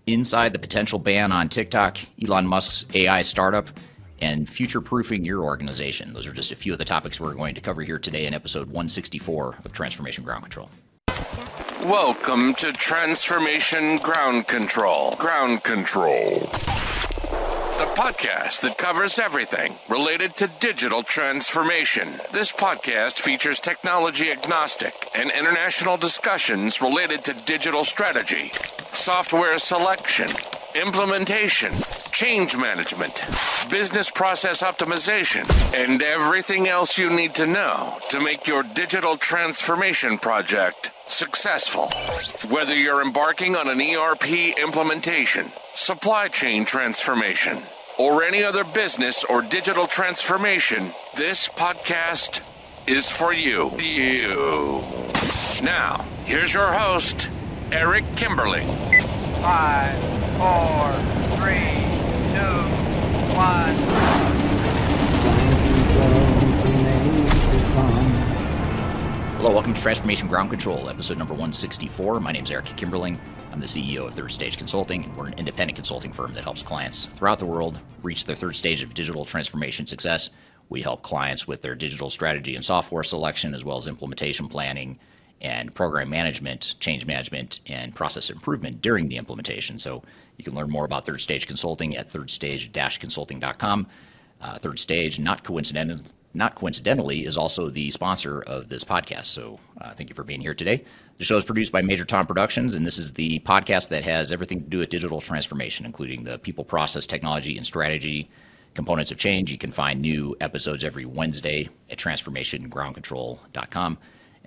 inside the potential ban on TikTok, Elon Musk's AI startup, and future-proofing your organization. Those are just a few of the topics we're going to cover here today in episode 164 of Transformation Ground Control. Welcome to Transformation Ground Control. Ground Control. The podcast that covers everything related to digital transformation. This podcast features technology agnostic and international discussions related to digital strategy, software selection, implementation, change management, business process optimization, and everything else you need to know to make your digital transformation project successful. Whether you're embarking on an ERP implementation, supply chain transformation, or any other business or digital transformation, this podcast is for you. Now, here's your host, Eric Kimberling. 5, 4, 3, 2, 1. Hello, welcome to Transformation Ground Control, episode number 164. My name is Eric Kimberling. I'm the CEO of Third Stage Consulting, and we're an independent consulting firm that helps clients throughout the world reach their third stage of digital transformation success. We help clients with their digital strategy and software selection, as well as implementation planning and program management, change management, and process improvement during the implementation. So you can learn more about Third Stage Consulting at thirdstage-consulting.com. Third Stage, not coincidentally, is also the sponsor of this podcast. So thank you for being here today. The show is produced by Major Tom Productions, and this is the podcast that has everything to do with digital transformation, including the people, process, technology, and strategy components of change. You can find new episodes every Wednesday at transformationgroundcontrol.com.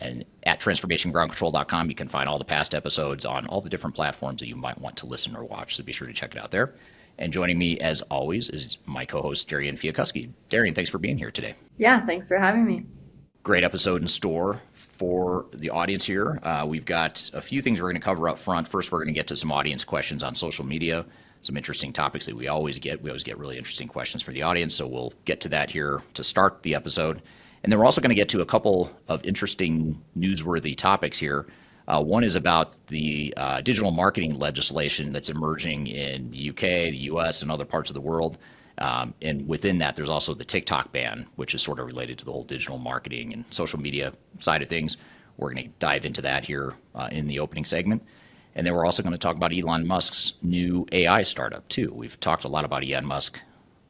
And at transformationgroundcontrol.com, you can find all the past episodes on all the different platforms that you might want to listen or watch. So be sure to check it out there. And joining me, as always, is my co-host, Darian Chwialkowski. Darian, thanks for being here today. Yeah, thanks for having me. Great episode in store for the audience here. We've got a few things we're going to cover up front. First, we're going to get to some audience questions on social media, some interesting topics that we always get. We always get really interesting questions for the audience, so we'll get to that here to start the episode. And then we're also going to get to a couple of interesting newsworthy topics here. One is about the digital marketing legislation that's emerging in the UK, the US, and other parts of the world. And within that, there's also the TikTok ban, which is sort of related to the whole digital marketing and social media side of things. We're going to dive into that here in the opening segment. And then we're also going to talk about Elon Musk's new AI startup, too. We've talked a lot about Elon Musk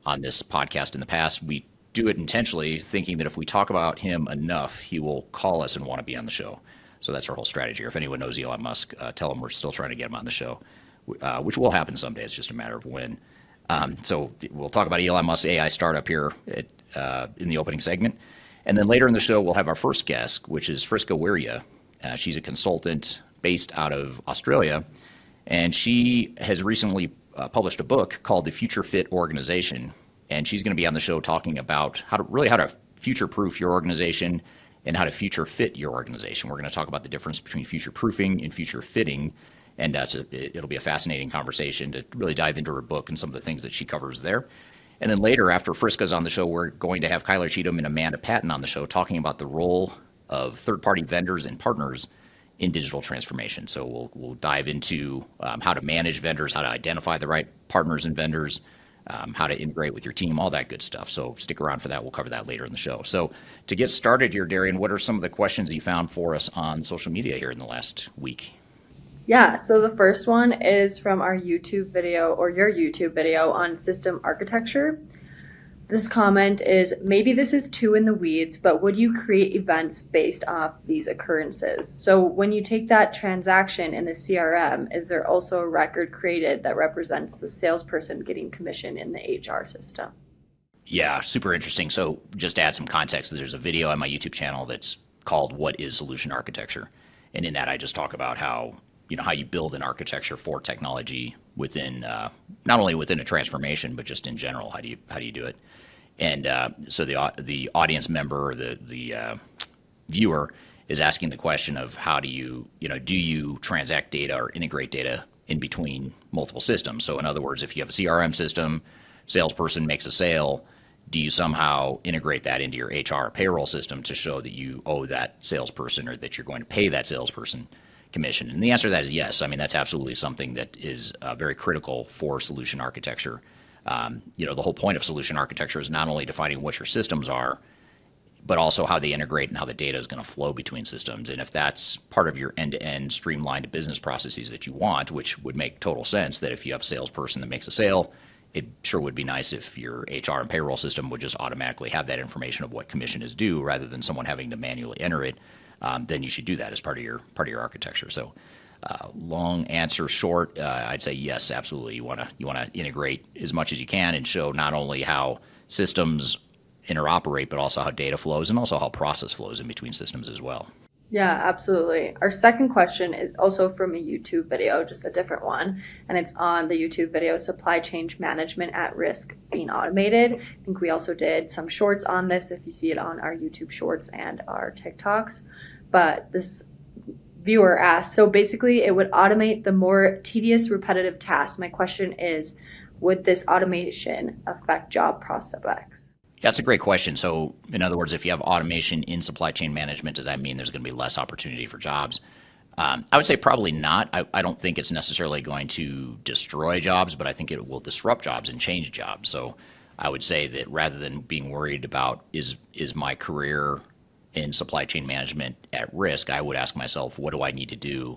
on this podcast in the past. We do it intentionally, thinking that if we talk about him enough, he will call us and want to be on the show. So that's our whole strategy. If anyone knows Elon Musk, tell him we're still trying to get him on the show, which will happen someday. It's just a matter of when. So we'll talk about Elon Musk's AI startup here in the opening segment. And then later in the show, we'll have our first guest, which is Friska Wirya. She's a consultant based out of Australia, and she has recently published a book called The Future Fit Organization. And she's going to be on the show talking about how to future-proof your organization and how to future fit your organization. We're going to talk about the difference between future proofing and future fitting. And it'll be a fascinating conversation to really dive into her book and some of the things that she covers there. And then later, after Friska's on the show, we're going to have Cheatham and Amanda Patton on the show talking about the role of third-party vendors and partners in digital transformation. So we'll dive into how to manage vendors, how to identify the right partners and vendors, how to integrate with your team, all that good stuff. So stick around for that. We'll cover that later in the show. So to get started here, Darian, what are some of the questions that you found for us on social media here in the last week? Yeah, so the first one is from our YouTube video, or your YouTube video, on system architecture. This comment is, maybe this is too in the weeds, but would you create events based off these occurrences? So when you take that transaction in the CRM, is there also a record created that represents the salesperson getting commission in the HR system? Yeah, super interesting. So just to add some context, there's a video on my YouTube channel that's called What is Solution Architecture? And in that, I just talk about how you build an architecture for technology within, not only within a transformation, but just in general. How do you do it? And so the audience member, or the viewer, is asking the question of how do you transact data or integrate data in between multiple systems? So in other words, if you have a CRM system, salesperson makes a sale, do you somehow integrate that into your HR payroll system to show that you owe that salesperson or that you're going to pay that salesperson? commission? And the answer to that is yes. I mean, that's absolutely something that is very critical for solution architecture. The whole point of solution architecture is not only defining what your systems are, but also how they integrate and how the data is going to flow between systems. And if that's part of your end-to-end streamlined business processes that you want, which would make total sense, that if you have a salesperson that makes a sale, it sure would be nice if your HR and payroll system would just automatically have that information of what commission is due rather than someone having to manually enter it. Then you should do that as part of your architecture. So long answer short, I'd say yes, absolutely. You want to integrate as much as you can and show not only how systems interoperate, but also how data flows and also how process flows in between systems as well. Yeah, absolutely. Our second question is also from a YouTube video, just a different one. And it's on the YouTube video, Supply Chain Management at Risk Being Automated. I think we also did some shorts on this if you see it on our YouTube shorts and our TikToks. But this viewer asked, so basically it would automate the more tedious, repetitive tasks. My question is, would this automation affect job prospects? Yeah, that's a great question. So, in other words, if you have automation in supply chain management, does that mean there's going to be less opportunity for jobs? I would say probably not. I don't think it's necessarily going to destroy jobs, but I think it will disrupt jobs and change jobs. So, I would say that rather than being worried about is my career in supply chain management at risk, I would ask myself, what do I need to do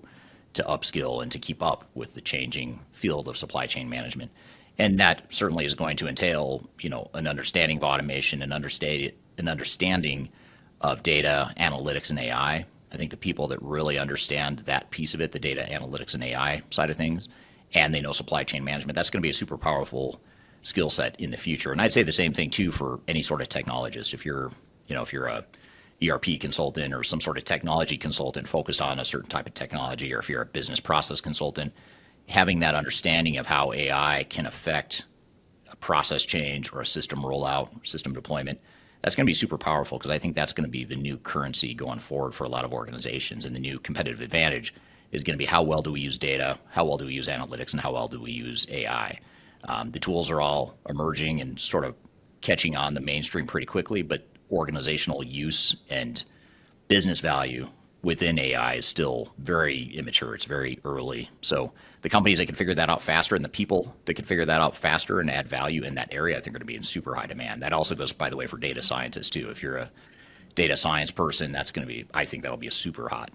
to upskill and to keep up with the changing field of supply chain management? And that certainly is going to entail, an understanding of automation and an understanding of data analytics and AI. I think the people that really understand that piece of it, the data analytics and AI side of things, and they know supply chain management, that's going to be a super powerful skill set in the future. And I'd say the same thing too for any sort of technologist. If you're a ERP consultant or some sort of technology consultant focused on a certain type of technology, or if you're a business process consultant, having that understanding of how AI can affect a process change or a system rollout, system deployment, that's going to be super powerful, because I think that's going to be the new currency going forward for a lot of organizations. And the new competitive advantage is going to be how well do we use data, how well do we use analytics, and how well do we use AI. The tools are all emerging and sort of catching on the mainstream pretty quickly, but organizational use and business value within AI is still very immature. It's very early. So the companies that can figure that out faster and the people that can figure that out faster and add value in that area, I think are going to be in super high demand. That also goes, by the way, for data scientists too. If you're a data science person, that's going to be, I think that'll be a super hot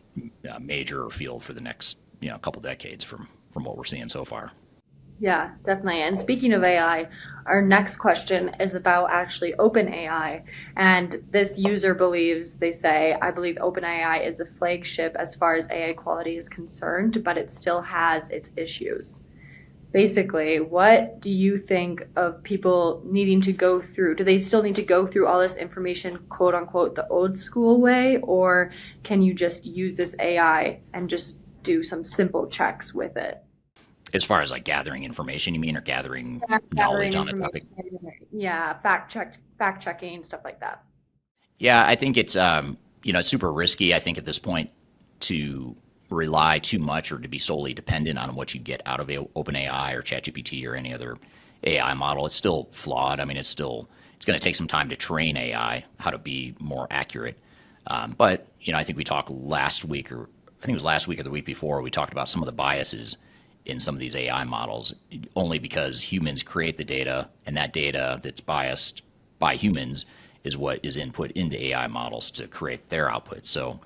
major field for the next couple decades from what we're seeing so far. Yeah, definitely. And speaking of AI, our next question is about actually OpenAI. And this user believes, they say, I believe OpenAI is a flagship as far as AI quality is concerned, but it still has its issues. Basically, what do you think of people needing to go through? Do they still need to go through all this information, quote unquote, the old school way? Or can you just use this AI and just do some simple checks with it? As far as like gathering information, you mean, or gathering knowledge on a topic? Yeah, fact checking, stuff like that. Yeah, I think it's it's super risky, I think, at this point to rely too much or to be solely dependent on what you get out of OpenAI or ChatGPT or any other AI model. It's still flawed. I mean, it's going to take some time to train AI how to be more accurate. But I think we talked last week, or I think it was last week or the week before, we talked about some of the biases in some of these AI models, only because humans create the data, and that data that's biased by humans is what is input into AI models to create their output. So,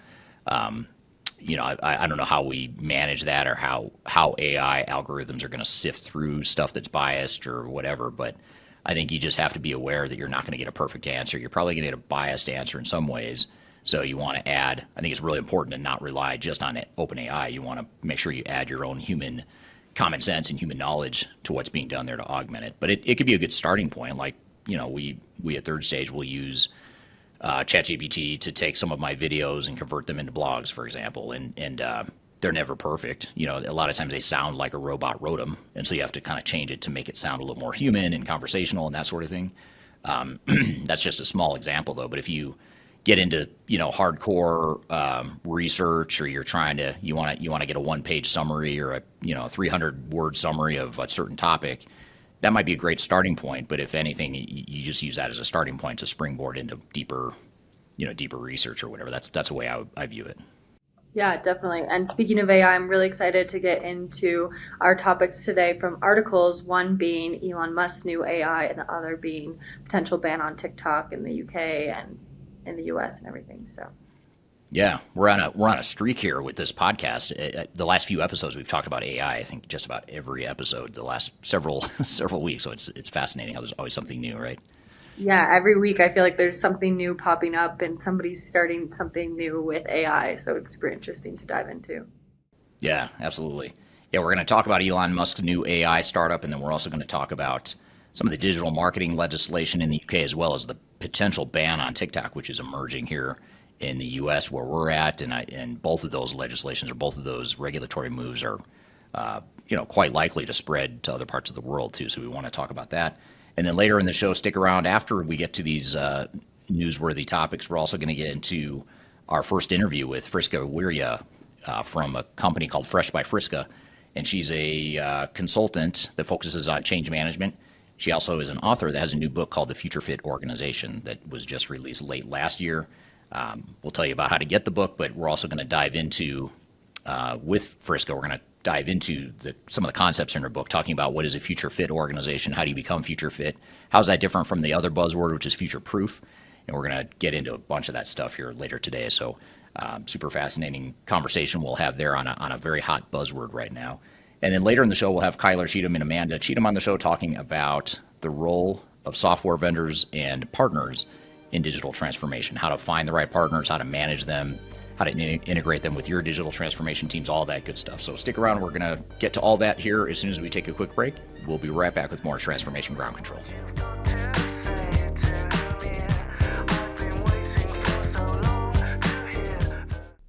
I don't know how we manage that, or how AI algorithms are going to sift through stuff that's biased or whatever, but I think you just have to be aware that you're not going to get a perfect answer. You're probably going to get a biased answer in some ways. So you want to add, I think it's really important to not rely just on OpenAI. You want to make sure you add your own human common sense and human knowledge to what's being done there to augment it. But it could be a good starting point. Like, we at Third Stage will use ChatGPT to take some of my videos and convert them into blogs, for example. And they're never perfect. A lot of times they sound like a robot wrote them. And so you have to kind of change it to make it sound a little more human and conversational and that sort of thing. That's just a small example though. But if you get into hardcore research, or you want to get a one-page summary or a 300-word summary of a certain topic, that might be a great starting point. But if anything, you just use that as a starting point to springboard into deeper research or whatever. That's the way I view it. Yeah, definitely. And speaking of AI, I'm really excited to get into our topics today from articles, one being Elon Musk's new AI and the other being potential ban on TikTok in the UK and in the US and everything. So Yeah, we're on a streak here with this podcast. The last few episodes we've talked about AI. I think just about every episode the last several several weeks. So it's fascinating how there's always something new, right? yeah, every week I feel like there's something new popping up and somebody's starting something new with AI. So it's super interesting to dive into. Yeah, absolutely. Yeah, we're going to talk about Elon Musk's new AI startup, and then we're also going to talk about some of the digital marketing legislation in the UK, as well as the potential ban on TikTok, which is emerging here in the US where we're at. And both of those legislations or both of those regulatory moves are, quite likely to spread to other parts of the world too. So we want to talk about that. And then later in the show, stick around after we get to these newsworthy topics. We're also going to get into our first interview with Friska Wirya from a company called Fresh by Friska. And she's a consultant that focuses on change management. She also is an author that has a new book called The Future Fit Organization that was just released late last year. We'll tell you about how to get the book, but we're also going to dive into, with Friska, we're going to dive into some of the concepts in her book, talking about what is a future fit organization, how do you become future fit, how's that different from the other buzzword, which is future proof, and we're going to get into a bunch of that stuff here later today. So super fascinating conversation we'll have there on a very hot buzzword right now. And then later in the show, we'll have Kyler, Cheatham, and Amanda Cheatham on the show talking about the role of software vendors and partners in digital transformation, how to find the right partners, how to manage them, how to integrate them with your digital transformation teams, all that good stuff. So stick around. We're going to get to all that here as soon as we take a quick break. We'll be right back with more Transformation Ground Control.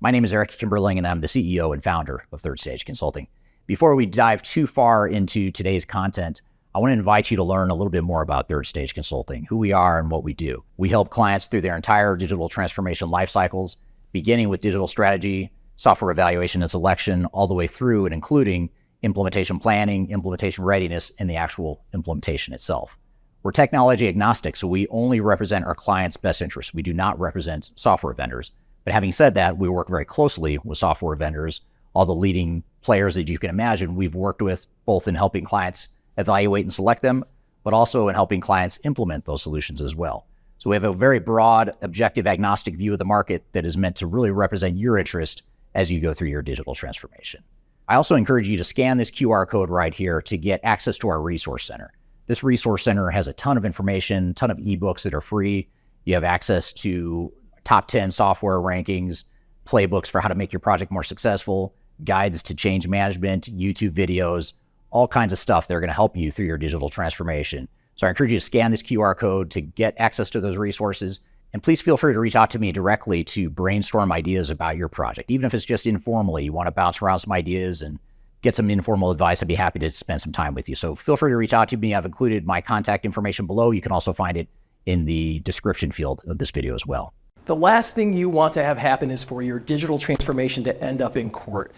My name is Eric Kimberling, and I'm the CEO and founder of Third Stage Consulting. Before we dive too far into today's content, I want to invite you to learn a little bit more about Third Stage Consulting, who we are and what we do. We help clients through their entire digital transformation life cycles, beginning with digital strategy, software evaluation and selection, all the way through and including implementation planning, implementation readiness, and the actual implementation itself. We're technology agnostic, so we only represent our clients' best interests. We do not represent software vendors. But having said that, we work very closely with software vendors, all the leading players that you can imagine we've worked with, both in helping clients evaluate and select them, but also in helping clients implement those solutions as well. So we have a very broad, objective, agnostic view of the market that is meant to really represent your interest as you go through your digital transformation. I also encourage you to scan this QR code right here to get access to our resource center. This resource center has a ton of information, ton of ebooks that are free. You have access to top 10 software rankings, playbooks for how to make your project more successful, guides to change management, YouTube videos, all kinds of stuff that are going to help you through your digital transformation. So I encourage you to scan this QR code to get access to those resources. And please feel free to reach out to me directly to brainstorm ideas about your project. Even if it's just informally, you want to bounce around some ideas and get some informal advice, I'd be happy to spend some time with you. So feel free to reach out to me. I've included my contact information below. You can also find it in the description field of this video as well. The last thing you want to have happen is for your digital transformation to end up in court.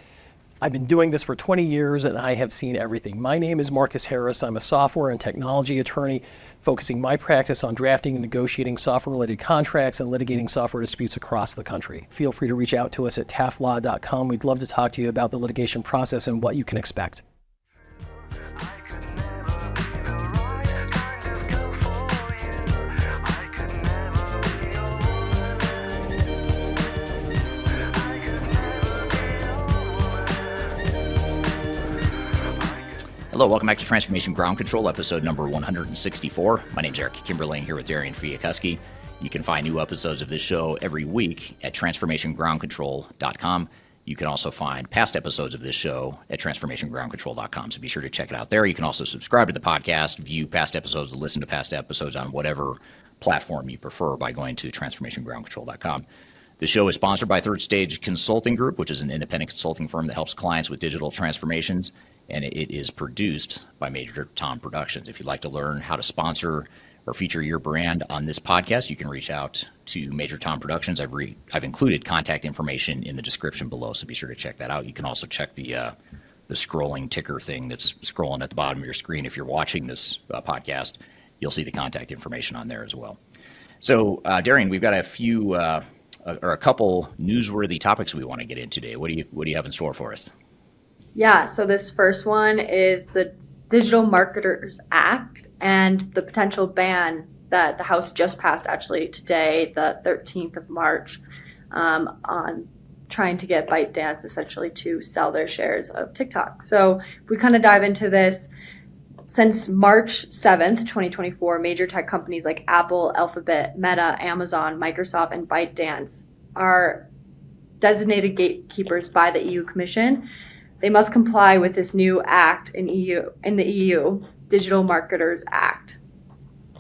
I've been doing this for 20 years and I have seen everything. My name is Marcus Harris. I'm a software and technology attorney focusing my practice on drafting and negotiating software-related contracts and litigating software disputes across the country. Feel free to reach out to us at taftlaw.com. We'd love to talk to you about the litigation process and what you can expect. Hello, welcome back to Transformation Ground Control, episode number 164. My name's Eric Kimberling here with Darian Chwialkowski. You can find new episodes of this show every week at transformationgroundcontrol.com. You can also find past episodes of this show at transformationgroundcontrol.com, so be sure to check it out there. You can also subscribe to the podcast, view past episodes, listen to past episodes on whatever platform you prefer by going to transformationgroundcontrol.com. The show is sponsored by Third Stage Consulting Group, which is an independent consulting firm that helps clients with digital transformations, and it is produced by Major Tom Productions. If you'd like to learn how to sponsor or feature your brand on this podcast, you can reach out to Major Tom Productions. I've included contact information in the description below, so be sure to check that out. You can also check the scrolling ticker thing that's scrolling at the bottom of your screen. If you're watching this podcast, you'll see the contact information on there as well. So, Darian, we've got a few a couple newsworthy topics we want to get into today. What do you have in store for us? Yeah, so this first one is the Digital Marketers Act and the potential ban that the House just passed actually today, the 13th of March, on trying to get ByteDance essentially to sell their shares of TikTok. So if we kind of dive into this, since March 7th, 2024, major tech companies like Apple, Alphabet, Meta, Amazon, Microsoft, and ByteDance are designated gatekeepers by the EU Commission. They must comply with this new act in the EU, Digital Marketers Act,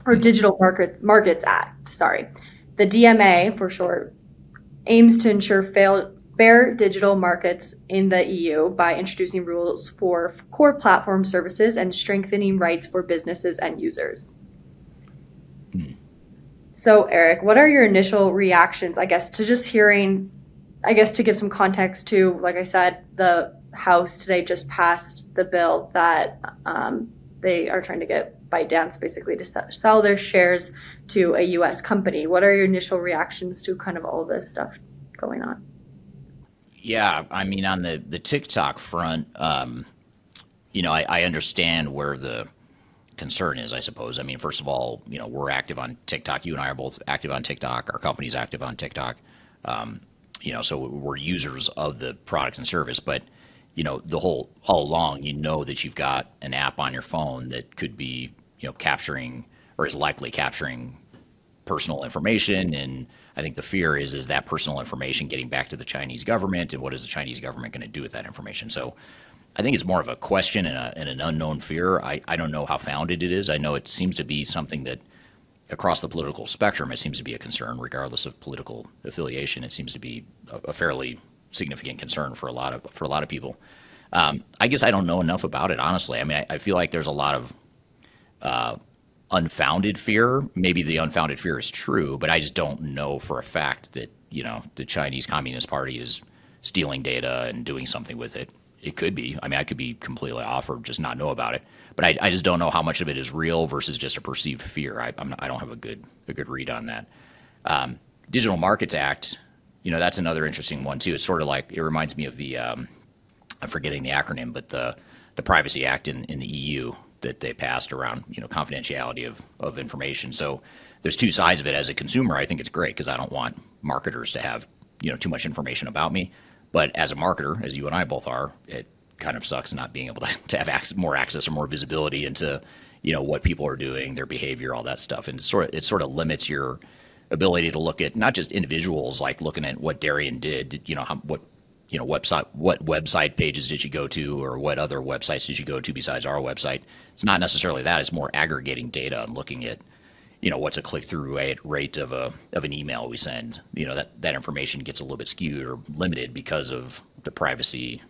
or Digital Markets Act, sorry. The DMA, for short, aims to ensure fair digital markets in the EU by introducing rules for core platform services and strengthening rights for businesses and users. So, Eric, what are your initial reactions, I guess, to just hearing, I guess, to give some context to, like I said, the House today just passed the bill that they are trying to get ByteDance basically to sell their shares to a U.S. company. What are your initial reactions to kind of all this stuff going on? Yeah, I mean, on the TikTok front, I understand where the concern is, I suppose. I mean, first of all, we're active on TikTok. You and I are both active on TikTok. Our company's active on TikTok. So we're users of the product and service. But, all along, that you've got an app on your phone that could be, capturing or is likely capturing personal information. And I think the fear is that personal information getting back to the Chinese government, and what is the Chinese government going to do with that information? So I think it's more of a question and an unknown fear. I don't know how founded it is. I know it seems to be something that across the political spectrum, it seems to be a concern, regardless of political affiliation. It seems to be a fairly significant concern for a lot of people. I guess I don't know enough about it, honestly. I mean, I feel like there's a lot of unfounded fear. Maybe the unfounded fear is true, but I just don't know for a fact that, the Chinese Communist Party is stealing data and doing something with it. It could be. I mean, I could be completely off or just not know about it. But I just don't know how much of it is real versus just a perceived fear. I don't have a good read on that. Digital Markets Act, that's another interesting one too. It's sort of like, it reminds me of the I'm forgetting the acronym, but the Privacy Act in the EU that they passed around confidentiality of information. So there's two sides of it. As a consumer, I think it's great because I don't want marketers to have too much information about me. But as a marketer, as you and I both are, it kind of sucks not being able to have more access or more visibility into what people are doing, their behavior, all that stuff. And it sort of limits your ability to look at not just individuals, like looking at what Darian did, what website pages did you go to, or what other websites did you go to besides our website. It's not necessarily that. It's more aggregating data and looking at what's a click-through rate of an email we send. That information gets a little bit skewed or limited because of the privacy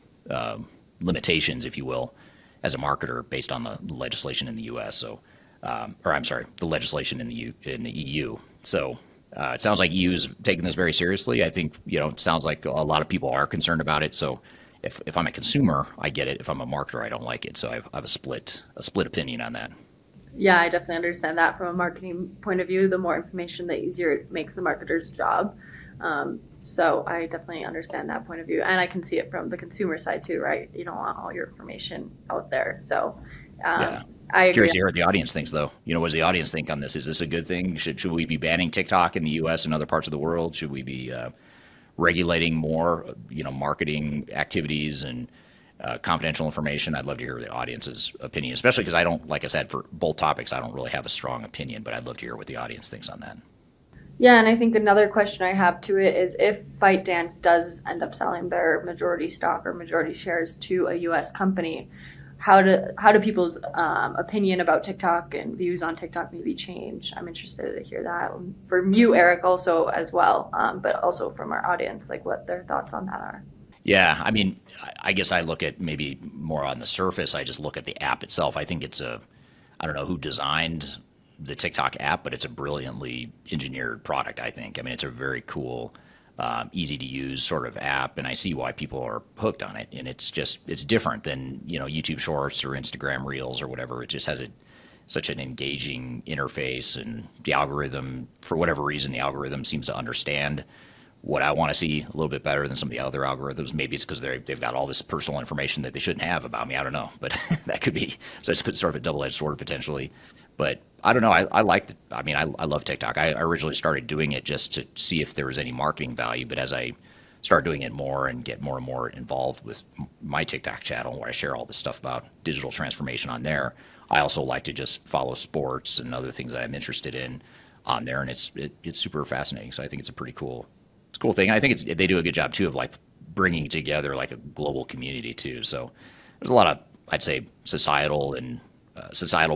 limitations, if you will, as a marketer based on the legislation in the U.S. So, the legislation in the EU. So it sounds like EU is taking this very seriously. I think it sounds like a lot of people are concerned about it. So if I'm a consumer, I get it. If I'm a marketer, I don't like it. So I have a split opinion on that. Yeah, I definitely understand that from a marketing point of view. The more information, the easier it makes the marketer's job. So I definitely understand that point of view. And I can see it from the consumer side too, right? You don't want all your information out there. So yeah. I agree. Curious to hear what the audience thinks, though. What does the audience think on this? Is this a good thing? Should we be banning TikTok in the U.S. and other parts of the world? Should we be regulating more, marketing activities and confidential information? I'd love to hear the audience's opinion, especially because I don't, like I said, for both topics, I don't really have a strong opinion, but I'd love to hear what the audience thinks on that. Yeah, and I think another question I have to it is if ByteDance does end up selling their majority stock or majority shares to a U.S. company, how do people's opinion about TikTok and views on TikTok maybe change? I'm interested to hear that from you, Eric, also as well, but also from our audience, like what their thoughts on that are. Yeah, I mean, I guess I look at maybe more on the surface. I just look at the app itself. I think I don't know who designed the TikTok app, but it's a brilliantly engineered product, I think. I mean, it's a very cool, easy to use sort of app, and I see why people are hooked on it. And it's different than, YouTube Shorts or Instagram Reels or whatever. It just has such an engaging interface, and the algorithm, for whatever reason, the algorithm seems to understand what I want to see a little bit better than some of the other algorithms. Maybe it's because they've got all this personal information that they shouldn't have about me. I don't know, but that could be. So it's sort of a double-edged sword potentially. But I don't know. I like it. I mean, I love TikTok. I originally started doing it just to see if there was any marketing value. But as I start doing it more and get more and more involved with my TikTok channel, where I share all this stuff about digital transformation on there, I also like to just follow sports and other things that I'm interested in on there, and it's super fascinating. So I think it's a pretty cool thing. I think they do a good job too of like bringing together like a global community too. So there's a lot of, I'd say, societal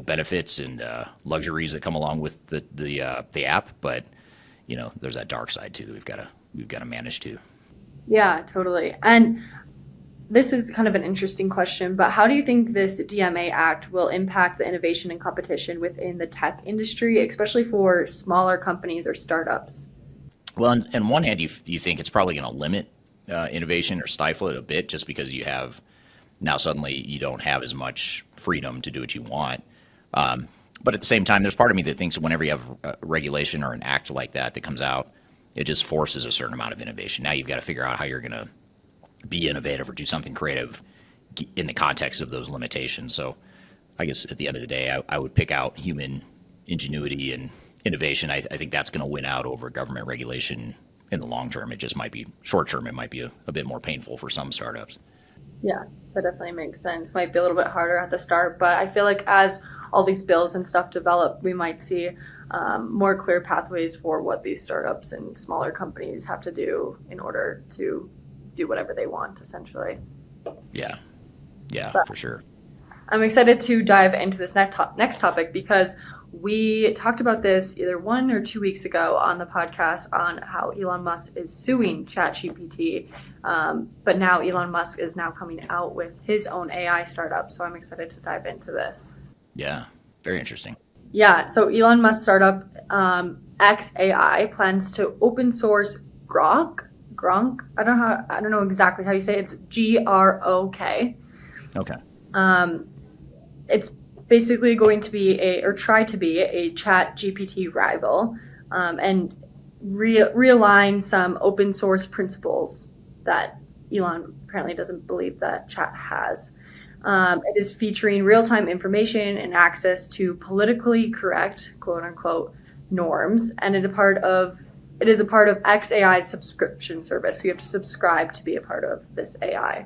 benefits and luxuries that come along with the app, but there's that dark side too that we've got to manage too. Yeah, totally. And this is kind of an interesting question, but how do you think this DMA Act will impact the innovation and competition within the tech industry, especially for smaller companies or startups? Well, on one hand, you think it's probably going to limit innovation or stifle it a bit, just because now suddenly you don't have as much freedom to do what you want. But at the same time, there's part of me that thinks that whenever you have a regulation or an act like that comes out, it just forces a certain amount of innovation. Now you've got to figure out how you're going to be innovative or do something creative in the context of those limitations. So I guess at the end of the day, I would pick out human ingenuity and innovation. I think that's going to win out over government regulation in the long term. It just might be short term. It might be a bit more painful for some startups. Yeah, that definitely makes sense. Might be a little bit harder at the start, but I feel like as all these bills and stuff develop, we might see more clear pathways for what these startups and smaller companies have to do in order to do whatever they want, essentially. Yeah, for sure. I'm excited to dive into this next topic because we talked about this either 1 or 2 weeks ago on the podcast on how Elon Musk is suing ChatGPT. But now Elon Musk is now coming out with his own AI startup. So I'm excited to dive into this. Yeah, very interesting. Yeah, so Elon Musk startup XAI plans to open source Grok. I don't know exactly how you say it. It's GROK. Okay. It's basically going to be try to be a Chat GPT rival, and realign some open source principles that Elon apparently doesn't believe that Chat has. It is featuring real-time information and access to politically correct, quote unquote, norms, and it is a part of XAI's subscription service. So you have to subscribe to be a part of this AI.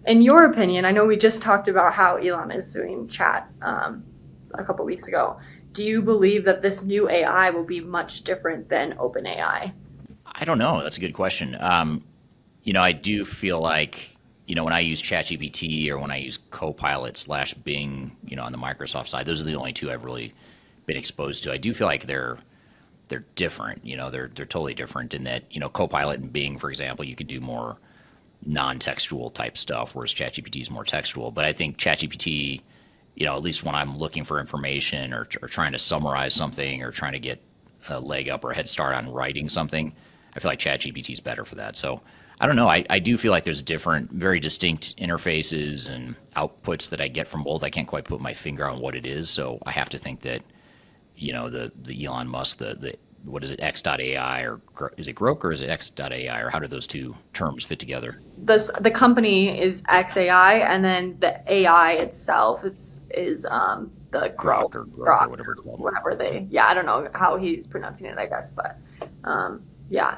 In your opinion, I know we just talked about how Elon is suing Chat a couple weeks ago. Do you believe that this new AI will be much different than OpenAI? I don't know. That's a good question. I do feel like, when I use ChatGPT or when I use Copilot / Bing, on the Microsoft side, those are the only two I've really been exposed to. I do feel like they're different. They're totally different in that, Copilot and Bing, for example, you could do more non-textual type stuff, whereas ChatGPT is more textual. But I think ChatGPT, at least when I'm looking for information or trying to summarize something or trying to get a leg up or a head start on writing something, I feel like ChatGPT is better for that. So I don't know. I do feel like there's different, very distinct interfaces and outputs that I get from both. I can't quite put my finger on what it is. So I have to think that, the Elon Musk, what is it, X.AI, or is it Grok or is it X.AI, or how do those two terms fit together? The company is XAI, and then the AI itself is the Grok or whatever it's called. I don't know how he's pronouncing it, I guess, but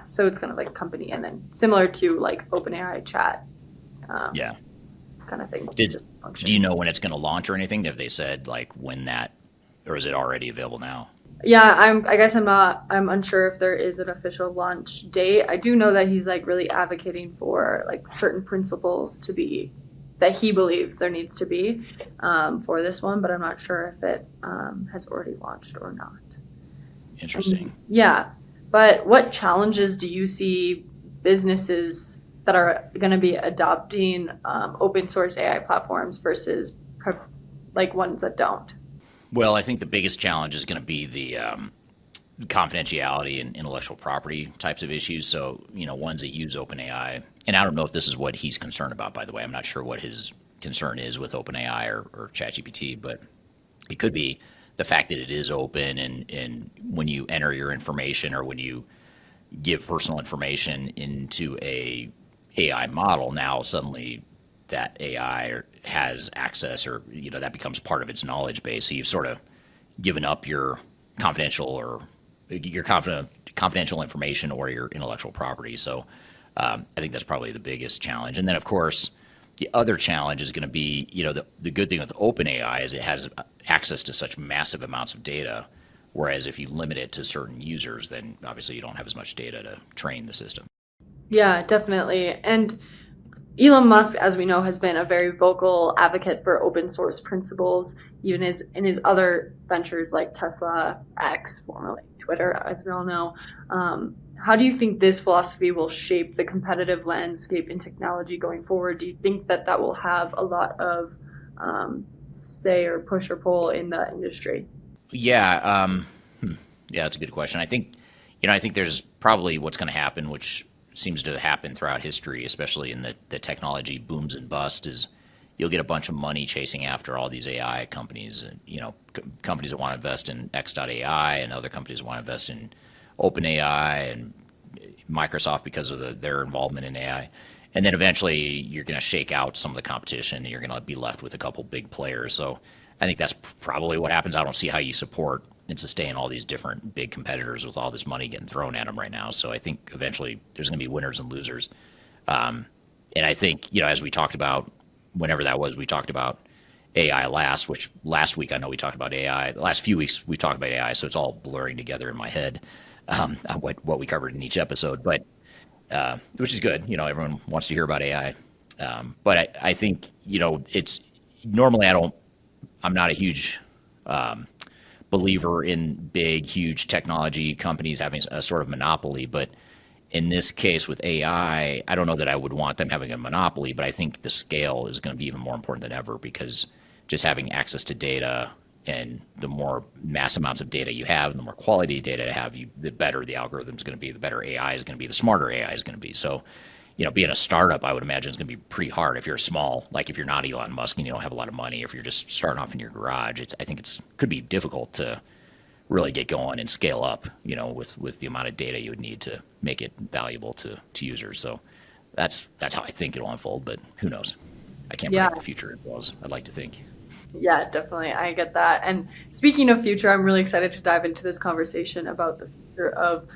so it's kind of like a company, and then similar to like OpenAI Chat. Kind of things. Do you know when it's going to launch or anything? Have they said like when that, or is it already available now? Yeah, I'm unsure if there is an official launch date. I do know that he's like really advocating for like certain principles that he believes there needs to be for this one, but I'm not sure if it has already launched or not. Interesting. But what challenges do you see businesses that are going to be adopting open source AI platforms versus like ones that don't? Well, I think the biggest challenge is going to be the confidentiality and intellectual property types of issues. So, ones that use OpenAI, and I don't know if this is what he's concerned about, by the way. I'm not sure what his concern is with OpenAI or ChatGPT, but it could be the fact that it is open, and when you enter your information or when you give personal information into a AI model, now suddenly that AI has access, or that becomes part of its knowledge base. So you've sort of given up your confidential information or your intellectual property. So I think that's probably the biggest challenge. And then, of course, the other challenge is going to be, the good thing with OpenAI is it has access to such massive amounts of data, whereas if you limit it to certain users, then obviously you don't have as much data to train the system. Yeah, definitely. And Elon Musk, as we know, has been a very vocal advocate for open source principles, even in his other ventures like Tesla, X, formerly Twitter, as we all know. How do you think this philosophy will shape the competitive landscape in technology going forward? Do you think that will have a lot of say or push or pull in the industry? Yeah, yeah, that's a good question. I think there's probably what's going to happen, which seems to happen throughout history, especially in the technology booms and busts, is you'll get a bunch of money chasing after all these AI companies, and companies that want to invest in X.AI and other companies that want to invest in OpenAI and Microsoft because of their involvement in AI. And then eventually you're going to shake out some of the competition and you're going to be left with a couple big players. So I think that's probably what happens. I don't see how you support and sustain all these different big competitors with all this money getting thrown at them right now. So I think eventually there's going to be winners and losers. And I think, as we talked about, whenever that was, we talked about AI last week I know we talked about AI. The last few weeks we talked about AI, so it's all blurring together in my head, what we covered in each episode. But which is good. Everyone wants to hear about AI. But I think, it's normally I'm not a huge believer in big, huge technology companies having a sort of monopoly. But in this case with AI, I don't know that I would want them having a monopoly, but I think the scale is going to be even more important than ever, because just having access to data, and the more mass amounts of data you have, and the more quality data you have, the better the algorithm is going to be, the better AI is going to be, the smarter AI is going to be. So, being a startup, I would imagine is going to be pretty hard if you're small, like if you're not Elon Musk and you don't have a lot of money, if you're just starting off in your garage. I think could be difficult to really get going and scale up, with the amount of data you would need to make it valuable to users. So that's how I think it'll unfold, but who knows? I can't predict the future as well as I'd like to think. Yeah, definitely. I get that. And speaking of future, I'm really excited to dive into this conversation about the future of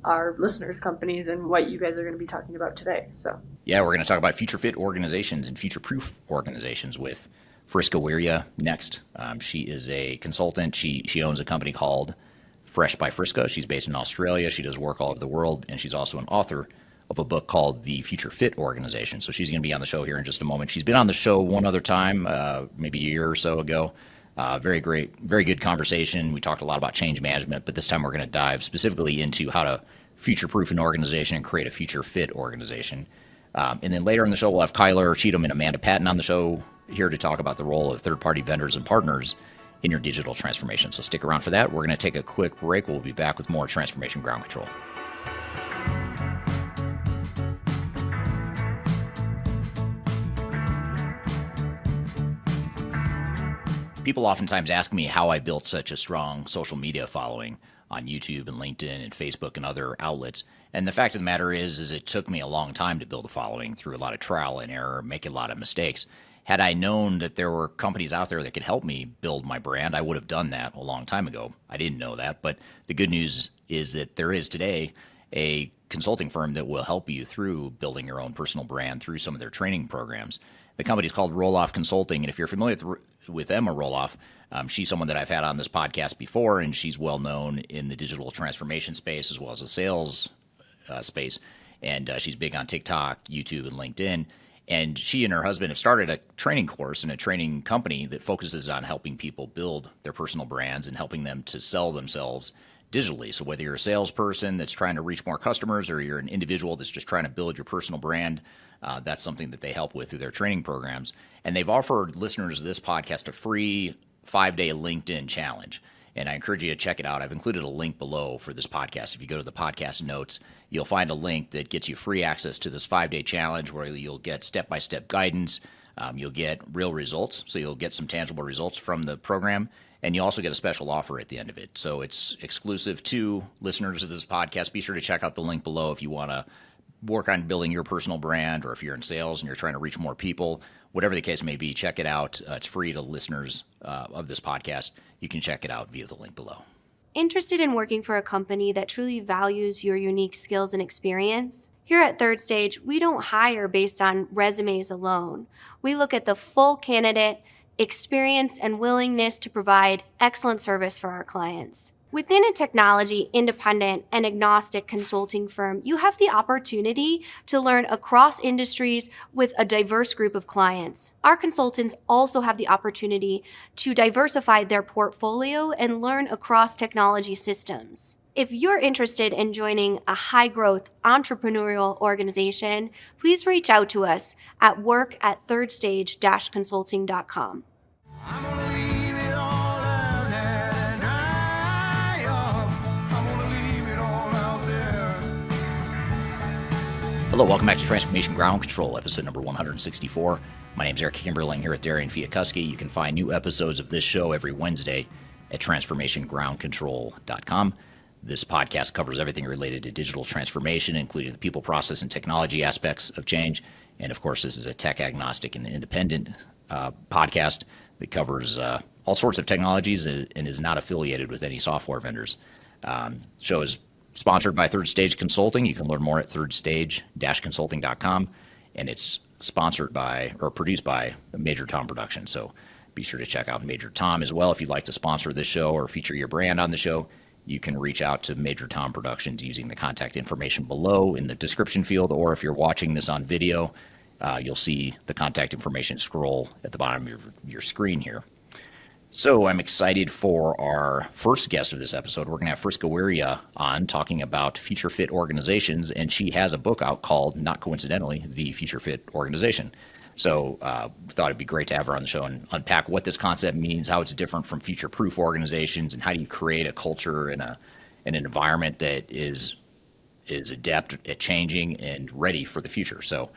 our listeners' companies and what you guys are going to be talking about today. So yeah, we're going to talk about future fit organizations and future proof organizations with Friska Wirya next. She is a consultant. She owns a company called Fresh by Friska. She's based in Australia. She does work all over the world, and she's also an author of a book called The Future Fit Organization. So she's going to be on the show here in just a moment. She's been on the show one other time, maybe a year or so ago. Very great, very good conversation. We talked a lot about change management, but this time we're going to dive specifically into how to future-proof an organization and create a future fit organization. And then later in the show, we'll have Kyler Cheatham and Amanda Patton on the show here to talk about the role of third-party vendors and partners in your digital transformation. So stick around for that. We're going to take a quick break. We'll be back with more Transformation Ground Control. People oftentimes ask me how I built such a strong social media following on YouTube and LinkedIn and Facebook and other outlets. And the fact of the matter is it took me a long time to build a following through a lot of trial and error, making a lot of mistakes. Had I known that there were companies out there that could help me build my brand, I would have done that a long time ago. I didn't know that, but the good news is that there is today a consulting firm that will help you through building your own personal brand through some of their training programs. The company is called Roloff Consulting, and if you're familiar with Emma Roloff, she's someone that I've had on this podcast before, and she's well known in the digital transformation space as well as the sales space, and she's big on TikTok, YouTube, and LinkedIn. And she and her husband have started a training course and a training company that focuses on helping people build their personal brands and helping them to sell themselves digitally. So whether you're a salesperson that's trying to reach more customers or you're an individual that's just trying to build your personal brand, that's something that they help with through their training programs. And they've offered listeners of this podcast a free 5-day LinkedIn challenge. And I encourage you to check it out. I've included a link below for this podcast. If you go to the podcast notes, you'll find a link that gets you free access to this 5-day challenge where you'll get step-by-step guidance, You'll get real results, so you'll get some tangible results from the program, and you also get a special offer at the end of it. So it's exclusive to listeners of this podcast. Be sure to check out the link below if you want to work on building your personal brand, or if you're in sales and you're trying to reach more people. Whatever the case may be, check it out. It's free to listeners of this podcast. You can check it out via the link below. Interested in working for a company that truly values your unique skills and experience? Here at Third Stage, we don't hire based on resumes alone. We look at the full candidate, experience, and willingness to provide excellent service for our clients. Within a technology, independent, and agnostic consulting firm, you have the opportunity to learn across industries with a diverse group of clients. Our consultants also have the opportunity to diversify their portfolio and learn across technology systems. If you're interested in joining a high-growth entrepreneurial organization, please reach out to us at work@thirdstage-consulting.com. Hello, welcome back to Transformation Ground Control, episode number 164. My name is Eric Kimberling here at Darian Chwialkowski. You can find new episodes of this show every Wednesday at transformationgroundcontrol.com. This podcast covers everything related to digital transformation, including the people, process, and technology aspects of change. And of course, this is a tech agnostic and independent podcast that covers all sorts of technologies and is not affiliated with any software vendors. Show is sponsored by Third Stage Consulting. You can learn more at thirdstage-consulting.com. And it's sponsored by or produced by Major Tom Productions. So be sure to check out Major Tom as well. If you'd like to sponsor this show or feature your brand on the show, you can reach out to Major Tom Productions using the contact information below in the description field. Or if you're watching this on video, you'll see the contact information scroll at the bottom of your screen here. So I'm excited for our first guest of this episode. We're going to have Friska Wirya on talking about future fit organizations, and she has a book out called, not coincidentally, The Future Fit Organization. So thought it'd be great to have her on the show and unpack what this concept means, how it's different from future-proof organizations, and how do you create a culture and an environment that is adept at changing and ready for the future. So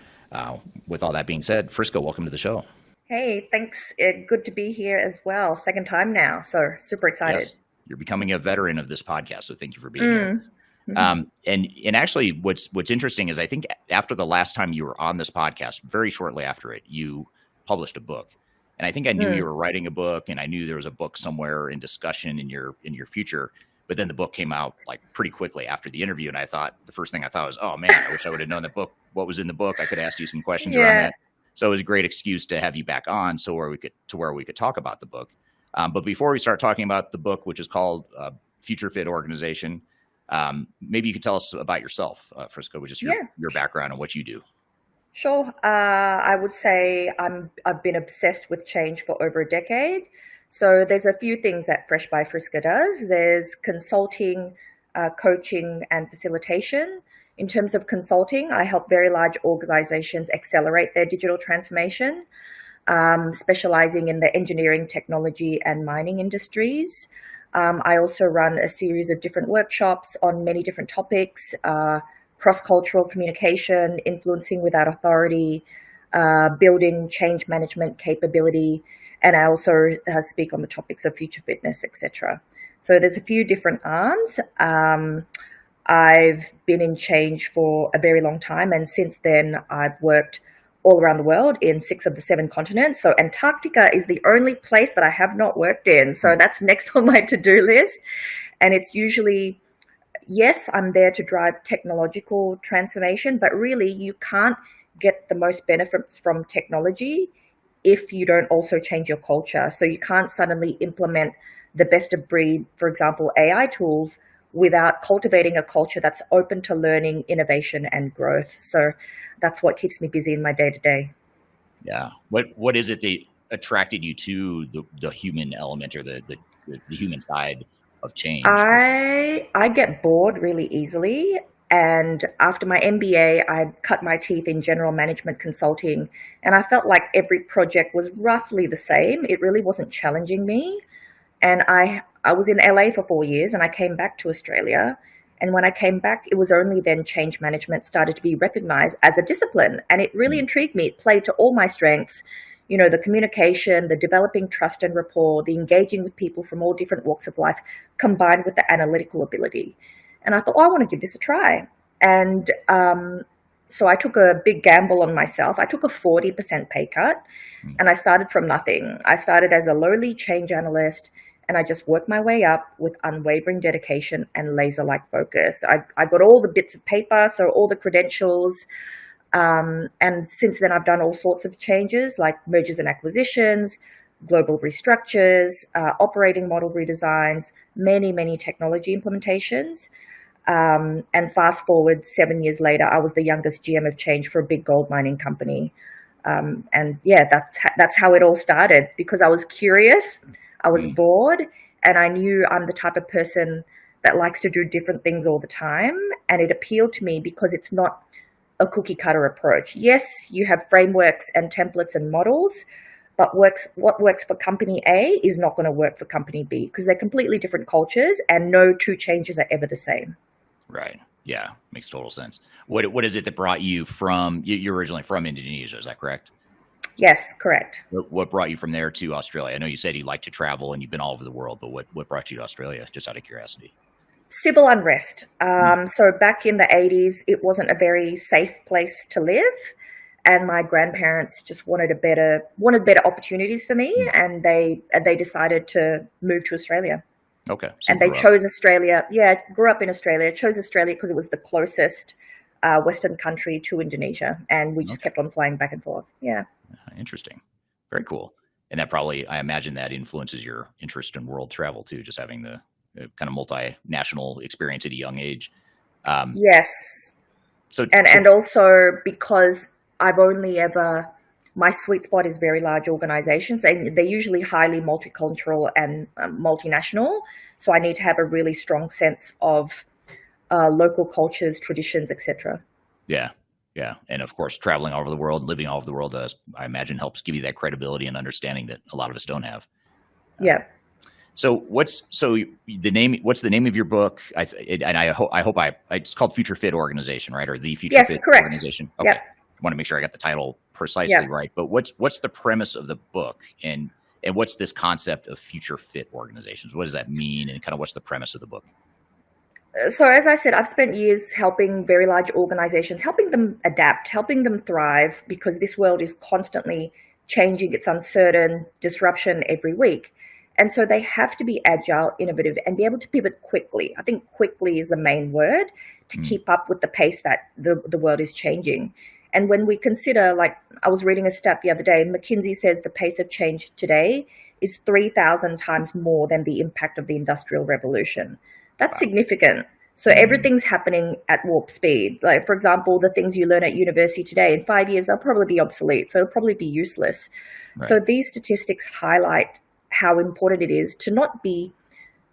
with all that being said, Friska, welcome to the show. Hey, thanks. Good to be here as well. Second time now, so super excited. Yes, you're becoming a veteran of this podcast, so thank you for being here. Mm-hmm. And actually, what's interesting is I think after the last time you were on this podcast, very shortly after it, you published a book, and I think I knew you were writing a book, and I knew there was a book somewhere in discussion in your future. But then the book came out like pretty quickly after the interview, and the first thing I thought was, oh man, I wish I would have known what was in the book. I could ask you some questions around that. So it was a great excuse to have you back on, where we could talk about the book. But before we start talking about the book, which is called Future Fit Organization, maybe you could tell us about yourself, Friska, which is your background and what you do. Sure. I would say I've been obsessed with change for over a decade. So there's a few things that Fresh by Friska does. There's consulting, coaching, and facilitation. In terms of consulting, I help very large organizations accelerate their digital transformation, specializing in the engineering, technology, and mining industries. I also run a series of different workshops on many different topics, cross-cultural communication, influencing without authority, building change management capability, and I also speak on the topics of future fitness, etc. So there's a few different arms. I've been in change for a very long time, and since then I've worked all around the world in 6 of the 7 continents. So Antarctica is the only place that I have not worked in. So that's next on my to-do list. And it's usually, yes, I'm there to drive technological transformation, but really you can't get the most benefits from technology if you don't also change your culture. So you can't suddenly implement the best of breed, for example, AI tools, without cultivating a culture that's open to learning, innovation, and growth. So that's what keeps me busy in my day-to-day. Yeah. What is it that attracted you to the human element or the human side of change? I get bored really easily. And after my MBA, I cut my teeth in general management consulting. And I felt like every project was roughly the same. It really wasn't challenging me. And I was in LA for 4 years, and I came back to Australia. And when I came back, it was only then change management started to be recognized as a discipline. And it really intrigued me. It played to all my strengths. the communication, the developing trust and rapport, the engaging with people from all different walks of life, combined with the analytical ability. And I thought, I want to give this a try. And so I took a big gamble on myself. I took a 40% pay cut, and I started from nothing. I started as a lowly change analyst, and I just worked my way up with unwavering dedication and laser-like focus. I got all the bits of paper, so all the credentials. And since then, I've done all sorts of changes like mergers and acquisitions, global restructures, operating model redesigns, many, many technology implementations. And fast forward 7 years later, I was the youngest GM of change for a big gold mining company. And yeah, that's how it all started, because I was curious, I was bored, and I knew I'm the type of person that likes to do different things all the time. And it appealed to me because it's not a cookie cutter approach. Yes, you have frameworks and templates and models, but what works for company A is not going to work for company B, because they're completely different cultures, and no two changes are ever the same. Right. Yeah. Makes total sense. What is it that brought you from, you're originally from Indonesia, is that correct? Yes, correct. What brought you from there to Australia? I know you said you like to travel and you've been all over the world, but what brought you to Australia, just out of curiosity? Civil unrest. So back in the 80s, it wasn't a very safe place to live. And my grandparents just wanted better opportunities for me, and they decided to move to Australia. Okay. So and they chose Australia. Yeah, grew up in Australia. Chose Australia because it was the closest Western country to Indonesia, and we just kept on flying back and forth. Yeah. Interesting. Very cool. And that probably, I imagine, that influences your interest in world travel too, just having the kind of multinational experience at a young age. Yes. And also because I've only ever, my sweet spot is very large organizations, and they're usually highly multicultural and multinational. So I need to have a really strong sense of local cultures, traditions, etc. Yeah. Yeah. And of course, traveling all over the world, living all over the world, I imagine helps give you that credibility and understanding that a lot of us don't have. Yeah. So what's the name of your book? It's called Future Fit Organization, right? Or the Future Fit correct. Organization. Okay. Yep. I want to make sure I got the title precisely right. But what's the premise of the book, and what's this concept of future fit organizations? What does that mean, and kind of what's the premise of the book? So as I said, I've spent years helping very large organizations, helping them adapt, helping them thrive, because this world is constantly changing. It's uncertain, disruption every week. And so they have to be agile, innovative, and be able to pivot quickly. I think quickly is the main word, to keep up with the pace that the world is changing. And when we consider, like I was reading a stat the other day, McKinsey says the pace of change today is 3,000 times more than the impact of the Industrial Revolution. That's significant. So everything's happening at warp speed. Like, for example, the things you learn at university today, in 5 years, they'll probably be obsolete. So they'll probably be useless. Right. So these statistics highlight how important it is to not be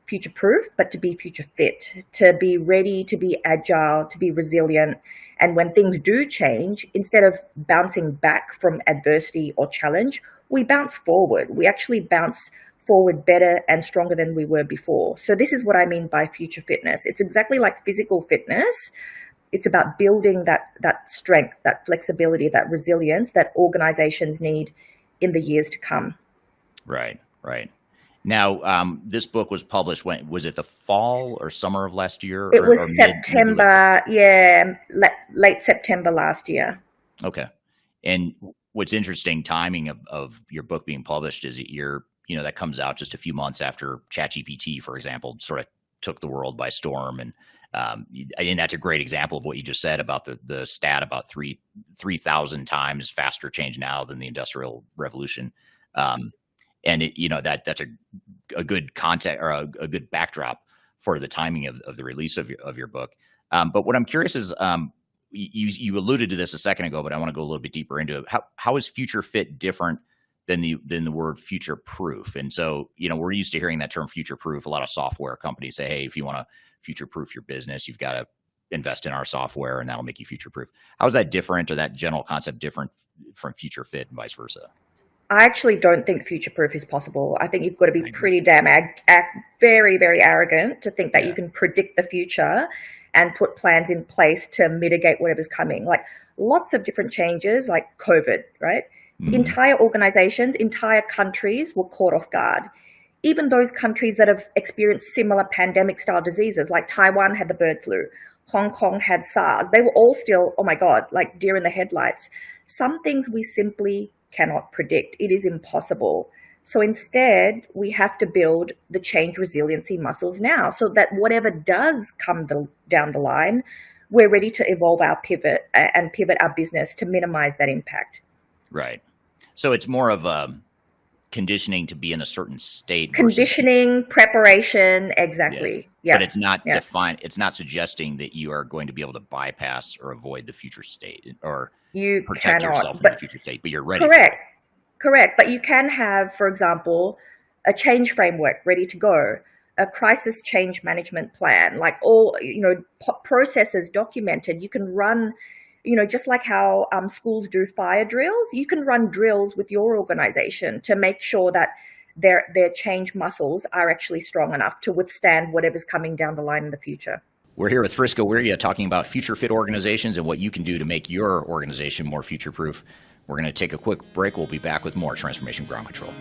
future-proof, but to be future-fit, to be ready, to be agile, to be resilient. And when things do change, instead of bouncing back from adversity or challenge, we bounce forward. We actually bounce forward better and stronger than we were before. So this is what I mean by future fitness. It's exactly like physical fitness. It's about building that strength, that flexibility, that resilience that organizations need in the years to come. Right. Now, this book was published when? Was it the fall or summer of last year? It was September, late September last year. Okay. And what's interesting timing of your book being published is that that comes out just a few months after ChatGPT, for example, sort of took the world by storm. And that's a great example of what you just said about the stat about 3,000 times faster change now than the Industrial Revolution. And that's a good context, or a good backdrop for the timing of the release of your book. But what I'm curious is, you alluded to this a second ago, but I want to go a little bit deeper into it. How is future fit different than the word future proof? And so, we're used to hearing that term future proof. A lot of software companies say, hey, if you want to future proof your business, you've got to invest in our software and that'll make you future proof. How is that different, or that general concept different from future fit and vice versa? I actually don't think future-proof is possible. I think you've got to be pretty damn very, very arrogant to think that you can predict the future and put plans in place to mitigate whatever's coming. Like lots of different changes, like COVID, right? Entire organizations, entire countries were caught off guard. Even those countries that have experienced similar pandemic-style diseases, like Taiwan had the bird flu, Hong Kong had SARS, they were all still, oh my God, like deer in the headlights. Some things we simply cannot predict. It is impossible. So instead, we have to build the change resiliency muscles now so that whatever does come down the line, we're ready to evolve our pivot our business to minimize that impact. Right. So it's more of a conditioning to be in a certain state. Conditioning, preparation, exactly. Yeah. But it's not defined. It's not suggesting that you are going to be able to bypass or avoid the future state or you protect cannot, yourself in the future state, but you're ready. Correct. But you can have, for example, a change framework ready to go, a crisis change management plan, like all, processes documented. You can run, just like how schools do fire drills, you can run drills with your organization to make sure that their change muscles are actually strong enough to withstand whatever's coming down the line in the future. We're here with Friska Wirya talking about future fit organizations and what you can do to make your organization more future proof. We're going to take a quick break. We'll be back with more Transformation Ground Control.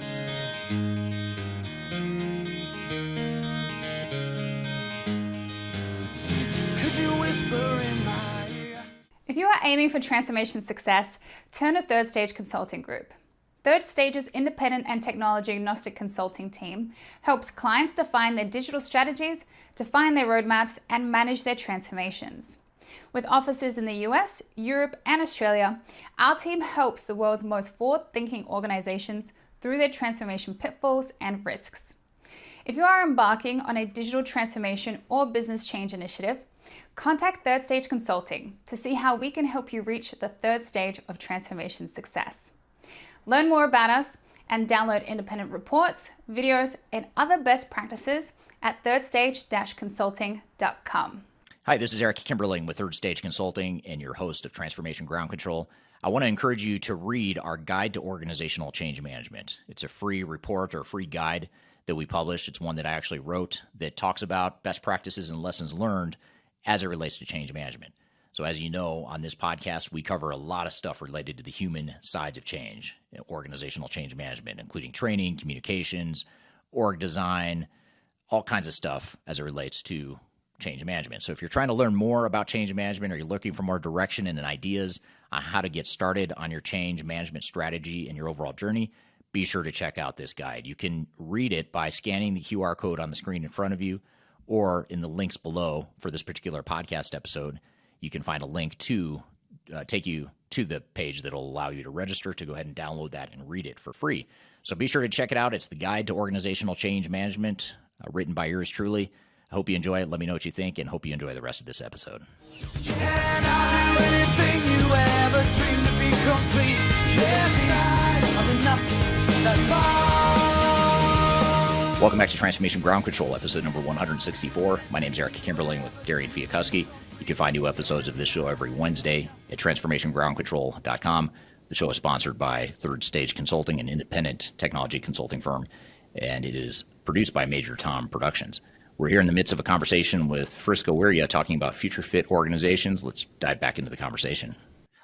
Could you whisper in my ear? If you are aiming for transformation success, turn to Third Stage Consulting Group. Third Stage's independent and technology agnostic consulting team helps clients define their digital strategies, define their roadmaps, and manage their transformations. With offices in the US, Europe, and Australia, our team helps the world's most forward-thinking organizations through their transformation pitfalls and risks. If you are embarking on a digital transformation or business change initiative, contact Third Stage Consulting to see how we can help you reach the third stage of transformation success. Learn more about us and download independent reports, videos, and other best practices at thirdstage-consulting.com. Hi, this is Eric Kimberling with Third Stage Consulting and your host of Transformation Ground Control. I want to encourage you to read our Guide to Organizational Change Management. It's a free report or a free guide that we published. It's one that I actually wrote that talks about best practices and lessons learned as it relates to change management. So as you know, on this podcast, we cover a lot of stuff related to the human sides of change, organizational change management, including training, communications, org design, all kinds of stuff as it relates to change management. So if you're trying to learn more about change management or you're looking for more direction and ideas on how to get started on your change management strategy and your overall journey, be sure to check out this guide. You can read it by scanning the QR code on the screen in front of you or in the links below for this particular podcast episode. You can find a link to take you to the page that will allow you to register to go ahead and download that and read it for free. So be sure to check it out. It's the Guide to Organizational Change Management, written by yours truly. I hope you enjoy it. Let me know what you think, and hope you enjoy the rest of this episode. Welcome back to Transformation Ground Control, episode number 164. My name is Eric Kimberling with Darian Chwialkowski. You can find new episodes of this show every Wednesday at transformationgroundcontrol.com. The show is sponsored by Third Stage Consulting, an independent technology consulting firm, and it is produced by Major Tom Productions. We're here in the midst of a conversation with Friska Wirya talking about future fit organizations. Let's dive back into the conversation.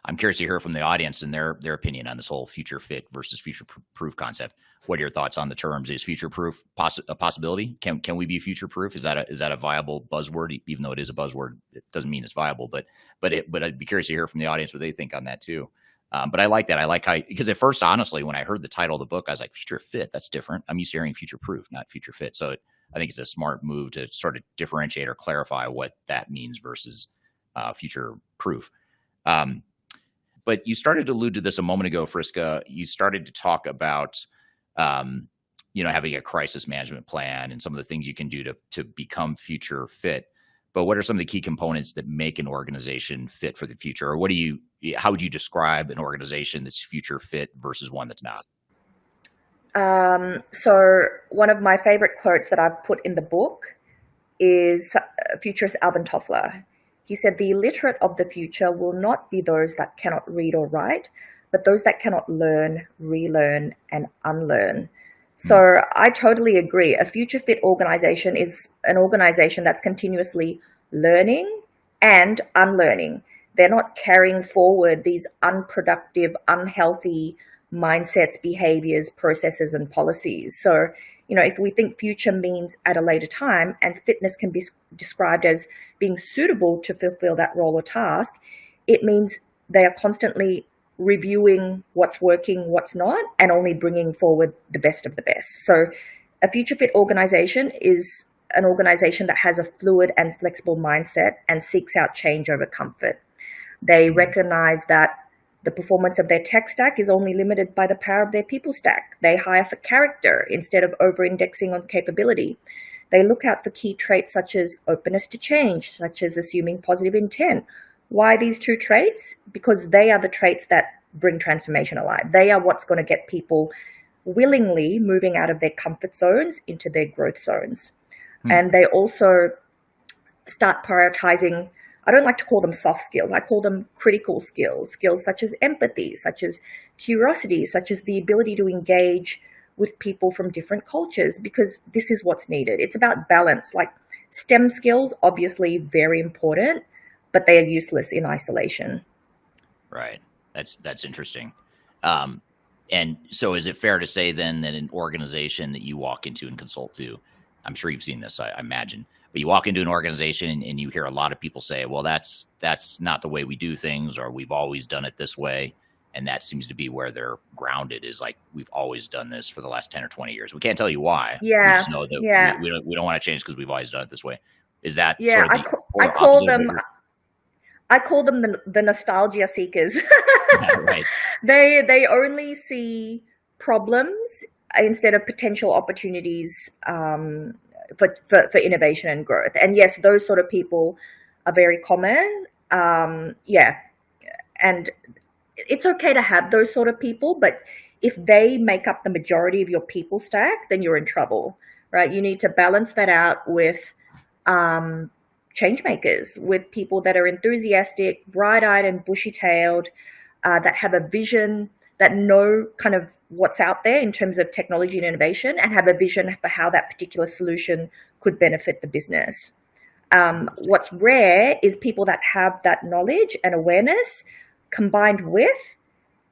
I'm curious to hear from the audience and their opinion on this whole future fit versus future proof concept. What are your thoughts on the terms? Is future proof a possibility? Can we be future proof? Is that a viable buzzword? Even though it is a buzzword, it doesn't mean it's viable. But I'd be curious to hear from the audience what they think on that too. But I like that. I like how, because at first, honestly, when I heard the title of the book, I was like, future fit, that's different. I'm used to hearing future proof, not future fit. So I think it's a smart move to sort of differentiate or clarify what that means versus future proof. But you started to allude to this a moment ago, Friska. You started to talk about, having a crisis management plan and some of the things you can do to become future fit. But what are some of the key components that make an organization fit for the future? Or how would you describe an organization that's future fit versus one that's not? So one of my favorite quotes that I've put in the book is futurist Alvin Toffler. He said, "The illiterate of the future will not be those that cannot read or write, but those that cannot learn, relearn, and unlearn." So I totally agree. A future fit organization is an organization that's continuously learning and unlearning. They're not carrying forward these unproductive, unhealthy mindsets, behaviors, processes, and policies. So, if we think future means at a later time, and fitness can be described as being suitable to fulfill that role or task, it means they are constantly reviewing what's working, what's not, and only bringing forward the best of the best. So a future fit organization is an organization that has a fluid and flexible mindset and seeks out change over comfort. They recognize that the performance of their tech stack is only limited by the power of their people stack. They hire for character instead of over-indexing on capability. They look out for key traits such as openness to change, such as assuming positive intent. Why these two traits? Because they are the traits that bring transformation alive. They are what's going to get people willingly moving out of their comfort zones into their growth zones. And they also start prioritizing, I don't like to call them soft skills, I call them critical skills, skills such as empathy, such as curiosity, such as the ability to engage with people from different cultures, because this is what's needed. It's about balance. Like STEM skills, obviously very important, but they are useless in isolation. Right. That's interesting. And so is it fair to say then that an organization that you walk into and consult to, I'm sure you've seen this, I imagine, but you walk into an organization and you hear a lot of people say, well, that's not the way we do things, or we've always done it this way. And that seems to be where they're grounded, is like, we've always done this for the last 10 or 20 years. We can't tell you why. Yeah. We just know that we don't want to change because we've always done it this way. Is that Yeah, sort of I call them the nostalgia seekers. right. They only see problems instead of potential opportunities for innovation and growth. And yes, those sort of people are very common. And it's okay to have those sort of people, but if they make up the majority of your people stack, then you're in trouble, right? You need to balance that out with change makers, with people that are enthusiastic, bright-eyed and bushy-tailed, that have a vision, that know kind of what's out there in terms of technology and innovation, and have a vision for how that particular solution could benefit the business. What's rare is people that have that knowledge and awareness combined with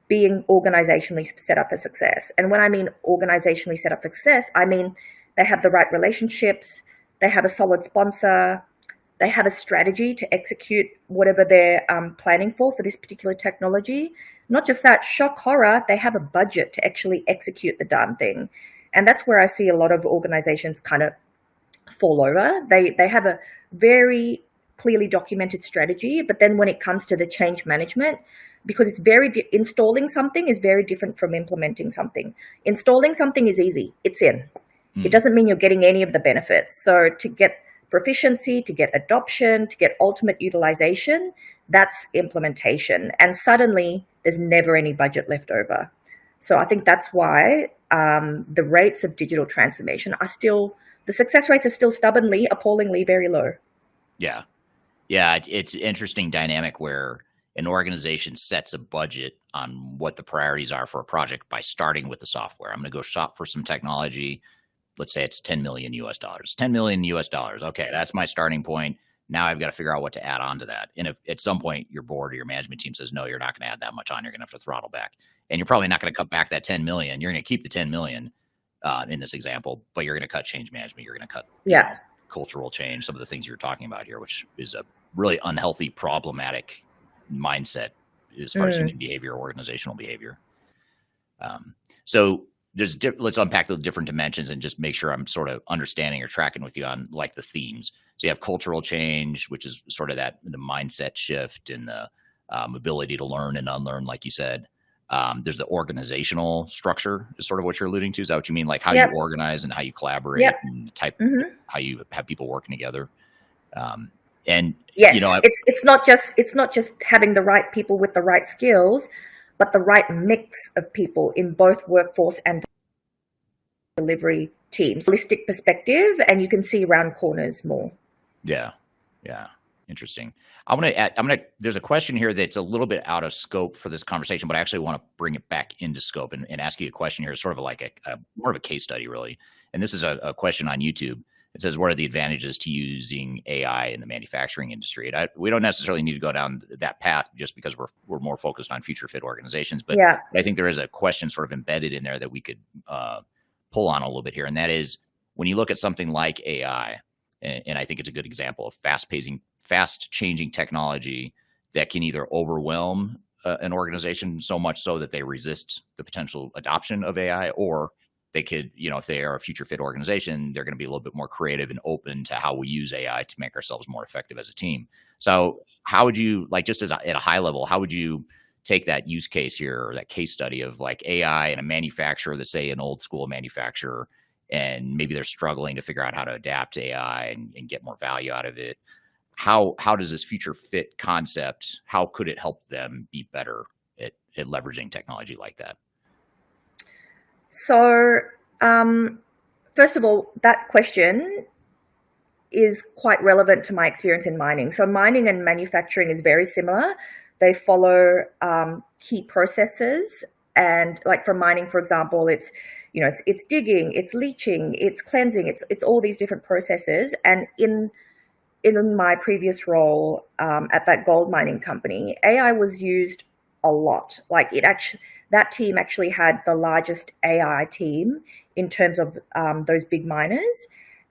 being organizationally set up for success. And when I mean organizationally set up for success, I mean they have the right relationships, they have a solid sponsor, they have a strategy to execute whatever they're planning for this particular technology. Not just that, shock horror, they have a budget to actually execute the darn thing. And that's where I see a lot of organizations kind of fall over. They have a very clearly documented strategy, but then when it comes to the change management, because it's installing something is very different from implementing something. Installing something is easy. It's in. It doesn't mean you're getting any of the benefits. So to get proficiency, to get adoption, to get ultimate utilization, that's implementation. And suddenly there's never any budget left over. So I think that's why the rates of digital transformation the success rates are still stubbornly, appallingly very low. Yeah. Yeah. It's an interesting dynamic where an organization sets a budget on what the priorities are for a project by starting with the software. I'm going to go shop for some technology. Let's say it's $10 million US. $10 million US. Okay, that's my starting point. Now I've got to figure out what to add on to that. And if at some point your board or your management team says, no, you're not going to add that much on, you're going to have to throttle back. And you're probably not going to cut back that 10 million. You're going to keep the 10 million in this example, but you're going to cut change management. You're going to cut cultural change, some of the things you're talking about here, which is a really unhealthy, problematic mindset as far as human behavior, organizational behavior. So let's unpack the different dimensions and just make sure I'm sort of understanding or tracking with you on like the themes. So you have cultural change, which is sort of the mindset shift and the ability to learn and unlearn, like you said. There's the organizational structure is sort of what you're alluding to. Is that what you mean? Like how you organize and how you collaborate and how you have people working together. And yes, it's not just having the right people with the right skills, but the right mix of people in both workforce and delivery teams. Holistic perspective, and you can see around corners more. Yeah. Interesting. There's a question here that's a little bit out of scope for this conversation, but I actually want to bring it back into scope and ask you a question here. It's sort of like more of a case study, really. And this is a question on YouTube. It says, what are the advantages to using AI in the manufacturing industry? And we don't necessarily need to go down that path just because we're more focused on future fit organizations. But Yeah. I think there is a question sort of embedded in there that we could pull on a little bit here. And that is, when you look at something like AI, and I think it's a good example of fast changing technology that can either overwhelm an organization so much so that they resist the potential adoption of AI, or they could, if they are a future fit organization, they're going to be a little bit more creative and open to how we use AI to make ourselves more effective as a team. So how would you, just at a high level, how would you take that use case here, or that case study of AI and a manufacturer that's, say, an old school manufacturer, and maybe they're struggling to figure out how to adapt to AI and get more value out of it? How does this future fit concept, how could it help them be better at leveraging technology like that? So, first of all, that question is quite relevant to my experience in mining. So mining and manufacturing is very similar. They follow key processes, and for mining, for example, it's digging, it's leaching, it's cleansing, it's all these different processes. And in my previous role at that gold mining company, AI was used a lot. That team actually had the largest AI team in terms of those big miners,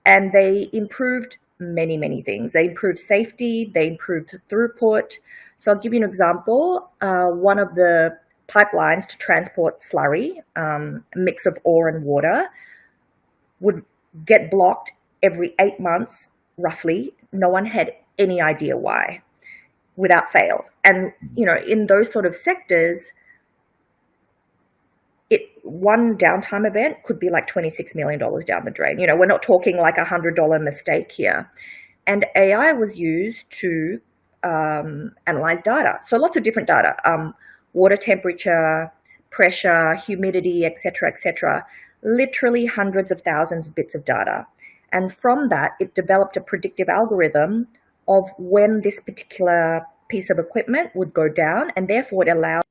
and they improved many, many things. They improved safety, they improved throughput. So I'll give you an example. One of the pipelines to transport slurry, a mix of ore and water, would get blocked every 8 months, roughly. No one had any idea why, without fail. And, in those sort of sectors, one downtime event could be like $26 million down the drain. We're not talking like $100 mistake here. And AI was used to analyze data. So lots of different data, water temperature, pressure, humidity, et cetera, literally hundreds of thousands of bits of data. And from that, it developed a predictive algorithm of when this particular piece of equipment would go down, and therefore it allowed.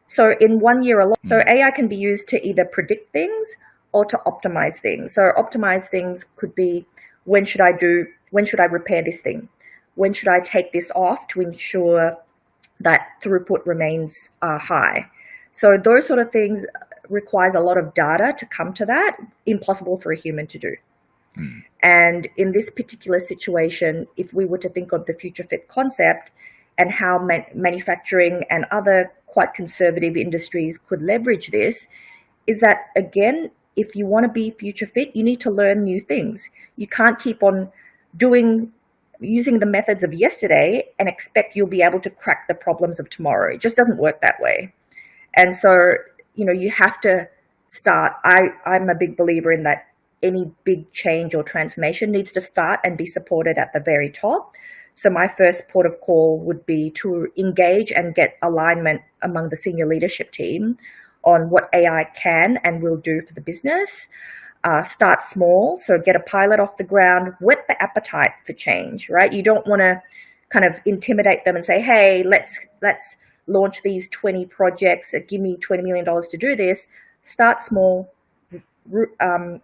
So in 1 year alone, so AI can be used to either predict things or to optimize things. So optimize things could be, when should I repair this thing? When should I take this off to ensure that throughput remains high? So those sort of things requires a lot of data to come to that, impossible for a human to do. And in this particular situation, if we were to think of the future fit concept and how manufacturing and other quite conservative industries could leverage this, is that, again, if you want to be future fit, you need to learn new things. You can't keep on using the methods of yesterday and expect you'll be able to crack the problems of tomorrow. It just doesn't work that way. And so, you have to start. I'm a big believer in that any big change or transformation needs to start and be supported at the very top. So my first port of call would be to engage and get alignment among the senior leadership team on what AI can and will do for the business. Start small, so get a pilot off the ground, whet the appetite for change, right? You don't want to kind of intimidate them and say, hey, let's launch these 20 projects, give me $20 million to do this. Start small,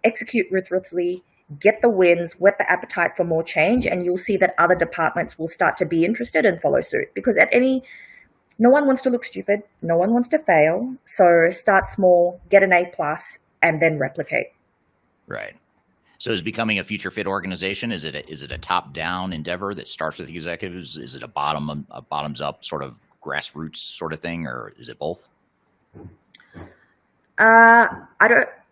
execute ruthlessly, get the wins, whet the appetite for more change, and you'll see that other departments will start to be interested and follow suit. Because no one wants to look stupid, no one wants to fail. So start small, get an A+, and then replicate. Right. So is becoming a future fit organization, is it a top-down endeavor that starts with executives? Is it a bottoms-up sort of grassroots sort of thing, or is it both?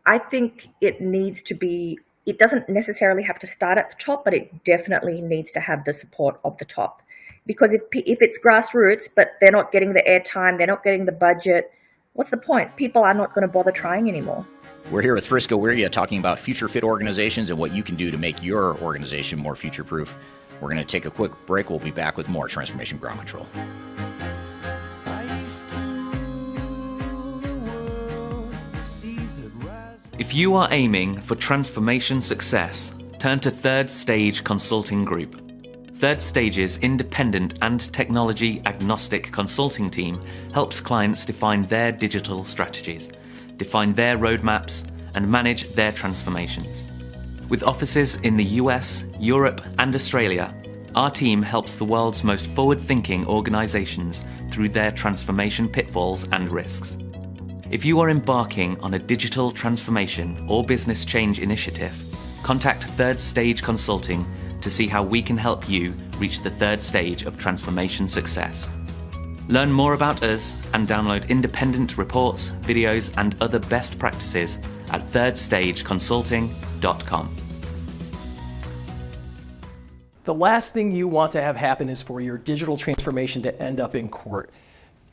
I think it needs to be. It doesn't necessarily have to start at the top, but it definitely needs to have the support of the top. Because if it's grassroots, but they're not getting the airtime, they're not getting the budget, what's the point? People are not going to bother trying anymore. We're here with Friska Wirya talking about future fit organizations and what you can do to make your organization more future proof. We're going to take a quick break. We'll be back with more Transformation Ground Control. If you are aiming for transformation success, turn to Third Stage Consulting Group. Third Stage's independent and technology agnostic consulting team helps clients define their digital strategies, define their roadmaps, and manage their transformations. With offices in the US, Europe, and Australia, our team helps the world's most forward-thinking organizations through their transformation pitfalls and risks. If you are embarking on a digital transformation or business change initiative, contact Third Stage Consulting to see how we can help you reach the third stage of transformation success. Learn more about us and download independent reports, videos, and other best practices at thirdstageconsulting.com. The last thing you want to have happen is for your digital transformation to end up in court.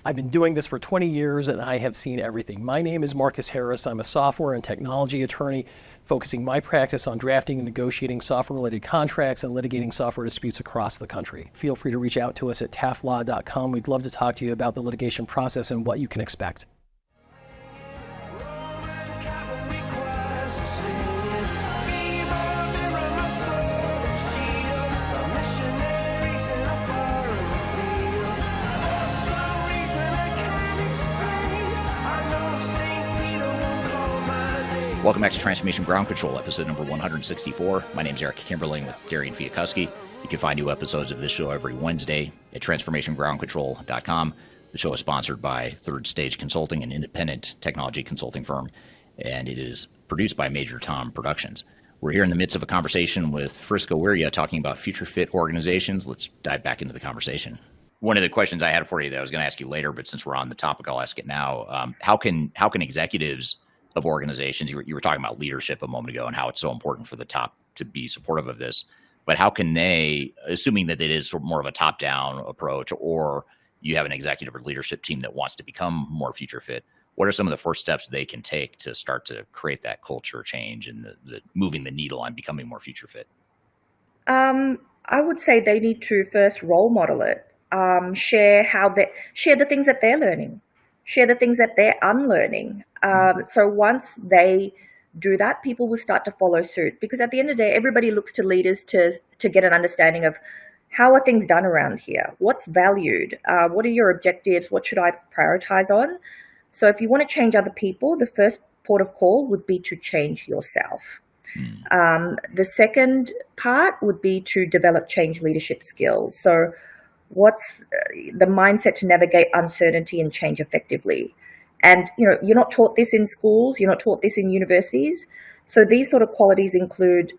I've been doing this for 20 years and I have seen everything. My name is Marcus Harris. I'm a software and technology attorney focusing my practice on drafting and negotiating software-related contracts and litigating software disputes across the country. Feel free to reach out to us at taftlaw.com. We'd love to talk to you about the litigation process and what you can expect. Welcome back to Transformation Ground Control, episode number 164. My name is Eric Kimberling with Darian Chwialkowski. You can find new episodes of this show every Wednesday at transformationgroundcontrol.com. The show is sponsored by Third Stage Consulting, an independent technology consulting firm, and it is produced by Major Tom Productions. We're here in the midst of a conversation with Friska Wirya talking about future fit organizations. Let's dive back into the conversation. One of the questions I had for you that I was going to ask you later, but since we're on the topic, I'll ask it now. How can executives of organizations, you were talking about leadership a moment ago and how it's so important for the top to be supportive of this, but how can they, assuming that it is sort of more of a top-down approach, or you have an executive or leadership team that wants to become more future fit, what are some of the first steps they can take to start to create that culture change and the moving the needle on becoming more future fit? I would say they need to first role model it, share the things that they're learning, share the things that they're unlearning. So once they do that, people will start to follow suit, because at the end of the day, everybody looks to leaders to get an understanding of how are things done around here? What's valued? What are your objectives? What should I prioritize on? So if you want to change other people, the first port of call would be to change yourself. The second part would be to develop change leadership skills. So what's the mindset to navigate uncertainty and change effectively? And, you're not taught this in schools, you're not taught this in universities. So these sort of qualities include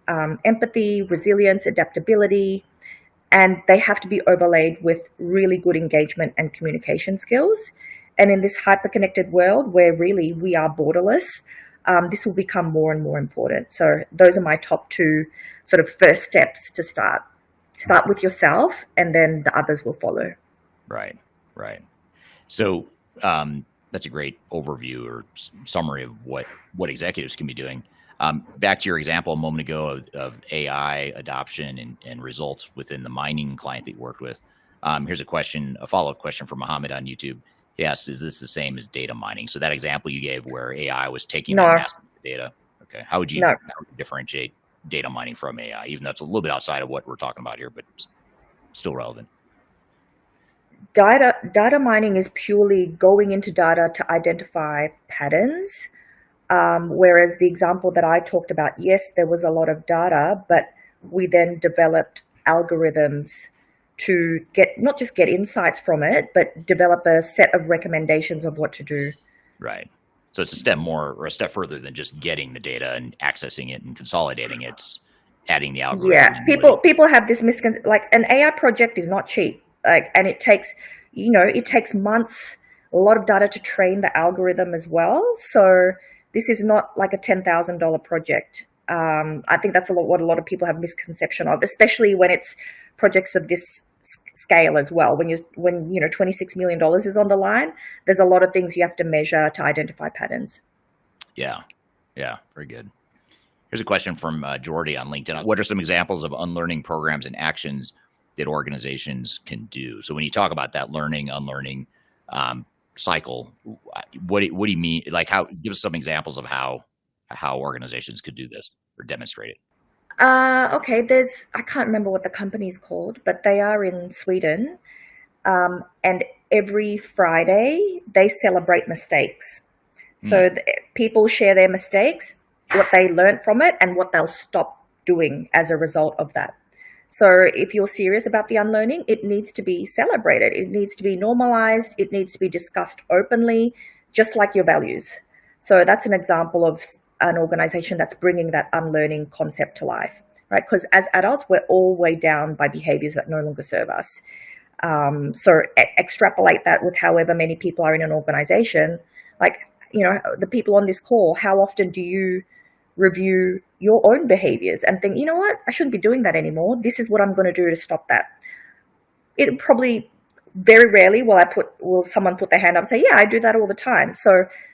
empathy, resilience, adaptability, and they have to be overlaid with really good engagement and communication skills. And in this hyper-connected world where really we are borderless, this will become more and more important. So those are my top two sort of first steps to start. Start with yourself, and then the others will follow. Right. So that's a great overview or summary of what executives can be doing. Back to your example a moment ago of AI adoption and results within the mining client that you worked with. Here's a follow-up question from Mohammed on YouTube. He asked, is this the same as data mining? So that example you gave where AI was taking that massive data. Okay. How would you differentiate data mining from AI, even though it's a little bit outside of what we're talking about here, but still relevant? Data mining is purely going into data to identify patterns, whereas the example that I talked about, yes, there was a lot of data, but we then developed algorithms to not just get insights from it, but develop a set of recommendations of what to do. Right. So it's a step further than just getting the data and accessing it and consolidating it. It's adding the algorithm. Yeah, people have this misconception. Like, an AI project is not cheap. And it takes months, a lot of data to train the algorithm as well. So this is not like a $10,000 project. I think that's what a lot of people have misconception of, especially when it's projects of this scale as well. When $26 million is on the line, there's a lot of things you have to measure to identify patterns. Yeah, very good. Here's a question from Jordy on LinkedIn. What are some examples of unlearning programs and actions that organizations can do? So when you talk about that learning, unlearning cycle, what do you mean? Like, give us some examples of how organizations could do this or demonstrate it. Okay, I can't remember what the company's called, but they are in Sweden. And every Friday they celebrate mistakes. So people share their mistakes, what they learned from it, and what they'll stop doing as a result of that. So if you're serious about the unlearning, it needs to be celebrated. It needs to be normalized. It needs to be discussed openly, just like your values. So that's an example of an organization that's bringing that unlearning concept to life, right? Because as adults, we're all weighed down by behaviors that no longer serve us. So extrapolate that with however many people are in an organization. Like, the people on this call, how often do you review your own behaviors and think, you know what, I shouldn't be doing that anymore. This is what I'm going to do to stop that. It probably very rarely will someone put their hand up and say, yeah, I do that all the time. So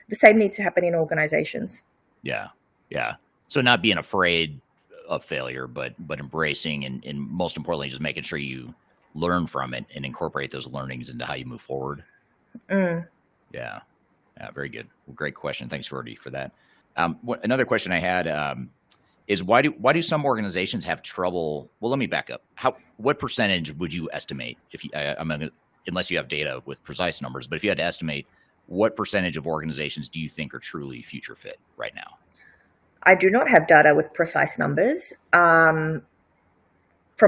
the same needs to happen in organizations. Yeah. Yeah. So not being afraid of failure, but embracing and most importantly, just making sure you learn from it and incorporate those learnings into how you move forward. Yeah. Yeah. Very good. Well, great question. Thanks, Rorty, for that. Another question I had is why do some organizations have trouble? Well, let me back up. What percentage would you estimate if you, unless you have data with precise numbers, but if you had to estimate, what percentage of organizations do you think are truly future fit right now? I do not have data with precise numbers. From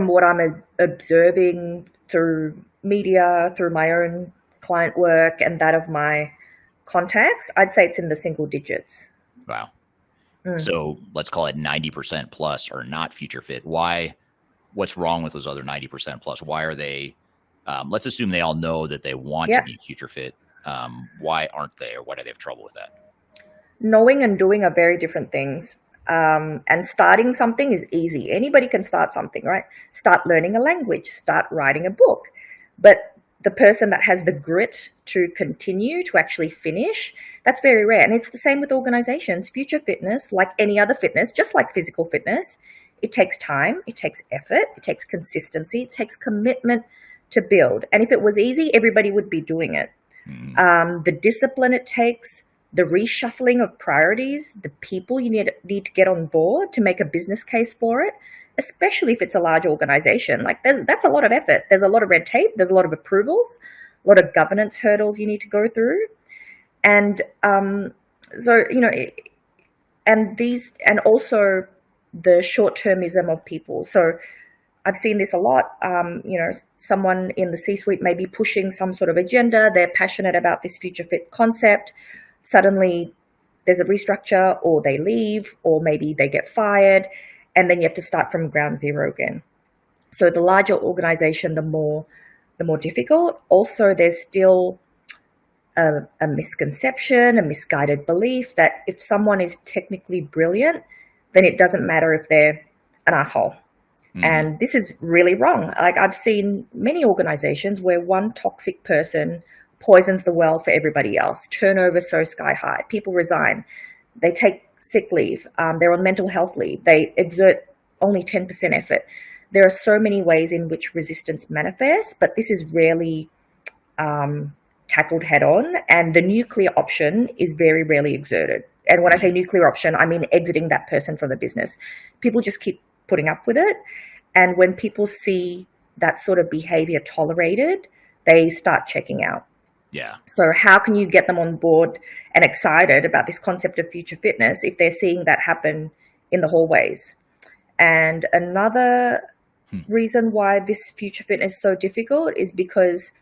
what I'm observing through media, through my own client work and that of my contacts, I'd say it's in the single digits. Wow. So let's call it 90% plus are not future fit. Why? What's wrong with those other 90% plus? Why are they, let's assume they all know that they want to be future fit. Why aren't they, or why do they have trouble with that? Knowing and doing are very different things. And starting something is easy. Anybody can start something, right? Start learning a language, start writing a book. But the person that has the grit to continue, to actually finish, that's very rare. And it's the same with organizations. Future fitness, like any other fitness, just like physical fitness, it takes time, it takes effort, it takes consistency, it takes commitment to build. And if it was easy, everybody would be doing it. The discipline it takes, the reshuffling of priorities, the people you need to get on board to make a business case for it, especially if it's a large organization. Like that's a lot of effort. There's a lot of red tape. There's a lot of approvals, a lot of governance hurdles you need to go through. And so, and also the short-termism of people. So I've seen this a lot. Someone in the C-suite may be pushing some sort of agenda. They're passionate about this future fit concept. Suddenly there's a restructure, or they leave, or maybe they get fired. And then you have to start from ground zero again. So the larger organization, the more difficult. Also, there's still a misconception, a misguided belief that if someone is technically brilliant, then it doesn't matter if they're an asshole. And this is really wrong. Like, I've seen many organizations where one toxic person poisons the well for everybody else. Turnover so sky high. People resign. They take sick leave. They're on mental health leave. They exert only 10% effort. There are so many ways in which resistance manifests, but this is rarely tackled head on. And the nuclear option is very rarely exerted. And when I say nuclear option, I mean exiting that person from the business. People just keep putting up with it. And when people see that sort of behavior tolerated, they start checking out. Yeah. So how can you get them on board and excited about this concept of future fitness if they're seeing that happen in the hallways? And another reason why this future fitness is so difficult is because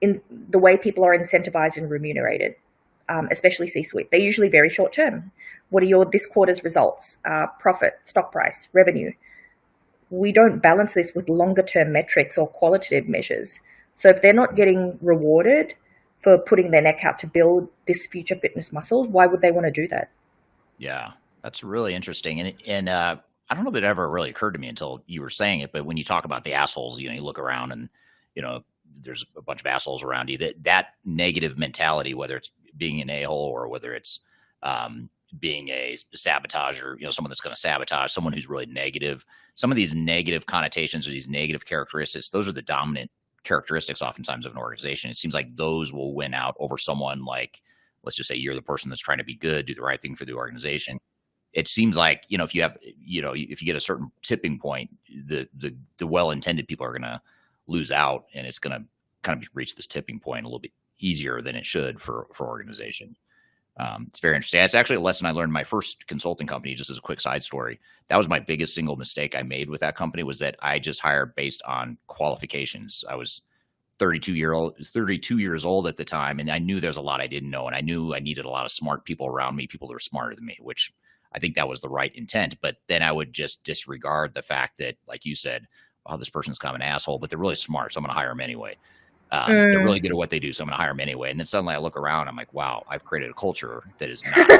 in the way people are incentivized and remunerated, especially C-suite, they're usually very short term. What are your this quarter's results? Profit, stock price, revenue. We don't balance this with longer term metrics or qualitative measures. So if they're not getting rewarded for putting their neck out to build this future fitness muscles, why would they want to do that? Yeah, that's really interesting. And I don't know that it ever really occurred to me until you were saying it, but when you talk about the assholes, you look around and, there's a bunch of assholes around you. That negative mentality, whether it's being an a-hole or whether it's being a sabotager, someone that's going to sabotage, someone who's really negative, some of these negative connotations or these negative characteristics, those are the dominant characteristics oftentimes of an organization. It seems like those will win out over someone like, let's just say you're the person that's trying to be good, do the right thing for the organization. It seems like, if you have, if you get a certain tipping point, the well-intended people are going to lose out, and it's going to kind of reach this tipping point a little bit easier than it should for organization. It's very interesting. It's actually a lesson I learned in my first consulting company, just as a quick side story. That was my biggest single mistake I made with that company, was that I just hired based on qualifications. I was 32 years old at the time, and I knew there's a lot I didn't know, and I knew I needed a lot of smart people around me, people that were smarter than me, which I think that was the right intent. But then I would just disregard the fact that, like you said, oh, this person's kind of an asshole, but they're really smart, so I'm going to hire them anyway. They're really good at what they do, so I'm going to hire them anyway. And then suddenly I look around, I'm like, wow, I've created a culture that is not.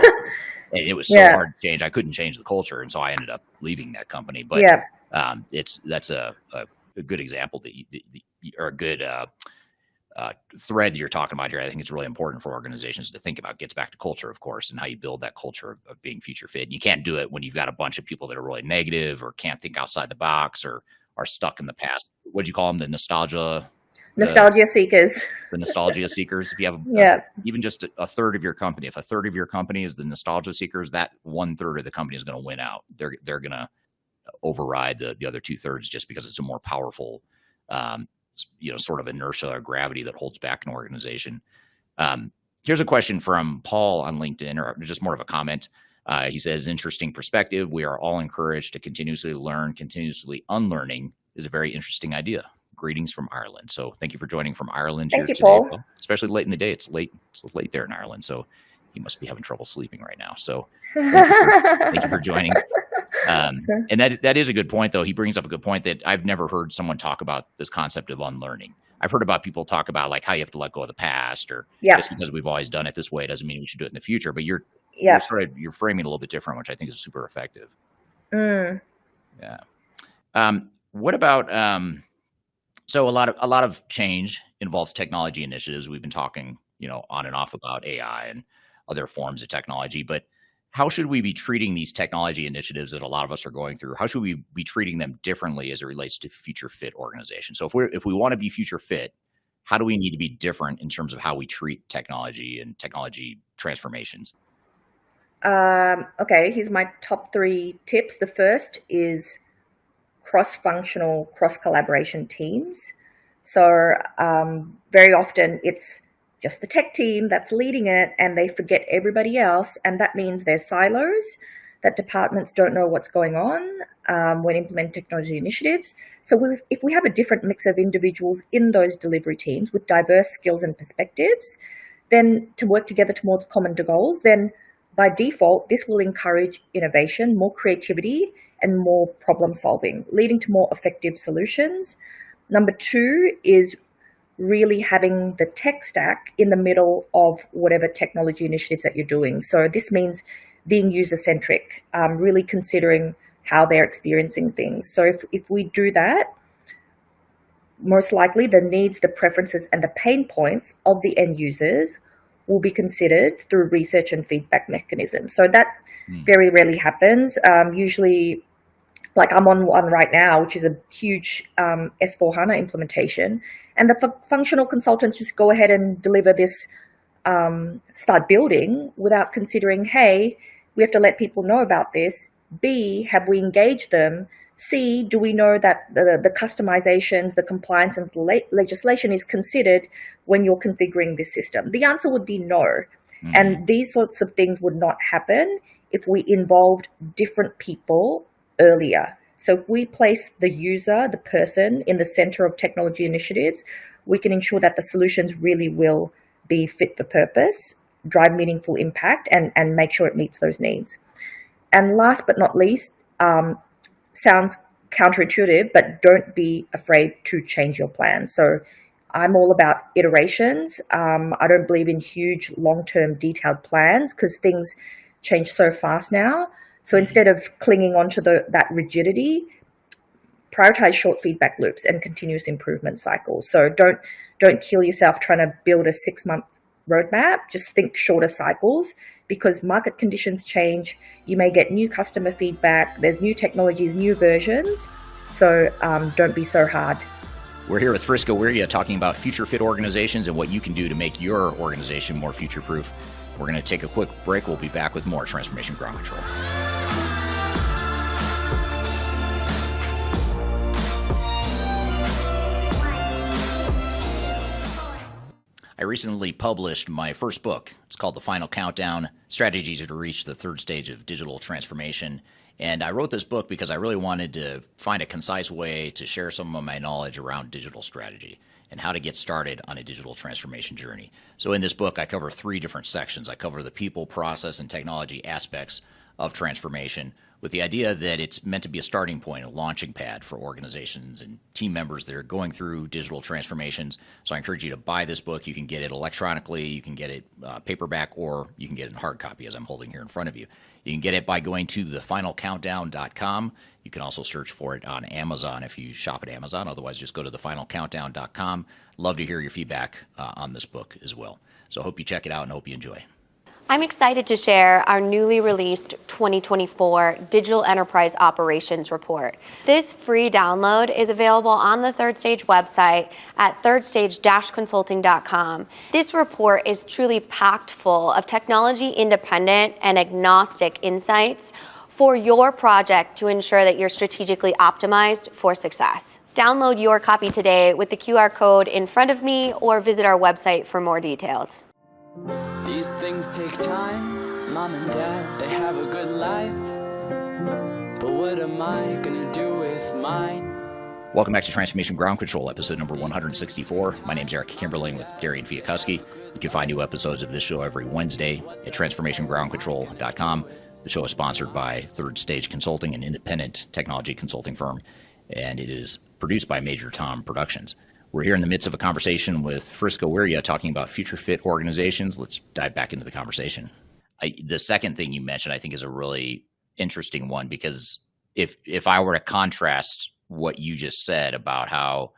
And it was so hard to change. I couldn't change the culture, and so I ended up leaving that company. But that's a good example that or a good thread you're talking about here. I think it's really important for organizations to think about. Gets back to culture, of course, and how you build that culture of being future fit. And you can't do it when you've got a bunch of people that are really negative or can't think outside the box or are stuck in the past. What'd you call them? The nostalgia seekers. The nostalgia seekers. If you have even just a third of your company, if a third of your company is the nostalgia seekers, that 1/3 of the company is going to win out. They're going to override the other 2/3 just because it's a more powerful, sort of inertia or gravity that holds back an organization. Here's a question from Paul on LinkedIn, or just more of a comment. He says, interesting perspective. We are all encouraged to continuously learn. Continuously unlearning is a very interesting idea. Greetings from Ireland. So thank you for joining from Ireland. Thank you, today, Paul. Especially late in the day. It's late there in Ireland. So he must be having trouble sleeping right now. So thank you for joining. And that is a good point, though. He brings up a good point that I've never heard someone talk about this concept of unlearning. I've heard about people talk about like how you have to let go of the past, or just because we've always done it this way doesn't mean we should do it in the future. But you're framing it a little bit different, which I think is super effective. Yeah. What about so a lot of change involves technology initiatives. We've been talking, on and off about AI and other forms of technology, but how should we be treating these technology initiatives that a lot of us are going through? How should we be treating them differently as it relates to future fit organizations? So if we want to be future fit, how do we need to be different in terms of how we treat technology and technology transformations? Okay, here's my top 3 tips. The first is cross-functional, cross-collaboration teams. So very often it's just the tech team that's leading it, and they forget everybody else, and that means there's silos, that departments don't know what's going on when implementing technology initiatives. So if we have a different mix of individuals in those delivery teams with diverse skills and perspectives, then to work together towards common goals, then by default, this will encourage innovation, more creativity, and more problem solving, leading to more effective solutions. Number 2 is really having the tech stack in the middle of whatever technology initiatives that you're doing. So this means being user-centric, really considering how they're experiencing things. So if we do that, most likely the needs, the preferences, and the pain points of the end users will be considered through research and feedback mechanisms. So that very rarely happens. Usually, like I'm on one right now, which is a huge S4HANA implementation, and the functional consultants just go ahead and deliver this, start building without considering, hey, we have to let people know about this. B, have we engaged them? C, do we know that the customizations, the compliance, and the legislation is considered when you're configuring this system? The answer would be no. And these sorts of things would not happen if we involved different people earlier. So if we place the user, the person, in the center of technology initiatives, we can ensure that the solutions really will be fit for purpose, drive meaningful impact, and make sure it meets those needs. And last but not least, sounds counterintuitive, but don't be afraid to change your plan. So I'm all about iterations. I don't believe in huge, long-term detailed plans because things change so fast now. So instead of clinging onto that rigidity, prioritize short feedback loops and continuous improvement cycles. So don't kill yourself trying to build a 6-month roadmap. Just think shorter cycles because market conditions change. You may get new customer feedback. There's new technologies, new versions. So don't be so hard. We're here with Friska Wirya talking about future fit organizations and what you can do to make your organization more future proof. We're going to take a quick break. We'll be back with more Transformation Ground Control. I I recently published my first book. It's called The Final Countdown: Strategies to Reach the Third Stage of Digital Transformation. And I wrote this book because I really wanted to find a concise way to share some of my knowledge around digital strategy and how to get started on a digital transformation journey. So in this book, I cover 3 different sections. I cover the people, process, and technology aspects of transformation, with the idea that it's meant to be a starting point, a launching pad for organizations and team members that are going through digital transformations. So I encourage you to buy this book. You can get it electronically, you can get it paperback, or you can get it in hard copy, as I'm holding here in front of you. You can get it by going to thefinalcountdown.com. You can also search for it on Amazon if you shop at Amazon. Otherwise, just go to thefinalcountdown.com. Love to hear your feedback on this book as well. So hope you check it out and hope you enjoy. I'm excited to share our newly released 2024 Digital Enterprise Operations Report. This free download is available on the Third Stage website at thirdstage-consulting.com. This report is truly packed full of technology-independent and agnostic insights for your project to ensure that you're strategically optimized for success. Download your copy today with the QR code in front of me or visit our website for more details. These things take time, mom and dad, they have a good life. But what am I gonna do with mine? Welcome back to Transformation Ground Control, episode number 164. My name is Eric Kimberling with Darian Chwialkowski. You can find new episodes of this show every Wednesday at transformationgroundcontrol.com. The show is sponsored by Third Stage Consulting, an independent technology consulting firm, and it is produced by Major Tom Productions. We're here in the midst of a conversation with Friska Wirya talking about future fit organizations. Let's dive back into the conversation. The second thing you mentioned, I think, is a really interesting one, because if I were to contrast what you just said about how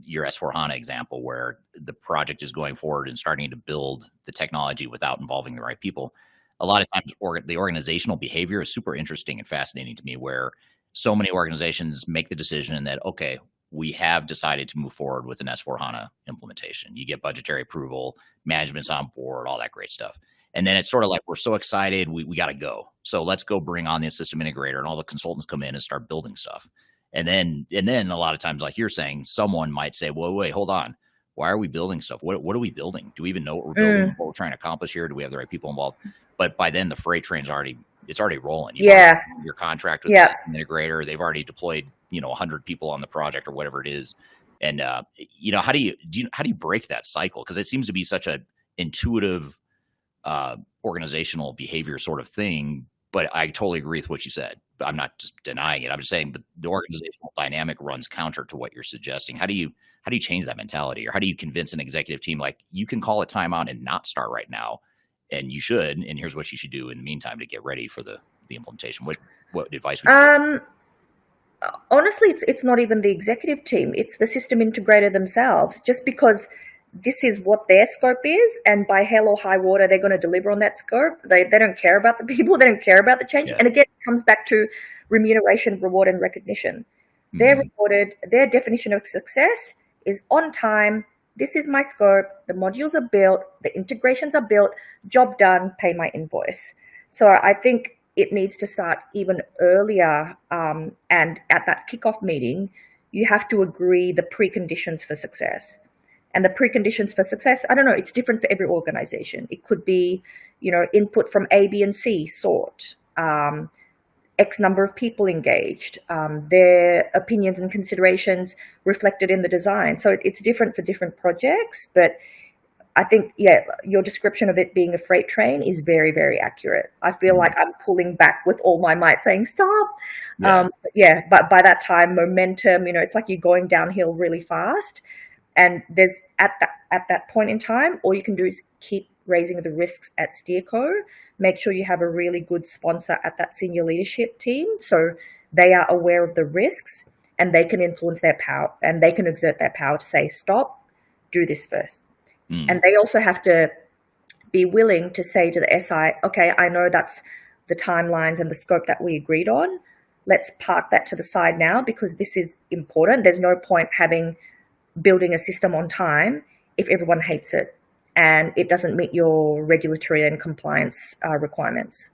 your S4HANA example, where the project is going forward and starting to build the technology without involving the right people, a lot of times the organizational behavior is super interesting and fascinating to me, where so many organizations make the decision that, okay, we have decided to move forward with an S4HANA implementation. You get budgetary approval, management's on board, all that great stuff. And then it's sort of like, we're so excited, we got to go. So let's go bring on the system integrator, and all the consultants come in and start building stuff. And then a lot of times, like you're saying, someone might say, well, wait, hold on. Why are we building stuff? What are we building? Do we even know what we're building? What we're trying to accomplish here? Do we have the right people involved? But by then the freight train's already rolling. Your contract with the system integrator, they've already deployed 100 people on the project or whatever it is. And how do you break that cycle? Because it seems to be such a intuitive organizational behavior sort of thing. But I totally agree with what you said. I'm not just denying it. I'm just saying, but the organizational dynamic runs counter to what you're suggesting. How do you change that mentality, or how do you convince an executive team, like, you can call a timeout and not start right now, and you should, and here's what you should do in the meantime to get ready for the implementation? What advice would you give? Honestly, it's not even the executive team. It's the system integrator themselves. Just because this is what their scope is, and by hell or high water, they're going to deliver on that scope. They don't care about the people. They don't care about the change. Yeah. And again, it comes back to remuneration, reward, and recognition. They're rewarded. Their definition of success is on time. This is my scope. The modules are built. The integrations are built. Job done. Pay my invoice. So I think it needs to start even earlier. And at that kickoff meeting, you have to agree the preconditions for success. And the preconditions for success, I don't know, it's different for every organization. It could be, input from A, B, and C sort, X number of people engaged, their opinions and considerations reflected in the design. So it's different for different projects, but I think, your description of it being a freight train is very, very accurate. I feel like I'm pulling back with all my might saying, stop. But by that time, momentum, it's like you're going downhill really fast. And there's at that point in time, all you can do is keep raising the risks at SteerCo. Make sure you have a really good sponsor at that senior leadership team, so they are aware of the risks and they can influence their power, and they can exert their power to say, stop, do this first. And they also have to be willing to say to the SI, okay, I know that's the timelines and the scope that we agreed on. Let's park that to the side now, because this is important. There's no point building a system on time if everyone hates it and it doesn't meet your regulatory and compliance requirements.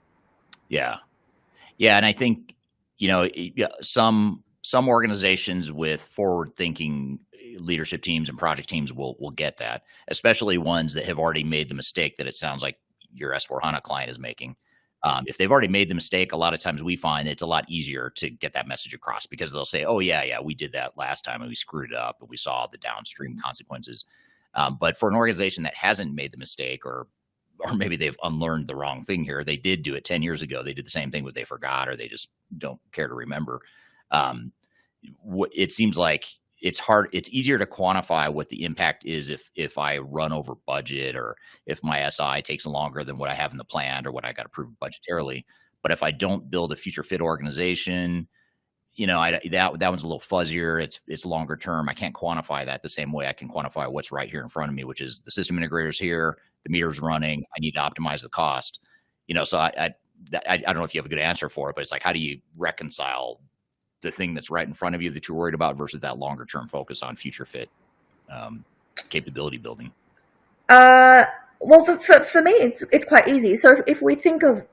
Yeah. And I think, some some organizations with forward-thinking leadership teams and project teams will get that, especially ones that have already made the mistake that it sounds like your S/4HANA client is making. If they've already made the mistake, a lot of times we find it's a lot easier to get that message across because they'll say, oh, yeah, we did that last time and we screwed it up and we saw the downstream consequences. But for an organization that hasn't made the mistake, or maybe they've unlearned the wrong thing here, they did do it 10 years ago. They did the same thing, but they forgot, or they just don't care to remember. It seems like it's hard. It's easier to quantify what the impact is if I run over budget, or if my SI takes longer than what I have in the plan, or what I got approved budgetarily. But if I don't build a future fit organization, that one's a little fuzzier. It's longer term. I can't quantify that the same way I can quantify what's right here in front of me, which is the system integrator's here, the meter's running. I need to optimize the cost. So I don't know if you have a good answer for it, but it's like, how do you reconcile the thing that's right in front of you that you're worried about versus that longer term focus on future fit capability building? Well, for me, it's quite easy. So if we think of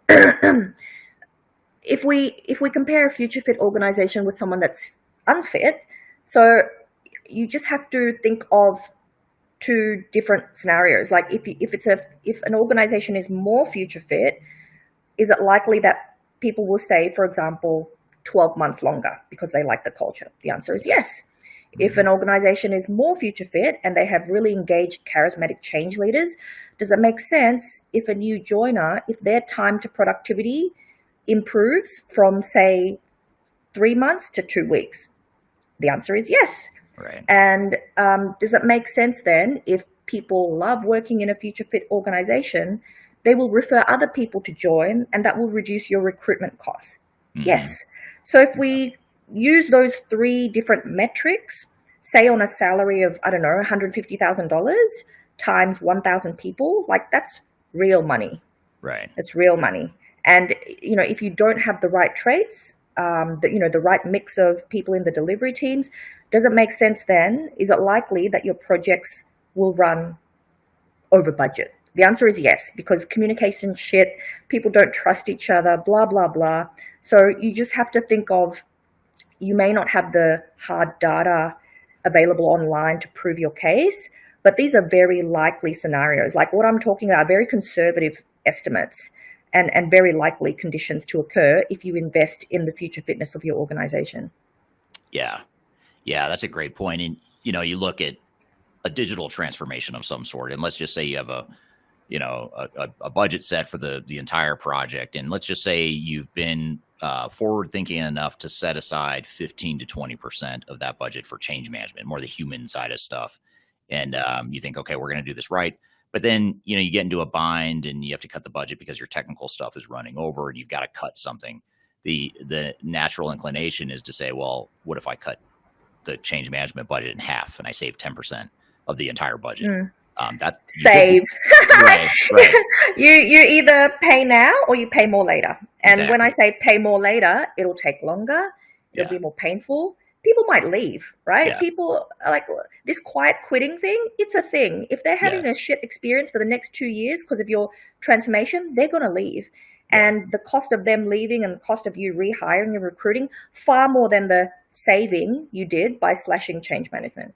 if we compare a future fit organization with someone that's unfit, so you just have to think of two different scenarios. Like if an organization is more future fit, is it likely that people will stay, for example, 12 months longer because they like the culture? The answer is yes. If an organization is more future fit and they have really engaged, charismatic change leaders, does it make sense if a new joiner, if their time to productivity improves from, say, 3 months to 2 weeks? The answer is yes. Right. And does it make sense then, if people love working in a future fit organization, they will refer other people to join, and that will reduce your recruitment costs? Mm-hmm. Yes. So if we use those 3 different metrics, say on a salary of, I don't know, $150,000 times 1,000 people, like that's real money. Right. It's real money. And, if you don't have the right traits, the right mix of people in the delivery teams, does it make sense then? Is it likely that your projects will run over budget? The answer is yes, because communication shit, people don't trust each other, blah, blah, blah. So you just have to think of, you may not have the hard data available online to prove your case, but these are very likely scenarios. Like what I'm talking about, very conservative estimates and very likely conditions to occur if you invest in the future fitness of your organization. Yeah, that's a great point. And, you look at a digital transformation of some sort, and let's just say you have a budget set for the entire project. And let's just say you've been forward thinking enough to set aside 15 to 20% of that budget for change management, more the human side of stuff. And you think, okay, we're going to do this right. But then, you get into a bind and you have to cut the budget because your technical stuff is running over and you've got to cut something. The natural inclination is to say, well, what if I cut the change management budget in half and I save 10% of the entire budget? That save. Right. You either pay now or you pay more later. And Exactly. when I say pay more later, it'll take longer. It'll be more painful. People might leave, right? Yeah. People are like, this quiet quitting thing, it's a thing. If they're having a shit experience for the next 2 years because of your transformation, they're going to leave. And the cost of them leaving and the cost of you rehiring and recruiting, far more than the saving you did by slashing change management.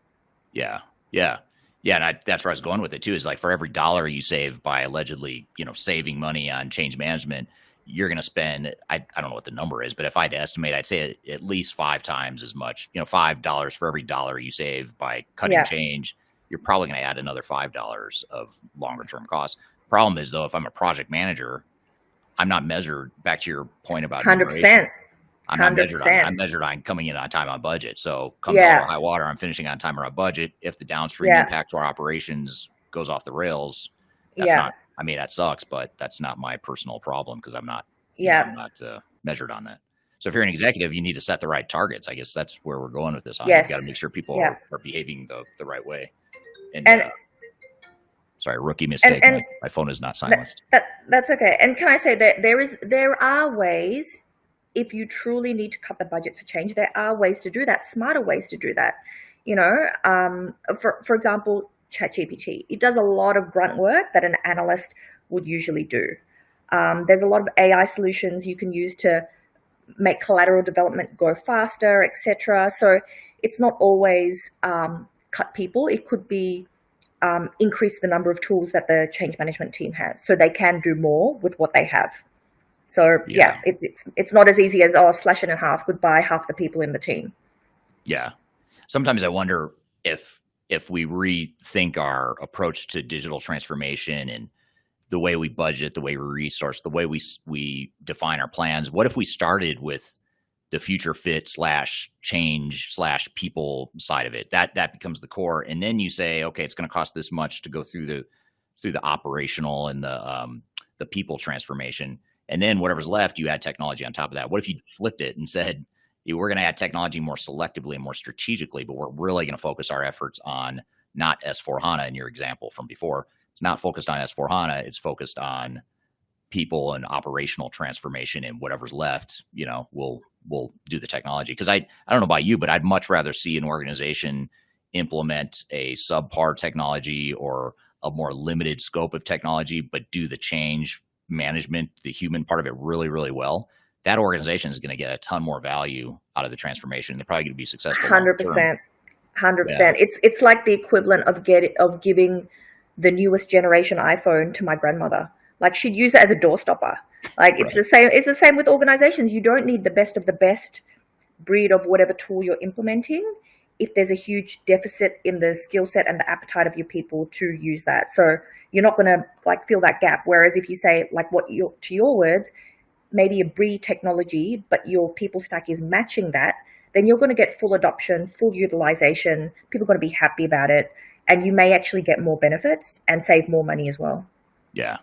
Yeah. And that's where I was going with it too, is like for every dollar you save by allegedly, saving money on change management, you're going to spend, I don't know what the number is, but if I had to estimate, I'd say at least 5 times as much, $5 for every dollar you save by cutting change, you're probably going to add another $5 of longer term costs. Problem is though, if I'm a project manager, I'm not measured, back to your point about 100%. I'm not measured on, I'm measured on coming in on time on budget. So come to high water, I'm finishing on time or on budget. If the downstream impact to our operations goes off the rails, that's not, that sucks, but that's not my personal problem because I'm not, I'm not measured on that. So if you're an executive, you need to set the right targets. I guess that's where we're going with this. Yes. You've got to make sure people are behaving the right way. And sorry, rookie mistake. My phone is not silenced. That's okay. And can I say that there are ways, if you truly need to cut the budget for change, there are ways to do that, smarter ways to do that. For example, ChatGPT, it does a lot of grunt work that an analyst would usually do. There's a lot of AI solutions you can use to make collateral development go faster, etc. So it's not always cut people. It could be increase the number of tools that the change management team has, so they can do more with what they have. So yeah, it's not as easy as slash it in half, goodbye half the people in the team. Yeah. Sometimes I wonder if we rethink our approach to digital transformation and the way we budget, the way we resource, the way we define our plans. What if we started with the future fit / change / people side of it? That becomes the core, and then you say, okay, it's going to cost this much to go through the operational and the people transformation, and then whatever's left, you add technology on top of that. What if you flipped it and said, we're going to add technology more selectively and more strategically, but we're really going to focus our efforts on not S4HANA in your example from before. It's not focused on S4HANA. It's focused on people and operational transformation, and whatever's left, we'll do the technology. Because I don't know about you, but I'd much rather see an organization implement a subpar technology or a more limited scope of technology, but do the change management, the human part of it really, really well. That organization is going to get a ton more value out of the transformation. They're probably going to be successful. 100%. It's like the equivalent of giving the newest generation iPhone to my grandmother. Like, she'd use it as a doorstopper. Like, it's the same. It's the same with organizations. You don't need the best of the best breed of whatever tool you're implementing if there's a huge deficit in the skill set and the appetite of your people to use that. So you're not going to fill that gap. Whereas if you say, to your words, maybe a breed technology, but your people stack is matching that, then you're going to get full adoption, full utilization. People are going to be happy about it. And you may actually get more benefits and save more money as well. Yeah.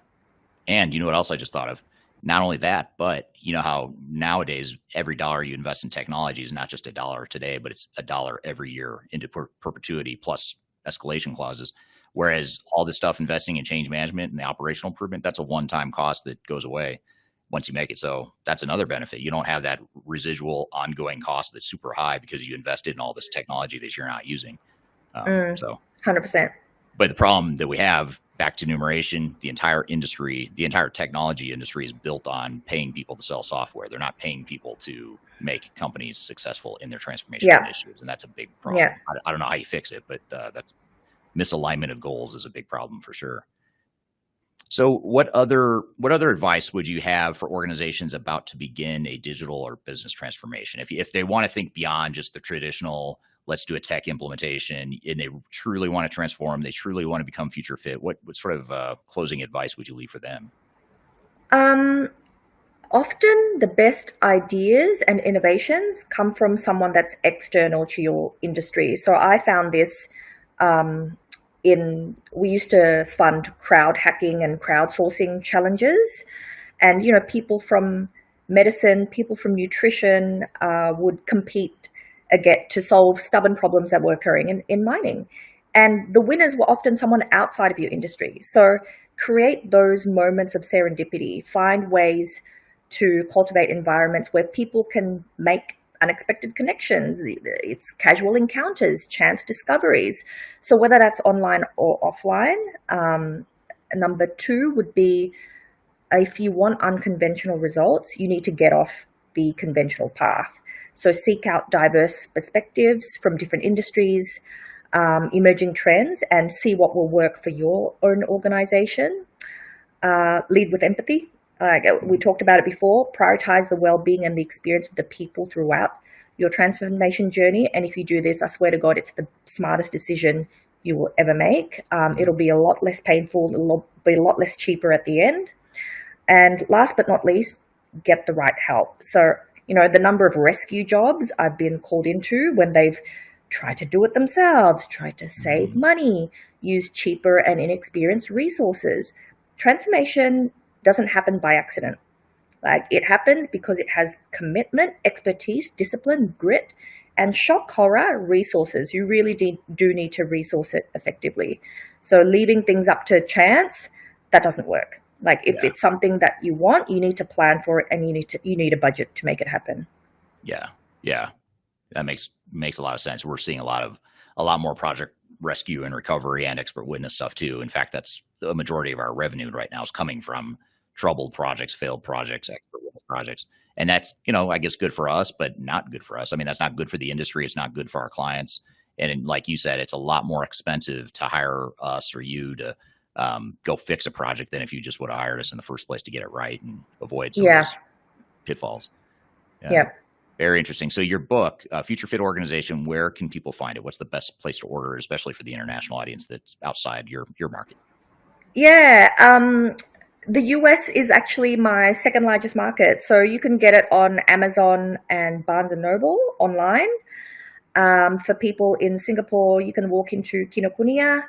And you know what else I just thought of? Not only that, but you know how nowadays every dollar you invest in technology is not just a dollar today, but it's a dollar every year into perpetuity plus escalation clauses. Whereas all this stuff investing in change management and the operational improvement, that's a one-time cost that goes away once you make it. So that's another benefit. You don't have that residual ongoing cost that's super high because you invested in all this technology that you're not using. So 100%. But the problem that we have, back to numeration, the entire industry, the entire technology industry is built on paying people to sell software. They're not paying people to make companies successful in their transformation initiatives. And that's a big problem. Yeah. I don't know how you fix it, but that's misalignment of goals is a big problem for sure. So what other advice would you have for organizations about to begin a digital or business transformation? If they want to think beyond just the traditional, let's do a tech implementation, and they truly want to transform, they truly want to become future fit, what sort of closing advice would you leave for them? Often the best ideas and innovations come from someone that's external to your industry. So I found this we used to fund crowd hacking and crowdsourcing challenges, and people from medicine, people from nutrition would compete to solve stubborn problems that were occurring in mining, and the winners were often someone outside of your industry. So create those moments of serendipity, find ways to cultivate environments where people can make unexpected connections. It's casual encounters, chance discoveries. So whether that's online or offline. Number 2 would be, if you want unconventional results, you need to get off the conventional path. So seek out diverse perspectives from different industries, emerging trends, and see what will work for your own organization. Lead with empathy. We talked about it before. Prioritize the well-being and the experience of the people throughout your transformation journey. And if you do this, I swear to God, it's the smartest decision you will ever make. It'll be a lot less painful. It'll be a lot less cheaper at the end. And last but not least, get the right help. So, the number of rescue jobs I've been called into when they've tried to do it themselves, tried to save money, use cheaper and inexperienced resources. Transformation doesn't happen by accident. It happens because it has commitment, expertise, discipline, grit, and shock horror resources. You really do need to resource it effectively. So leaving things up to chance, that doesn't work. If it's something that you want, you need to plan for it, and you need a budget to make it happen. Yeah. That makes a lot of sense. We're seeing a lot more project rescue and recovery and expert witness stuff too. In fact, that's the majority of our revenue right now is coming from troubled projects, failed projects, expert witness projects. And that's, I guess good for us, but not good for us. I mean, that's not good for the industry. It's not good for our clients. And like you said, it's a lot more expensive to hire us or you to go fix a project than if you just would have hired us in the first place to get it right and avoid some of those pitfalls. Yeah. Very interesting. So your book, Future Fit Organization, where can people find it? What's the best place to order, especially for the international audience that's outside your market? Yeah. The US is actually my second largest market. So you can get it on Amazon and Barnes & Noble online. For people in Singapore, you can walk into Kinokuniya.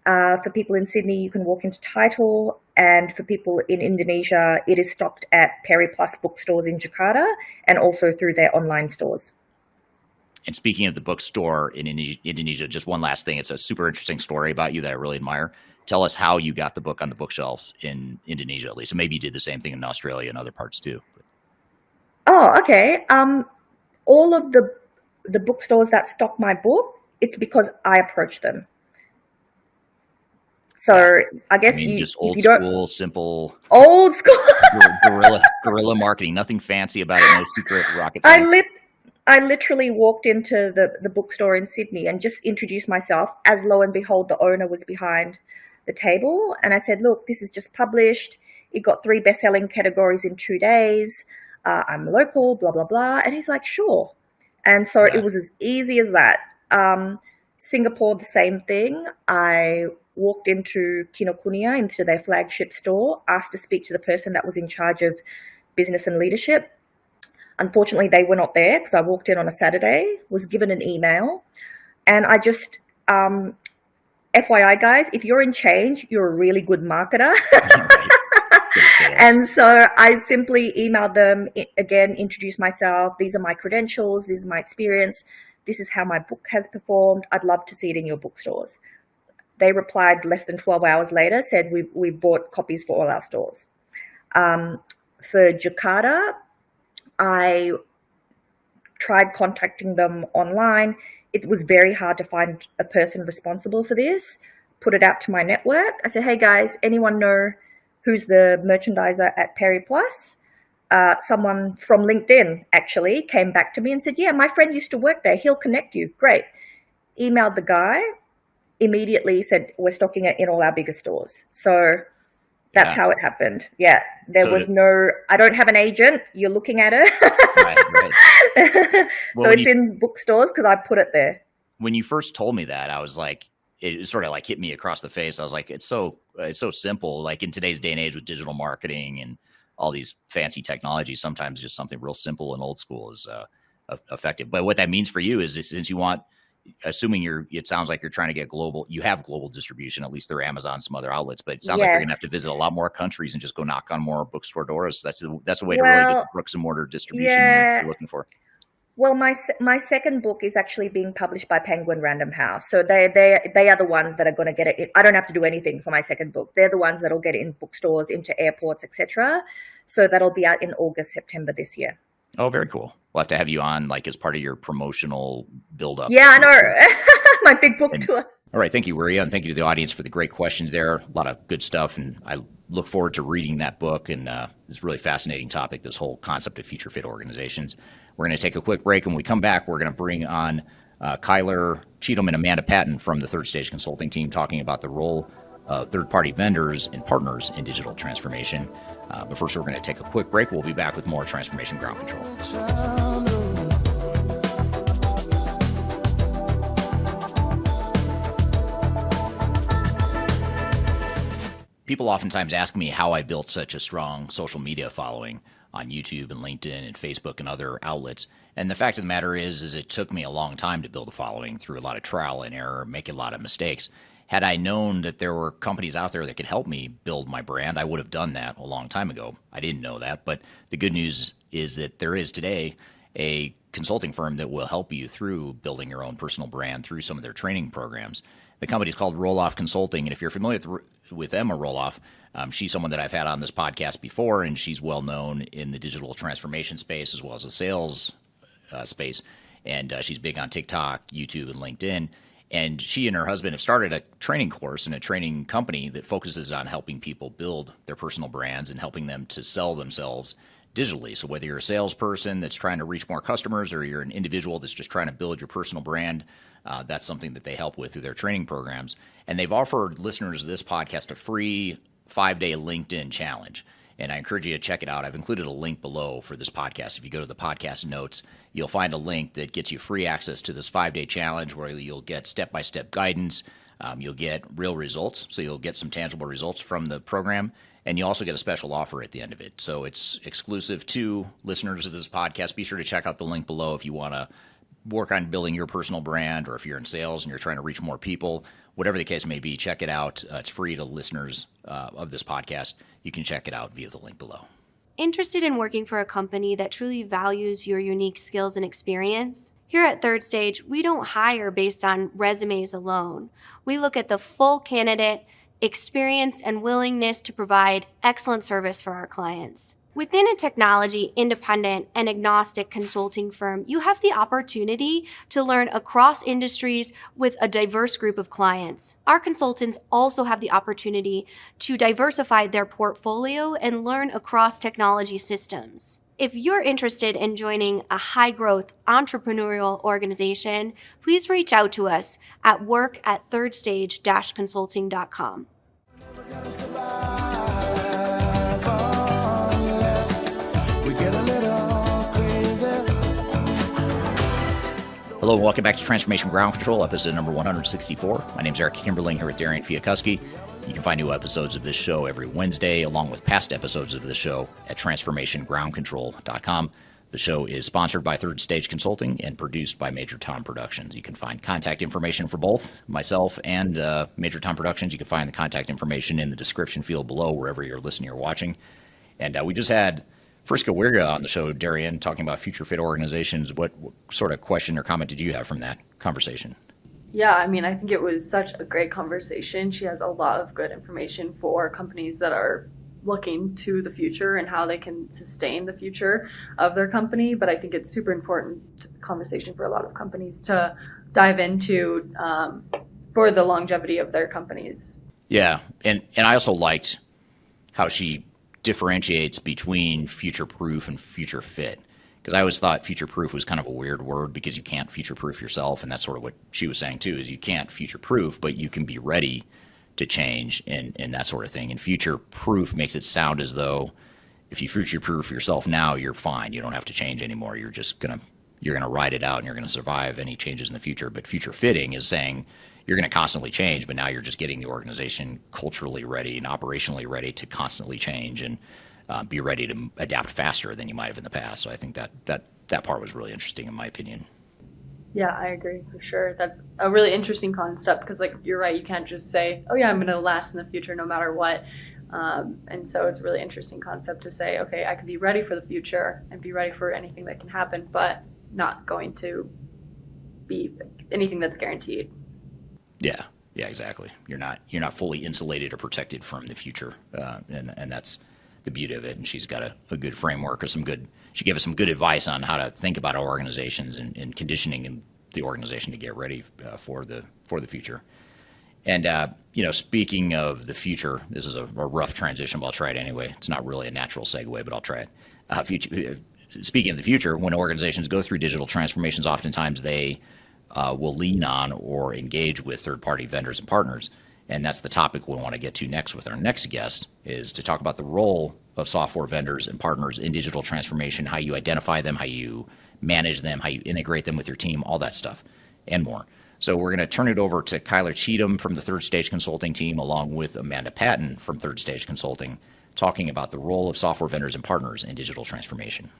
For people in Sydney, you can walk into Title. And for people in Indonesia, it is stocked at Peri Plus bookstores in Jakarta and also through their online stores. And speaking of the bookstore in Indonesia, just one last thing. It's a super interesting story about you that I really admire. Tell us how you got the book on the bookshelf in Indonesia, at least. And maybe you did the same thing in Australia and other parts too. Oh, okay. All of the bookstores that stock my book, it's because I approached them. So I guess just old school, simple. Old school. guerrilla marketing. Nothing fancy about it. No secret rocket science. I literally walked into the bookstore in Sydney and just introduced myself. As lo and behold, the owner was behind the table. And I said, look, this is just published. It got 3 best-selling categories in 2 days. I'm local, blah, blah, blah. And he's like, sure. And so it was as easy as that. Singapore, the same thing. I walked into Kinokuniya, into their flagship store, asked to speak to the person that was in charge of business and leadership. Unfortunately, they were not there because I walked in on a Saturday, was given an email. And I just, FYI, guys, if you're in change, you're a really good marketer. And so I simply emailed them, again, introduced myself. These are my credentials. This is my experience. This is how my book has performed. I'd love to see it in your bookstores. They replied less than 12 hours later, said we bought copies for all our stores. For Jakarta, I tried contacting them online. It was very hard to find a person responsible for this. Put it out to my network. I said, hey guys, anyone know who's the merchandiser at Peri Plus? Someone from LinkedIn actually came back to me and said, yeah, my friend used to work there. He'll connect you. Great. Emailed the guy, immediately said, we're stocking it in all our bigger stores. So that's how it happened. Yeah. There was I don't have an agent. You're looking at it. Right. So it's in bookstores because I put it there. When you first told me that, I was like, it sort of like hit me across the face. I was like, it's so simple. Like in today's day and age with digital marketing and all these fancy technologies, sometimes just something real simple and old school is effective. But what that means for you is since you want, assuming it sounds like you're trying to get global, you have global distribution, at least through Amazon, some other outlets, but it sounds like you're gonna have to visit a lot more countries and just go knock on more bookstore doors. That's a way to really get the bricks and mortar distribution you're looking for. Well, my second book is actually being published by Penguin Random House. So they are the ones that are going to get it. I don't have to do anything for my second book. They're the ones that'll get it in bookstores, into airports, etc. So that'll be out in August, September this year. Oh, very cool. We'll have to have you on like as part of your promotional build-up. Yeah, I know. My big book tour. All right. Thank you, Wirya. And thank you to the audience for the great questions there. A lot of good stuff. And I look forward to reading that book. And it's a really fascinating topic, this whole concept of future fit organizations. We're going to take a quick break. And when we come back, we're going to bring on Kyler Cheatham and Amanda Patton from the Third Stage Consulting team talking about the role of third-party vendors and partners in digital transformation. But first, we're going to take a quick break. We'll be back with more Transformation Ground Control. People oftentimes ask me how I built such a strong social media following on YouTube and LinkedIn and Facebook and other outlets. And the fact of the matter is it took me a long time to build a following through a lot of trial and error, making a lot of mistakes. Had I known that there were companies out there that could help me build my brand, I would have done that a long time ago. I didn't know that, but the good news is that there is today a consulting firm that will help you through building your own personal brand through some of their training programs. The company is called Roloff Consulting, and if you're familiar with Emma Roloff, she's someone that I've had on this podcast before, and she's well known in the digital transformation space as well as the sales space, and she's big on TikTok, YouTube, and LinkedIn. And she and her husband have started a training course and a training company that focuses on helping people build their personal brands and helping them to sell themselves digitally. So whether you're a salesperson that's trying to reach more customers or you're an individual that's just trying to build your personal brand, that's something that they help with through their training programs. And they've offered listeners of this podcast a free 5-day LinkedIn challenge. And I encourage you to check it out. I've included a link below for this podcast. If you go to the podcast notes, you'll find a link that gets you free access to this 5-day challenge where you'll get step-by-step guidance. You'll get real results. So you'll get some tangible results from the program. And you also get a special offer at the end of it. So it's exclusive to listeners of this podcast. Be sure to check out the link below if you want to work on building your personal brand, or if you're in sales and you're trying to reach more people. Whatever the case may be, check it out. It's free to listeners of this podcast. You can check it out via the link below. Interested in working for a company that truly values your unique skills and experience? Here at Third Stage, we don't hire based on resumes alone. We look at the full candidate, experience, and willingness to provide excellent service for our clients. Within a technology, independent, and agnostic consulting firm, you have the opportunity to learn across industries with a diverse group of clients. Our consultants also have the opportunity to diversify their portfolio and learn across technology systems. If you're interested in joining a high-growth entrepreneurial organization, please reach out to us at work@thirdstage-consulting.com. Hello and welcome back to Transformation Ground Control, episode number 164. My name is Eric Kimberling here with Darian Chwialkowski. You can find new episodes of this show every Wednesday, along with past episodes of this show at transformationgroundcontrol.com. The show is sponsored by Third Stage Consulting and produced by Major Tom Productions. You can find contact information for both myself and Major Tom Productions. You can find the contact information in the description field below, wherever you're listening or watching. And we just had Friska Wirya on the show, Darian, talking about future fit organizations. What sort of question or comment did you have from that conversation? Yeah, I mean, I think it was such a great conversation. She has a lot of good information for companies that are looking to the future and how they can sustain the future of their company. But I think it's super important conversation for a lot of companies to dive into for the longevity of their companies. Yeah, and I also liked how she differentiates between future-proof and future fit. Because I always thought future-proof was kind of a weird word because you can't future-proof yourself, and that's sort of what she was saying too, is you can't future-proof, but you can be ready to change and that sort of thing. And future-proof makes it sound as though if you future-proof yourself now, you're fine. You don't have to change anymore. You're gonna ride it out and you're gonna survive any changes in the future. But future-fitting is saying you're going to constantly change, but now you're just getting the organization culturally ready and operationally ready to constantly change and be ready to adapt faster than you might have in the past. So I think that part was really interesting in my opinion. Yeah, I agree for sure. That's a really interesting concept because, like, you're right. You can't just say, "Oh yeah, I'm going to last in the future no matter what." And so it's a really interesting concept to say, "Okay, I can be ready for the future and be ready for anything that can happen, but not going to be anything that's guaranteed." Yeah, exactly. You're not fully insulated or protected from the future, and that's the beauty of it. And she's got a good framework or she gave us some good advice on how to think about our organizations and conditioning the organization to get ready for the future. And speaking of the future, this is a rough transition, but I'll try it anyway. It's not really a natural segue, but I'll try it. Speaking of the future, when organizations go through digital transformations, oftentimes they will lean on or engage with third-party vendors and partners. And that's the topic we want to get to next with our next guest, is to talk about the role of software vendors and partners in digital transformation, how you identify them, how you manage them, how you integrate them with your team, all that stuff and more. So we're going to turn it over to Kyler Cheatham from the Third Stage Consulting team, along with Amanda Patton from Third Stage Consulting, talking about the role of software vendors and partners in digital transformation.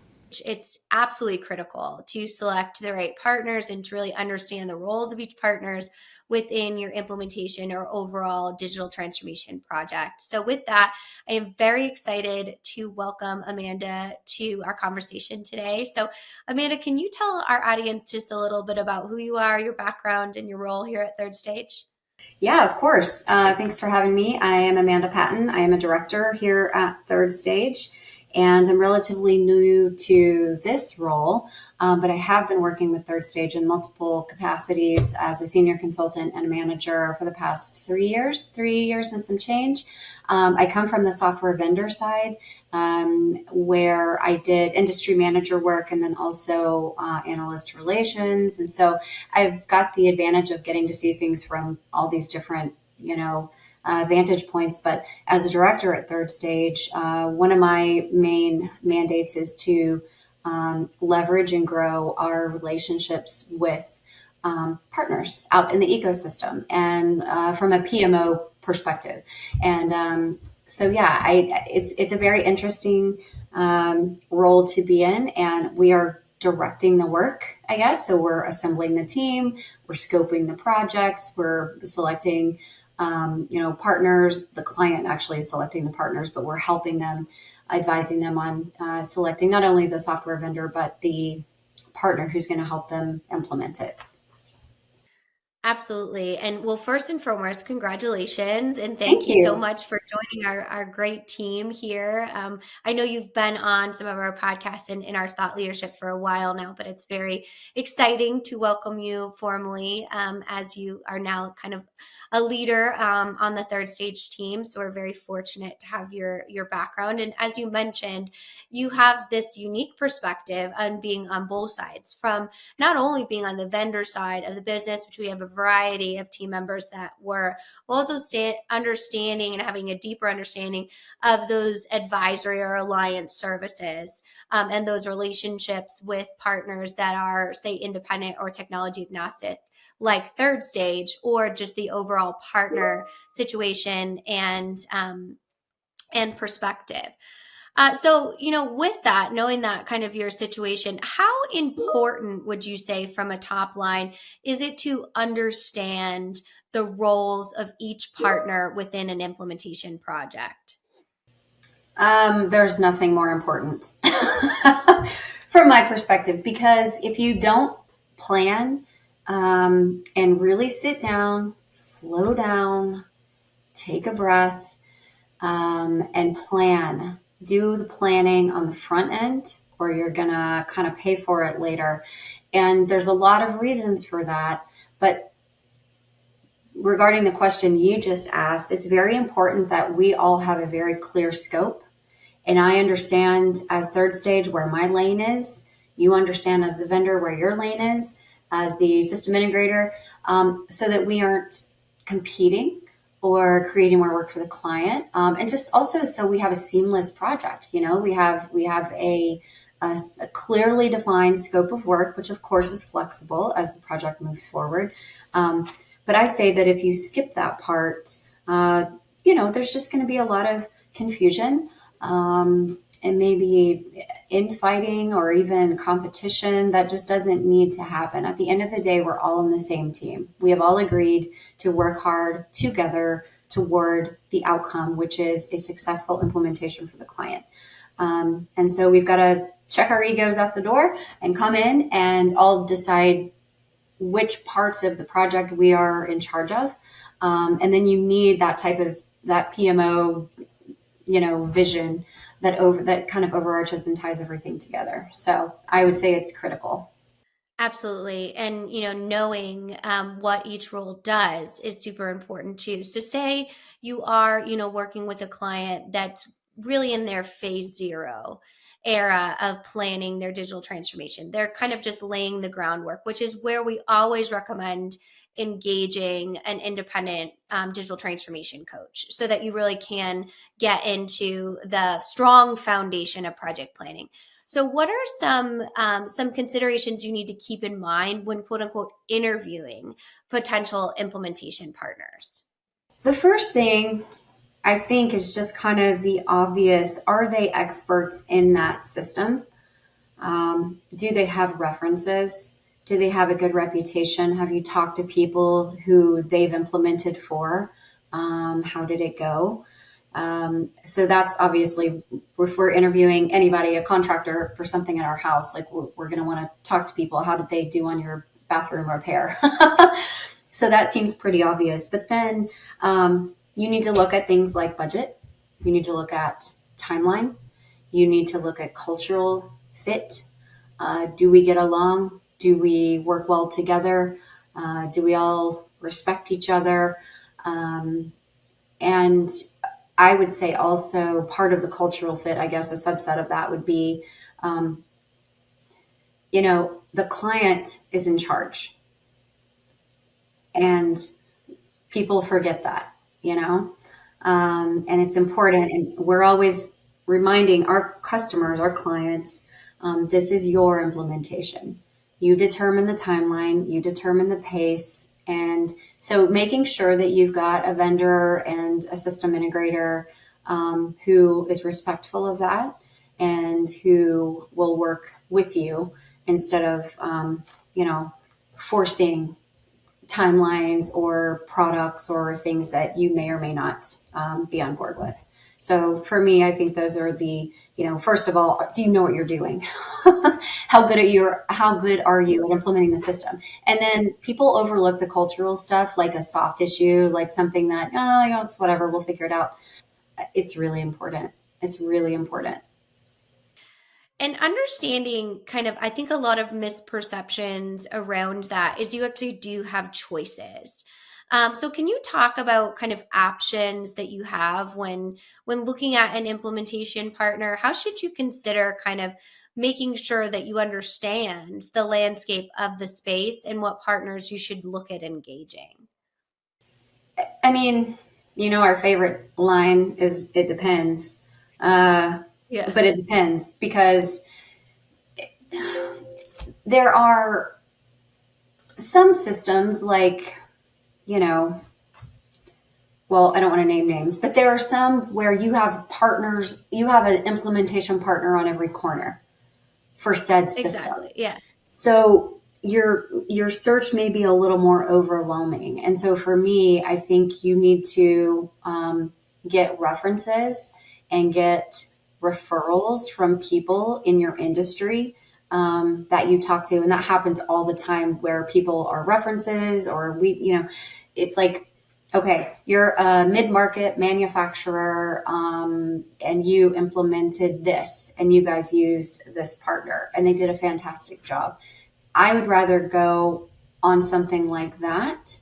It's absolutely critical to select the right partners and to really understand the roles of each partners within your implementation or overall digital transformation project. So with that, I am very excited to welcome Amanda to our conversation today. So Amanda, can you tell our audience just a little bit about who you are, your background, and your role here at Third Stage? Yeah, of course. Thanks for having me. I am Amanda Patton. I am a director here at Third Stage. and I'm relatively new to this role, but I have been working with Third Stage in multiple capacities as a senior consultant and a manager for the past 3 years and some change. I come from the software vendor side, where I did industry manager work and then also analyst relations. And so I've got the advantage of getting to see things from all these different, vantage points. But as a director at Third Stage, one of my main mandates is to leverage and grow our relationships with partners out in the ecosystem and from a PMO perspective. And it's a very interesting role to be in, and we are directing the work, I guess. So we're assembling the team, we're scoping the projects, we're selecting partners. The client actually is selecting the partners, but we're helping them, advising them on selecting not only the software vendor, but the partner who's going to help them implement it. Absolutely. And well, first and foremost, congratulations. And thank you so much for joining our great team here. I know you've been on some of our podcasts and in our thought leadership for a while now, but it's very exciting to welcome you formally as you are now kind of a leader on the Third Stage team. So we're very fortunate to have your background. And as you mentioned, you have this unique perspective on being on both sides, from not only being on the vendor side of the business, which we have a variety of team members that were also understanding and having a deeper understanding of those advisory or alliance services and those relationships with partners that are, say, independent or technology agnostic, like Third Stage, or just the overall partner situation and perspective. So, with that, knowing that kind of your situation, how important would you say from a top line is it to understand the roles of each partner within an implementation project? There's nothing more important from my perspective, because if you don't plan and really sit down, slow down, take a breath, and plan. Do the planning on the front end, or you're going to kind of pay for it later. And there's a lot of reasons for that. But regarding the question you just asked, it's very important that we all have a very clear scope. And I understand as Third Stage where my lane is. You understand as the vendor where your lane is, as the system integrator, so that we aren't competing or creating more work for the client. And just also so we have a seamless project. We have a clearly defined scope of work, which of course is flexible as the project moves forward. But I say that if you skip that part, there's just going to be a lot of confusion and maybe infighting or even competition that just doesn't need to happen. At the end of the day, we're all on the same team. We have all agreed to work hard together toward the outcome, which is a successful implementation for the client. And so we've got to check our egos at the door and come in and all decide which parts of the project we are in charge of. And then you need that PMO, vision that kind of overarches and ties everything together. So I would say it's critical. Absolutely. And, knowing what each role does is super important too. So say you are, working with a client that's really in their phase 0 era of planning their digital transformation. They're kind of just laying the groundwork, which is where we always recommend engaging an independent digital transformation coach so that you really can get into the strong foundation of project planning. So what are some considerations you need to keep in mind when, quote unquote, interviewing potential implementation partners? The first thing I think is just kind of the obvious. Are they experts in that system? Do they have references? Do they have a good reputation? Have you talked to people who they've implemented for? How did it go? So that's obviously, if we're interviewing anybody, a contractor for something in our house, like we're going to want to talk to people. How did they do on your bathroom repair? So that seems pretty obvious. But then you need to look at things like budget. You need to look at timeline. You need to look at cultural fit. Do we get along? Do we work well together? Do we all respect each other? And I would say also part of the cultural fit, I guess a subset of that would be, the client is in charge. And people forget that, and it's important. And we're always reminding our customers, our clients, this is your implementation. You determine the timeline, you determine the pace. And so making sure that you've got a vendor and a system integrator who is respectful of that and who will work with you instead of, forcing timelines or products or things that you may or may not be on board with. So for me, I think those are the, first of all, do you know what you're doing? How good are you at implementing the system? And then people overlook the cultural stuff, like a soft issue, like something that, it's whatever, we'll figure it out. It's really important. It's really important. And understanding I think a lot of misperceptions around that is you actually do have choices. So can you talk about kind of options that you have when looking at an implementation partner? How should you consider kind of making sure that you understand the landscape of the space and what partners you should look at engaging? I mean, our favorite line is, it depends. Yeah. But it depends, because there are some systems like, well, I don't want to name names, but there are some where you have partners, you have an implementation partner on every corner for said system. Exactly. Yeah. So your search may be a little more overwhelming. And so for me, I think you need to get references and get referrals from people in your industry that you talk to. And that happens all the time, where people are references, or it's like, okay, you're a mid-market manufacturer and you implemented this and you guys used this partner and they did a fantastic job. I would rather go on something like that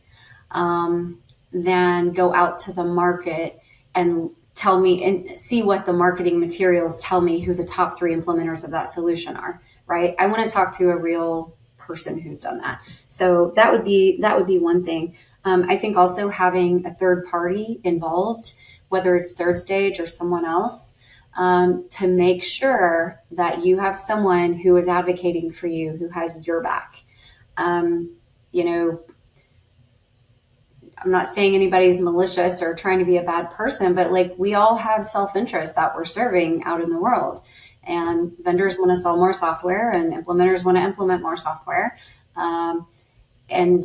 than go out to the market and tell me and see what the marketing materials tell me who the top 3 implementers of that solution are, right? I want to talk to a real person who's done that. So that would be one thing. I think also having a third party involved, whether it's Third Stage or someone else, to make sure that you have someone who is advocating for you, who has your back. I'm not saying anybody's malicious or trying to be a bad person, but like, we all have self-interest that we're serving out in the world, and vendors want to sell more software and implementers want to implement more software. And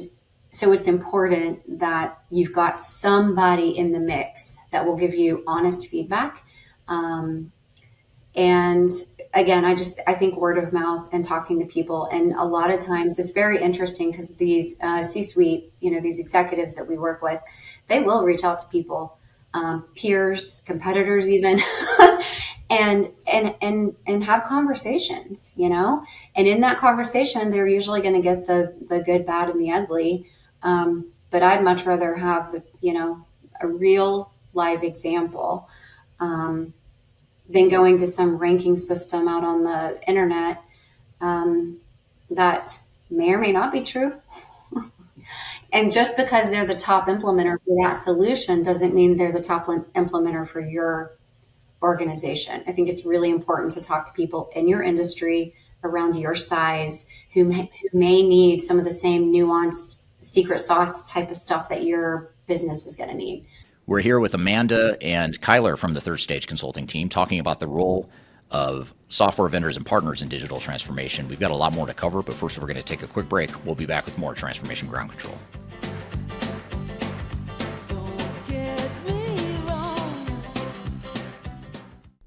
so it's important that you've got somebody in the mix that will give you honest feedback. And again, I think word of mouth and talking to people. And a lot of times it's very interesting because these C-suite, these executives that we work with, they will reach out to people, peers, competitors even, and have conversations, and in that conversation, they're usually going to get the good, bad, and the ugly. But I'd much rather have a real live example, than going to some ranking system out on the internet that may or may not be true. And just because they're the top implementer for that solution doesn't mean they're the top implementer for your organization. I think it's really important to talk to people in your industry, around your size, who may need some of the same nuanced secret sauce type of stuff that your business is going to need. We're here with Amanda and Kyler from the Third Stage Consulting team talking about the role of software vendors and partners in digital transformation. We've got a lot more to cover, but first we're going to take a quick break. We'll be back with more Transformation Ground Control.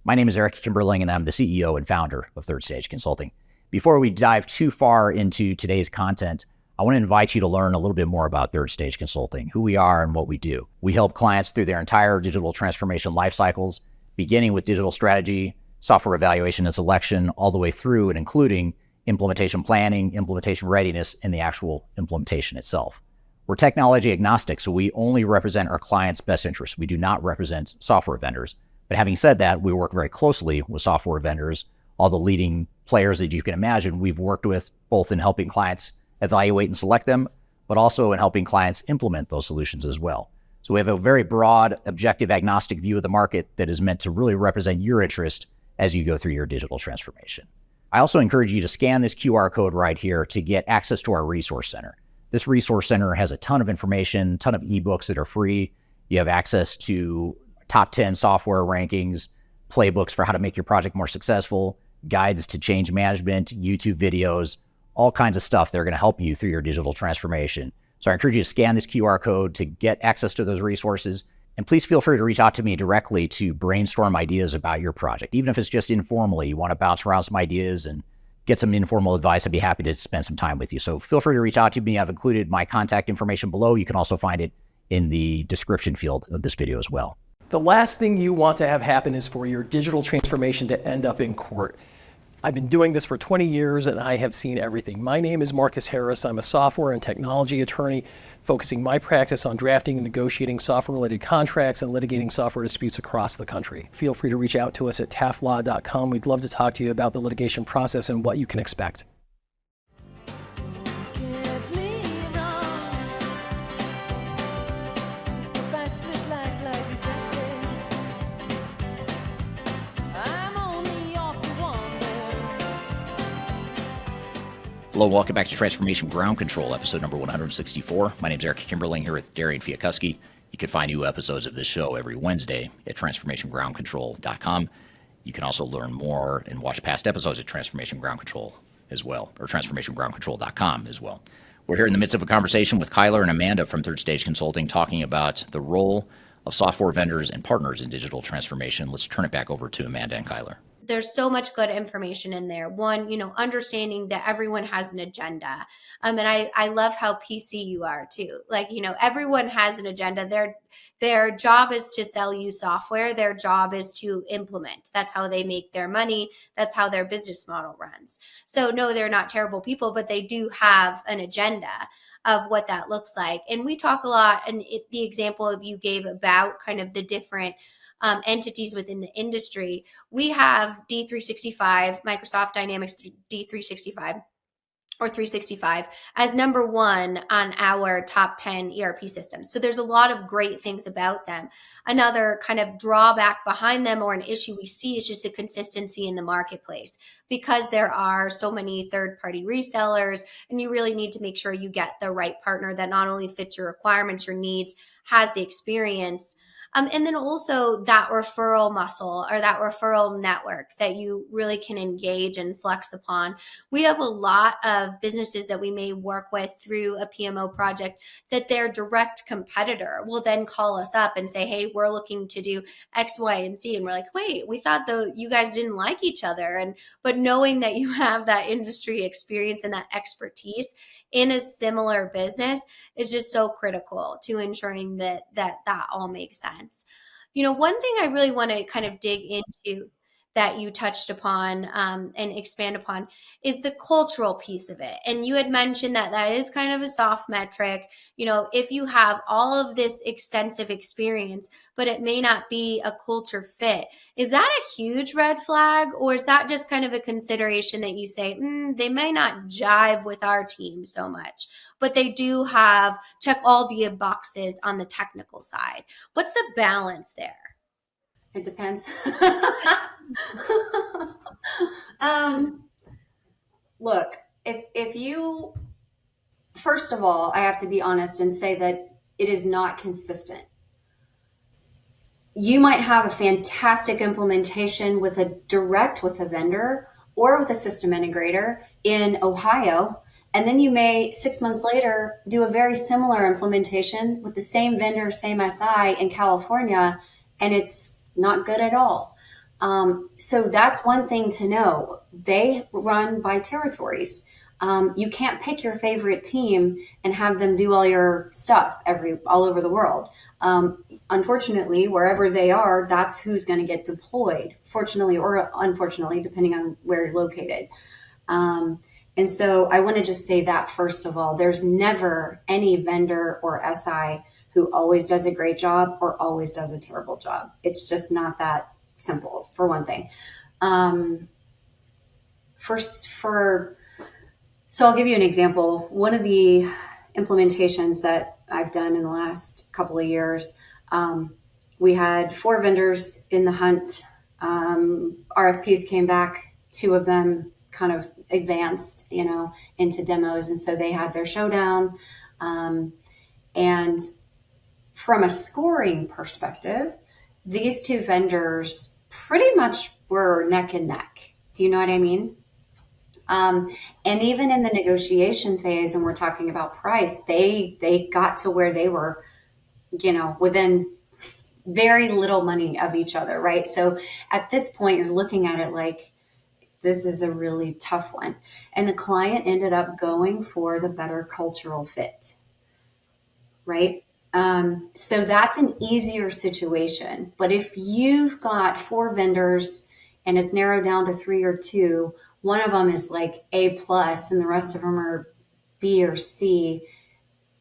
My name is Eric Kimberling, and I'm the CEO and founder of Third Stage Consulting. Before we dive too far into today's content, I want to invite you to learn a little bit more about Third Stage Consulting, who we are and what we do. We help clients through their entire digital transformation life cycles, beginning with digital strategy, software evaluation and selection, all the way through and including implementation planning, implementation readiness, and the actual implementation itself. We're technology agnostic, so we only represent our clients' best interests. We do not represent software vendors. But having said that, we work very closely with software vendors, all the leading players that you can imagine we've worked with, both in helping clients evaluate and select them, but also in helping clients implement those solutions as well. So we have a very broad, objective, agnostic view of the market that is meant to really represent your interest as you go through your digital transformation. I also encourage you to scan this QR code right here to get access to our resource center. This resource center has a ton of information, ton of ebooks that are free. You have access to top 10 software rankings, playbooks for how to make your project more successful, guides to change management, YouTube videos, all kinds of stuff that are going to help you through your digital transformation. So I encourage you to scan this QR code to get access to those resources. And please feel free to reach out to me directly to brainstorm ideas about your project. Even if it's just informally, you want to bounce around some ideas and get some informal advice, I'd be happy to spend some time with you. So feel free to reach out to me. I've included my contact information below. You can also find it in the description field of this video as well. The last thing you want to have happen is for your digital transformation to end up in court. I've been doing this for 20 years and I have seen everything. My name is Marcus Harris. I'm a software and technology attorney focusing my practice on drafting and negotiating software-related contracts and litigating software disputes across the country. Feel free to reach out to us at taftlaw.com. We'd love to talk to you about the litigation process and what you can expect. Hello, welcome back to Transformation Ground Control, episode number 164. My name is Eric Kimberling here with Darian Chwialkowski. You can find new episodes of this show every Wednesday at transformationgroundcontrol.com. You can also learn more and watch past episodes at Transformation Ground Control as well, or transformationgroundcontrol.com as well. We're here in the midst of a conversation with Kyler and Amanda from Third Stage Consulting talking about the role of software vendors and partners in digital transformation. Let's turn it back over to Amanda and Kyler. There's so much good information in there. One, understanding that everyone has an agenda. And I love how PC you are too. Everyone has an agenda. Their job is to sell you software. Their job is to implement. That's how they make their money. That's how their business model runs. So no, they're not terrible people, but they do have an agenda of what that looks like. And we talk a lot, and the example of you gave about kind of the different entities within the industry. We have D365, Microsoft Dynamics D365 or 365 as number one on our top 10 ERP systems. So there's a lot of great things about them. Another kind of drawback behind them or an issue we see is just the consistency in the marketplace, because there are so many third-party resellers, and you really need to make sure you get the right partner that not only fits your requirements, your needs, has the experience, and then also that referral muscle or that referral network that you really can engage and flex upon. We have a lot of businesses that we may work with through a PMO project that their direct competitor will then call us up and say, hey, we're looking to do X, Y, and Z. And we're like, wait, we thought you guys didn't like each other. But knowing that you have that industry experience and that expertise in a similar business is just so critical to ensuring that all makes sense. One thing I really want to kind of dig into that you touched upon and expand upon is the cultural piece of it. And you had mentioned that is kind of a soft metric. If you have all of this extensive experience, but it may not be a culture fit, is that a huge red flag? Or is that just kind of a consideration that you say, they may not jive with our team so much, but they do check all the boxes on the technical side? What's the balance there? It depends. Look, if you, first of all, I have to be honest and say that it is not consistent. You might have a fantastic implementation with a vendor or with a system integrator in Ohio, and then you may 6 months later do a very similar implementation with the same vendor, same SI in California, and it's not good at all. So that's one thing to know. They run by territories. You can't pick your favorite team and have them do all your stuff all over the world. unfortunately, wherever they are, that's who's going to get deployed, fortunately or unfortunately, depending on where you're located. And so I want to just say that, first of all, there's never any vendor or SI who always does a great job or always does a terrible job. It's just not that simple, for one thing. So I'll give you an example. One of the implementations that I've done in the last couple of years, we had 4 vendors in the hunt. RFPs came back, 2 of them kind of advanced, into demos. And so they had their showdown. And from a scoring perspective, these 2 vendors pretty much were neck and neck. Do you know what I mean? And even in the negotiation phase, and we're talking about price, they got to where they were, within very little money of each other, right? So at this point, you're looking at it like, this is a really tough one. And the client ended up going for the better cultural fit, right? So that's an easier situation. But if you've got 4 vendors and it's narrowed down to 3 or 2, one of them is like A+, and the rest of them are B or C,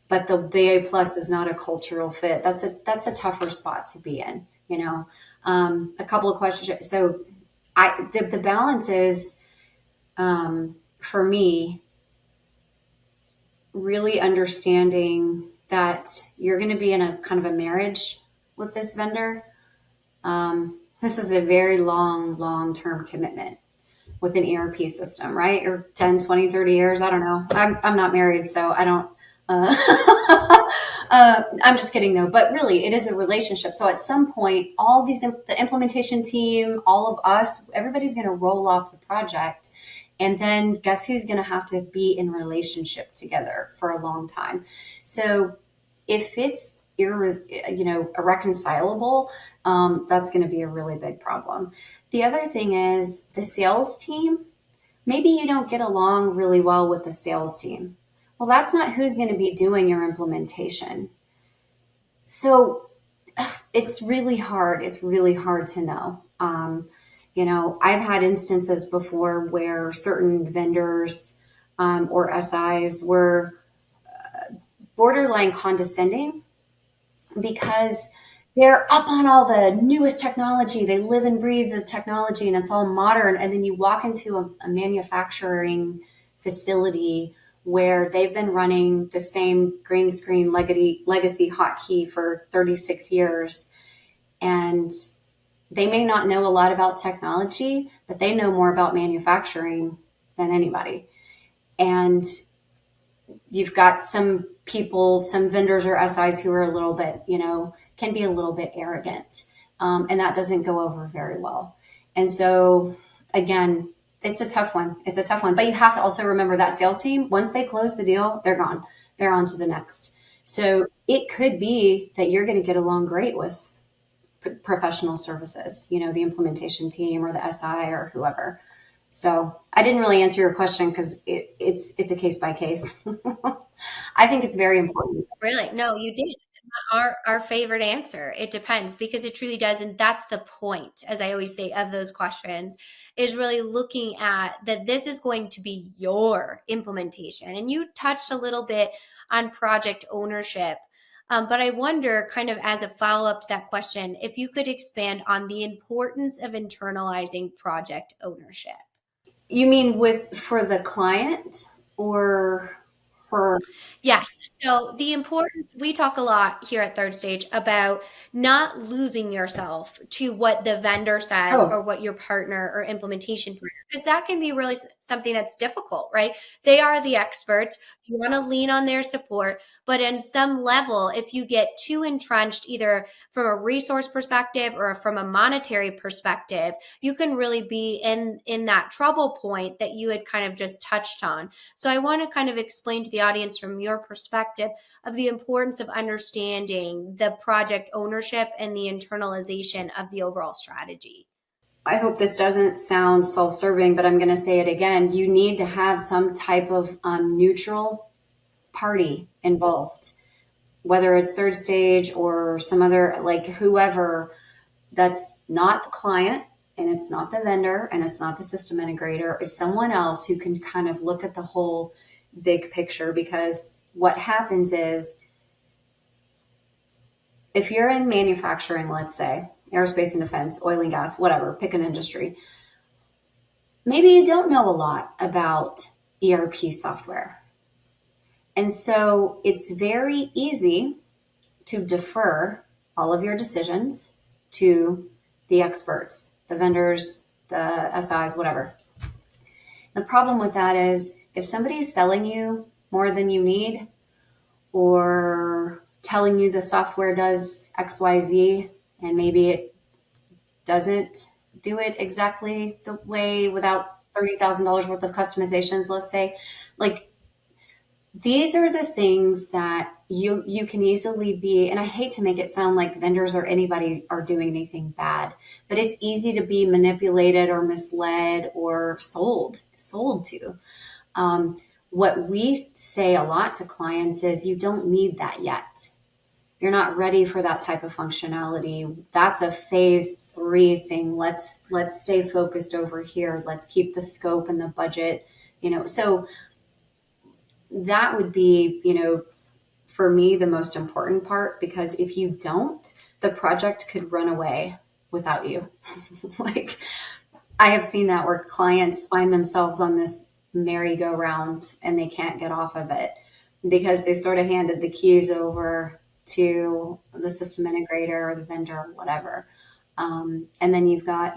but the A+ is not a cultural fit. That's a tougher spot to be in, A couple of questions. So the balance is, for me, really understanding that you're going to be in a kind of a marriage with this vendor. This is a very long-term commitment with an ERP system, right? Or 10, 20, 30 years. I don't know. I'm not married, so I don't, I'm just kidding though, but really it is a relationship. So at some point, all these, the implementation team, all of us, everybody's going to roll off the project. And then guess who's going to have to be in relationship together for a long time. So if it's irreconcilable, that's going to be a really big problem. The other thing is the sales team. Maybe you don't get along really well with the sales team. Well, that's not who's going to be doing your implementation. So it's really hard. It's really hard to know. I've had instances before where certain vendors or SIs were borderline condescending because they're up on all the newest technology. They live and breathe the technology and it's all modern. And then you walk into a manufacturing facility where they've been running the same green screen legacy hotkey for 36 years. And they may not know a lot about technology, but they know more about manufacturing than anybody. And you've got some people, some vendors or SIs who are a little bit, can be a little bit arrogant. And that doesn't go over very well. And so again, it's a tough one. But you have to also remember that sales team, once they close the deal, they're gone. They're on to the next. So it could be that you're going to get along great with professional services, the implementation team or the SI or whoever. So I didn't really answer your question because it's a case by case. I think it's very important. Really? No, you did. Our favorite answer. It depends, because it truly does. And that's the point, as I always say, of those questions, is really looking at that this is going to be your implementation. And you touched a little bit on project ownership. But I wonder, kind of as a follow-up to that question, if you could expand on the importance of internalizing project ownership. You mean for the client or for? Yes. So the importance, we talk a lot here at Third Stage about not losing yourself to what the vendor says or what your partner or implementation partner, because that can be really something that's difficult, right? They are the experts. You want to lean on their support, but in some level, if you get too entrenched, either from a resource perspective or from a monetary perspective, you can really be in that trouble point that you had kind of just touched on. So I want to kind of explain to the audience from your perspective of the importance of understanding the project ownership and the internalization of the overall strategy. I hope this doesn't sound self-serving, but I'm going to say it again. You need to have some type of neutral party involved. whether it's Third Stage or some other, like whoever, that's not the client and it's not the vendor and it's not the system integrator. It's someone else who can kind of look at the whole big picture, because what happens is if you're in manufacturing, let's say aerospace and defense, oil and gas, whatever, pick an industry, maybe you don't know a lot about ERP software. And so it's very easy to defer all of your decisions to the experts, the vendors, the SIs, whatever. The problem with that is if somebody's selling you more than you need, or telling you the software does XYZ and maybe it doesn't do it exactly the way without $30,000 worth of customizations, let's say, like, these are the things that you can easily be, and I hate to make it sound like vendors or anybody are doing anything bad, but it's easy to be manipulated or misled or sold to. What we say a lot to clients is you don't need that yet. You're not ready for that type of functionality. That's a phase 3 thing. Let's stay focused over here. Let's keep the scope and the budget, so that would be, for me, the most important part, because if you don't, the project could run away without you. Like, I have seen that where clients find themselves on this merry-go-round and they can't get off of it because they sort of handed the keys over to the system integrator or the vendor or whatever. And then you've got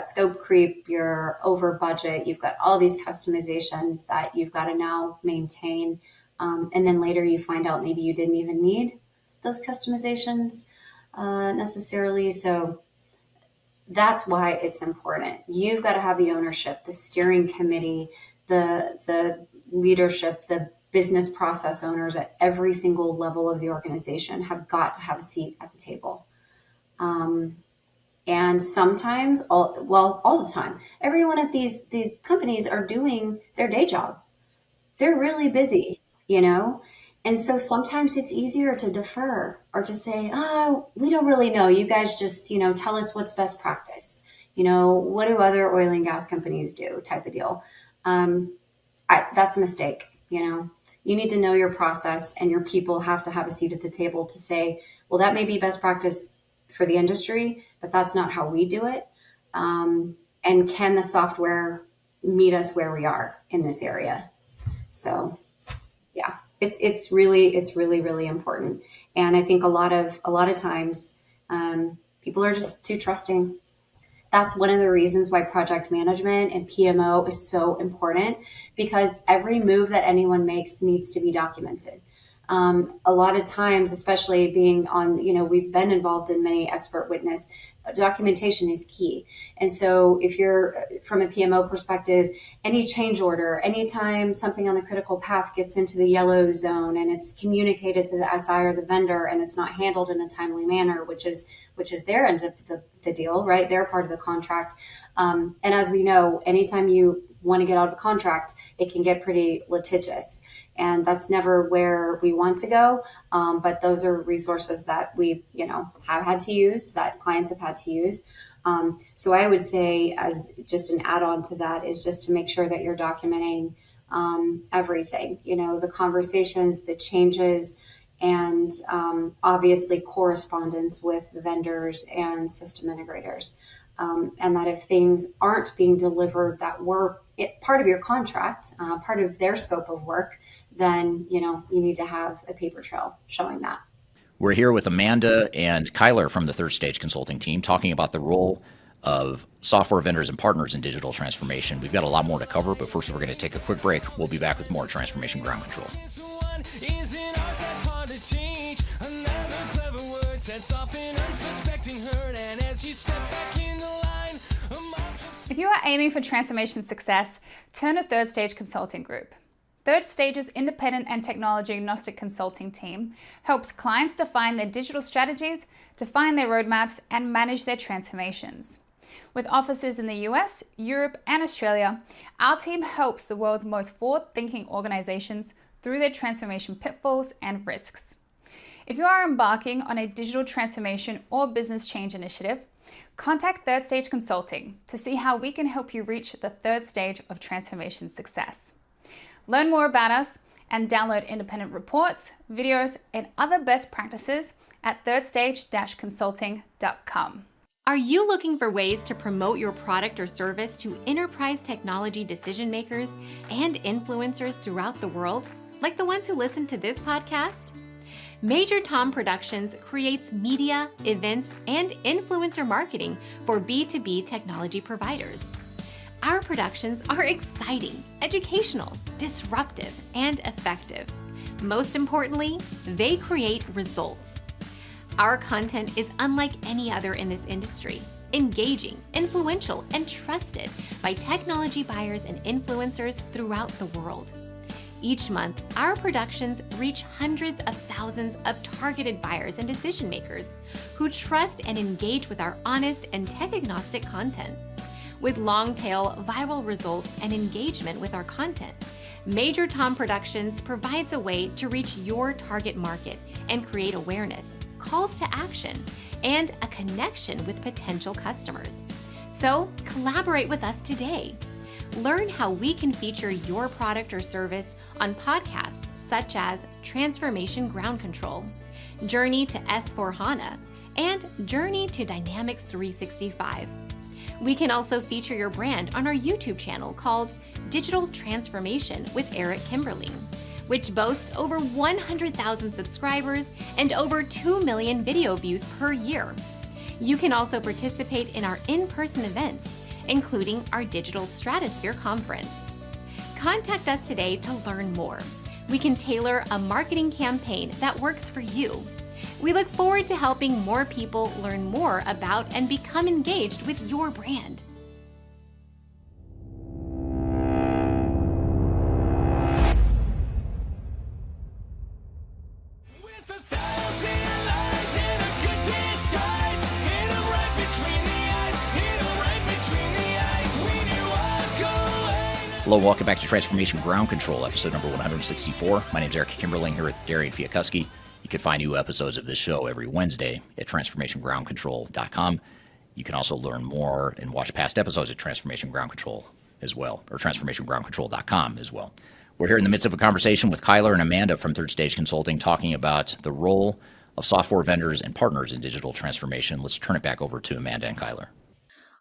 scope creep, you're over budget, you've got all these customizations that you've got to now maintain. And then later you find out maybe you didn't even need those customizations necessarily. So that's why it's important. You've got to have the ownership, the steering committee, the leadership, the business process owners at every single level of the organization have got to have a seat at the table. And sometimes, all the time, everyone at these companies are doing their day job. They're really busy, And so sometimes it's easier to defer or to say, oh, we don't really know. You guys just, tell us what's best practice. What do other oil and gas companies do, type of deal. That's a mistake. You need to know your process, and your people have to have a seat at the table to say, well, that may be best practice for the industry, but that's not how we do it. And can the software meet us where we are in this area? So yeah, it's really, really important. And I think a lot of times people are just too trusting. That's one of the reasons why project management and PMO is so important, because every move that anyone makes needs to be documented. A lot of times, especially being on, we've been involved in many expert witness, documentation is key. And so if you're from a PMO perspective, any change order, anytime something on the critical path gets into the yellow zone and it's communicated to the SI or the vendor and it's not handled in a timely manner, which is their end of the deal, right? They're part of the contract. And as we know, anytime you want to get out of a contract, it can get pretty litigious. And that's never where we want to go. But those are resources that we, have had to use, that clients have had to use. So I would say, as just an add-on to that, is just to make sure that you're documenting everything, the conversations, the changes, and obviously correspondence with the vendors and system integrators. And that if things aren't being delivered that were part of your contract, part of their scope of work, then, you need to have a paper trail showing that. We're here with Amanda and Kyler from the Third Stage Consulting team talking about the role of software vendors and partners in digital transformation. We've got a lot more to cover, but first we're going to take a quick break. We'll be back with more Transformation Ground Control. If you are aiming for transformation success, turn to Third Stage Consulting Group. Third Stage's independent and technology agnostic consulting team helps clients define their digital strategies, define their roadmaps, and manage their transformations. With offices in the US, Europe, and Australia, our team helps the world's most forward-thinking organizations through their transformation pitfalls and risks. If you are embarking on a digital transformation or business change initiative, contact Third Stage Consulting to see how we can help you reach the third stage of transformation success. Learn more about us and download independent reports, videos, and other best practices at thirdstage-consulting.com. Are you looking for ways to promote your product or service to enterprise technology decision makers and influencers throughout the world, like the ones who listen to this podcast? Major Tom Productions creates media, events, and influencer marketing for B2B technology providers. Our productions are exciting, educational, disruptive, and effective. Most importantly, they create results. Our content is unlike any other in this industry, engaging, influential, and trusted by technology buyers and influencers throughout the world. Each month, our productions reach hundreds of thousands of targeted buyers and decision makers who trust and engage with our honest and tech-agnostic content. With long-tail viral results and engagement with our content, Major Tom Productions provides a way to reach your target market and create awareness, calls to action, and a connection with potential customers. So collaborate with us today. Learn how we can feature your product or service on podcasts such as Transformation Ground Control, Journey to S4HANA, and Journey to Dynamics 365. We can also feature your brand on our YouTube channel called Digital Transformation with Eric Kimberling, which boasts over 100,000 subscribers and over 2 million video views per year. You can also participate in our in-person events, including our Digital Stratosphere Conference. Contact us today to learn more. We can tailor a marketing campaign that works for you. We look forward to helping more people learn more about and become engaged with your brand. Hello, welcome back to Transformation Ground Control, episode number 164. My name is Eric Kimberling here with Darian Chwialkowski. You can find new episodes of this show every Wednesday at transformationgroundcontrol.com. You can also learn more and watch past episodes at Transformation Ground Control as well, or transformationgroundcontrol.com as well. We're here in the midst of a conversation with Kyler and Amanda from Third Stage Consulting talking about the role of software vendors and partners in digital transformation. Let's turn it back over to Amanda and Kyler.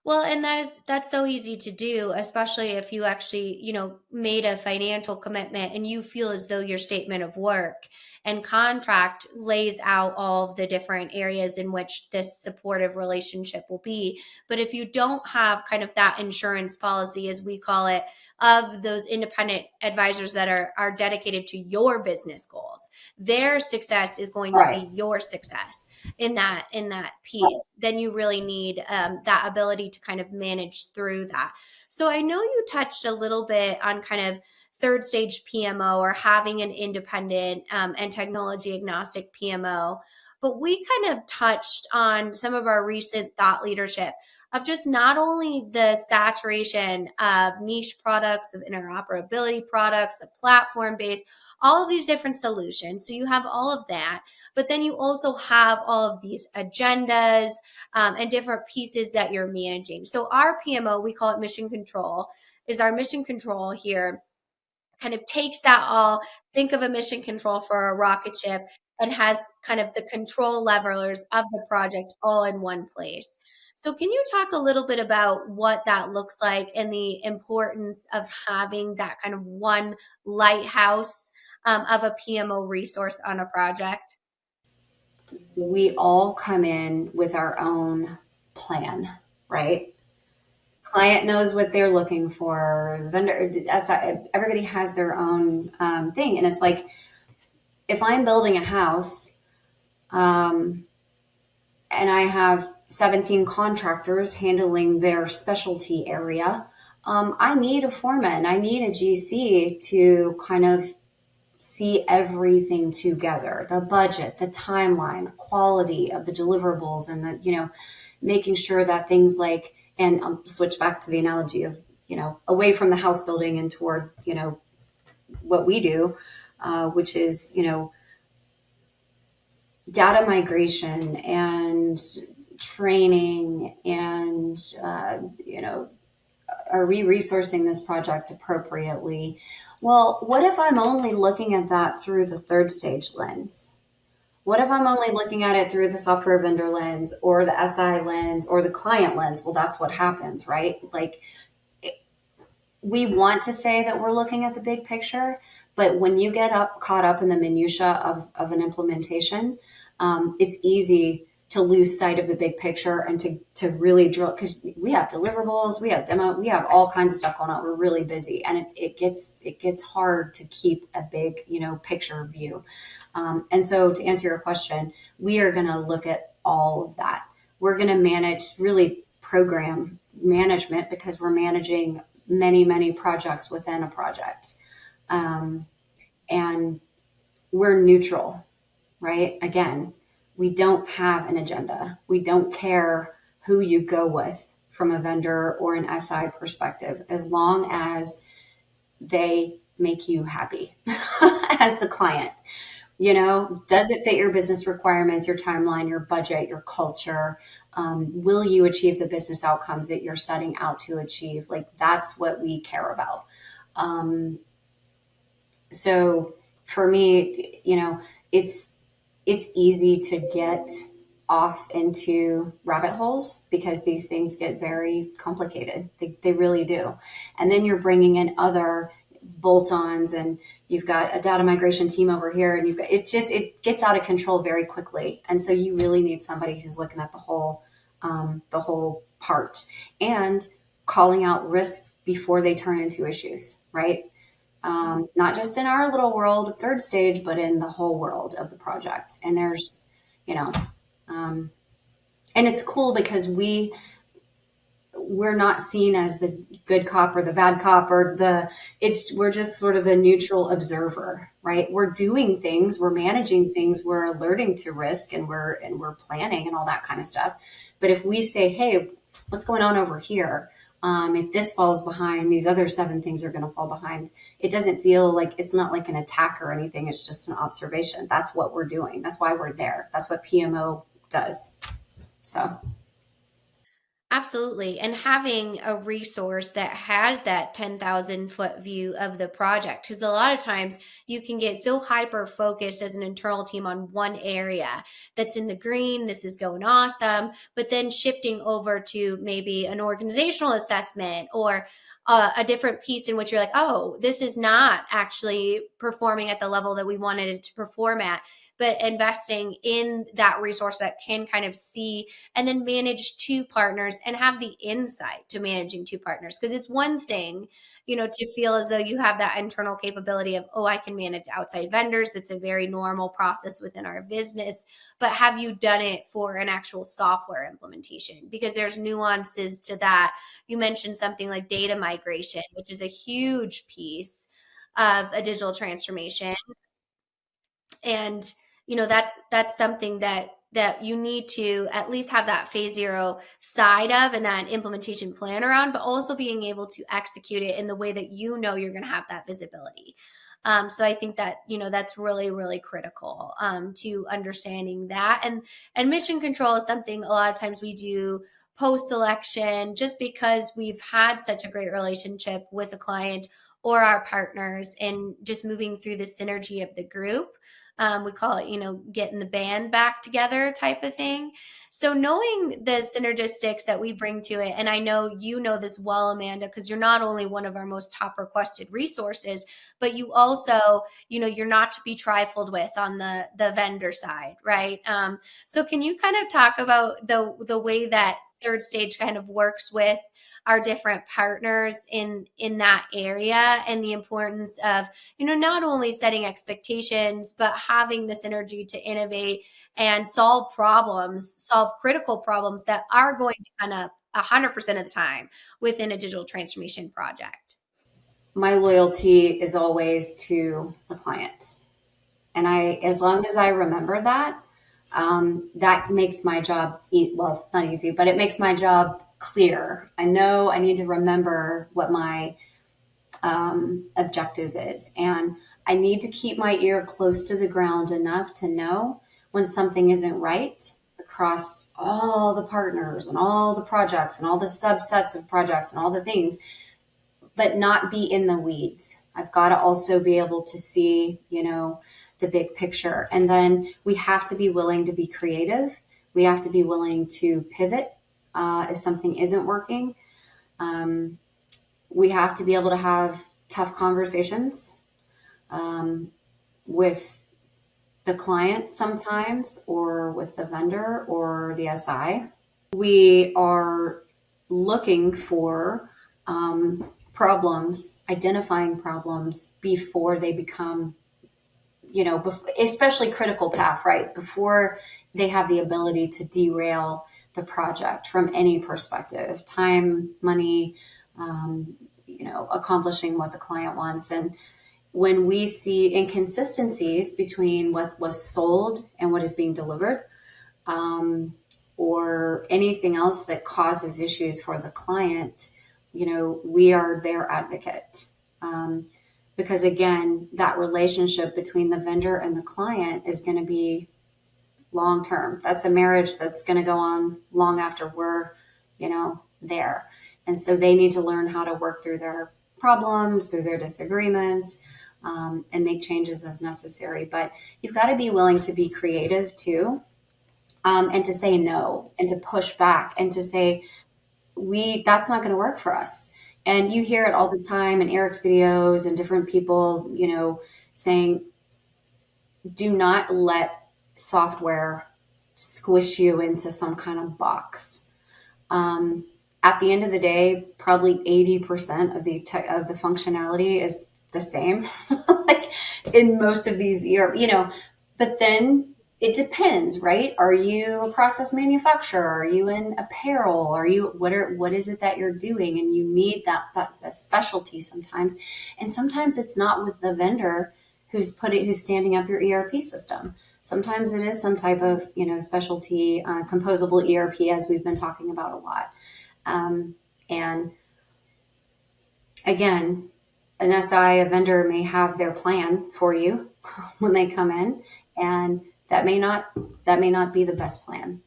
Well, and that's so easy to do, especially if you actually, made a financial commitment and you feel as though your statement of work and contract lays out all of the different areas in which this supportive relationship will be. But if you don't have kind of that insurance policy, as we call it, of those independent advisors that are dedicated to your business goals, their success is going to be your success in that piece. Then you really need that ability to kind of manage through that. So I know you touched a little bit on kind of third stage PMO or having an independent and technology agnostic PMO, but we kind of touched on some of our recent thought leadership of just not only the saturation of niche products, of interoperability products, of platform-based, all of these different solutions. So you have all of that, but then you also have all of these agendas and different pieces that you're managing. So our PMO, we call it mission control, is our mission control here kind of takes that all, think of a mission control for a rocket ship, and has kind of the control levers of the project all in one place. So can you talk a little bit about what that looks like and the importance of having that kind of one lighthouse of a PMO resource on a project? We all come in with our own plan, right? Client knows what they're looking for. The vendor, everybody has their own thing. And it's like, if I'm building a house and I have 17 contractors handling their specialty area, I need a foreman. I need a GC to kind of see everything together, the budget, the timeline, quality of the deliverables, and making sure that things like, and I'll switch back to the analogy of, away from the house building and toward, what we do, which is, data migration and training and, are we resourcing this project appropriately? Well, what if I'm only looking at that through the third stage lens? What if I'm only looking at it through the software vendor lens or the SI lens or the client lens? Well, that's what happens, right? Like, we want to say that we're looking at the big picture, but when you get caught up in the minutia of an implementation, it's easy to lose sight of the big picture and to really drill, because we have deliverables, we have demo, we have all kinds of stuff going on. We're really busy, and it gets hard to keep a big, picture view. And so to answer your question, we are going to look at all of that. We're going to manage really program management, because we're managing many, many projects within a project. And we're neutral, right? Again, we don't have an agenda. We don't care who you go with from a vendor or an SI perspective, as long as they make you happy as the client. Does it fit your business requirements, your timeline, your budget, your culture? Will you achieve the business outcomes that you're setting out to achieve? Like, that's what we care about. So for me, it's easy to get off into rabbit holes, because these things get very complicated. They really do. And then you're bringing in other bolt-ons, and you've got a data migration team over here, and it gets out of control very quickly. And so you really need somebody who's looking at the whole part, and calling out risk before they turn into issues, right? Not just in our little world of third stage, but in the whole world of the project. And there's, and it's cool because we're not seen as the good cop or the bad cop, or we're just sort of the neutral observer, right? We're doing things, we're managing things, we're alerting to risk, and we're planning and all that kind of stuff. But if we say, hey, what's going on over here? If this falls behind, these other 7 things are going to fall behind. It doesn't feel like, it's not like an attack or anything. It's just an observation. That's what we're doing. That's why we're there. That's what PMO does. So. Absolutely. And having a resource that has that 10,000 foot view of the project, because a lot of times you can get so hyper focused as an internal team on one area that's in the green, this is going awesome, but then shifting over to maybe an organizational assessment or a different piece in which you're like, oh, this is not actually performing at the level that we wanted it to perform at. But investing in that resource that can kind of see and then manage 2 partners and have the insight to managing 2 partners. Because it's one thing, to feel as though you have that internal capability of, oh, I can manage outside vendors. That's a very normal process within our business. But have you done it for an actual software implementation? Because there's nuances to that. You mentioned something like data migration, which is a huge piece of a digital transformation. And that's something that you need to at least have that phase 0 side of, and that implementation plan around, but also being able to execute it in the way that you're going to have that visibility. So I think that that's really, really critical to understanding that. And mission control is something a lot of times we do post-election, just because we've had such a great relationship with a client or our partners, and just moving through the synergy of the group. We call it, getting the band back together type of thing. So knowing the synergistics that we bring to it, and I know you know this well, Amanda, because you're not only one of our most top requested resources, but you also, you're not to be trifled with on the vendor side, right? So can you kind of talk about the way that third stage kind of works with our different partners in that area, and the importance of, not only setting expectations, but having this energy to innovate and solve critical problems that are going to come up 100% of the time within a digital transformation project? My loyalty is always to the client. And as long as I remember that, that makes my job, well, not easy, but it makes my job clear. I know I need to remember what my objective is, and I need to keep my ear close to the ground enough to know when something isn't right across all the partners and all the projects and all the subsets of projects and all the things, but not be in the weeds. I've got to also be able to see, the big picture. And then we have to be willing to be creative. We have to be willing to pivot if something isn't working. We have to be able to have tough conversations with the client sometimes, or with the vendor or the SI. We are looking for problems, identifying problems before they become, especially critical path, right? Before they have the ability to derail the project from any perspective, time, money, accomplishing what the client wants. And when we see inconsistencies between what was sold and what is being delivered, or anything else that causes issues for the client, we are their advocate. Because again, that relationship between the vendor and the client is going to be long-term. That's a marriage that's going to go on long after we're, there. And so they need to learn how to work through their problems, through their disagreements, and make changes as necessary. But you've got to be willing to be creative too, and to say no, and to push back, and to say, that's not going to work for us. And you hear it all the time in Eric's videos and different people, saying, do not let software squish you into some kind of box. At the end of the day, probably 80% of the functionality is the same, like in most of these but then it depends, right? Are you a process manufacturer? Are you in apparel? What is it that you're doing? And you need that specialty sometimes. And sometimes it's not with the vendor who's standing up your ERP system. Sometimes it is some type of, specialty, composable ERP, as we've been talking about a lot. And again, an SI, a vendor may have their plan for you when they come in, and that may not be the best plan.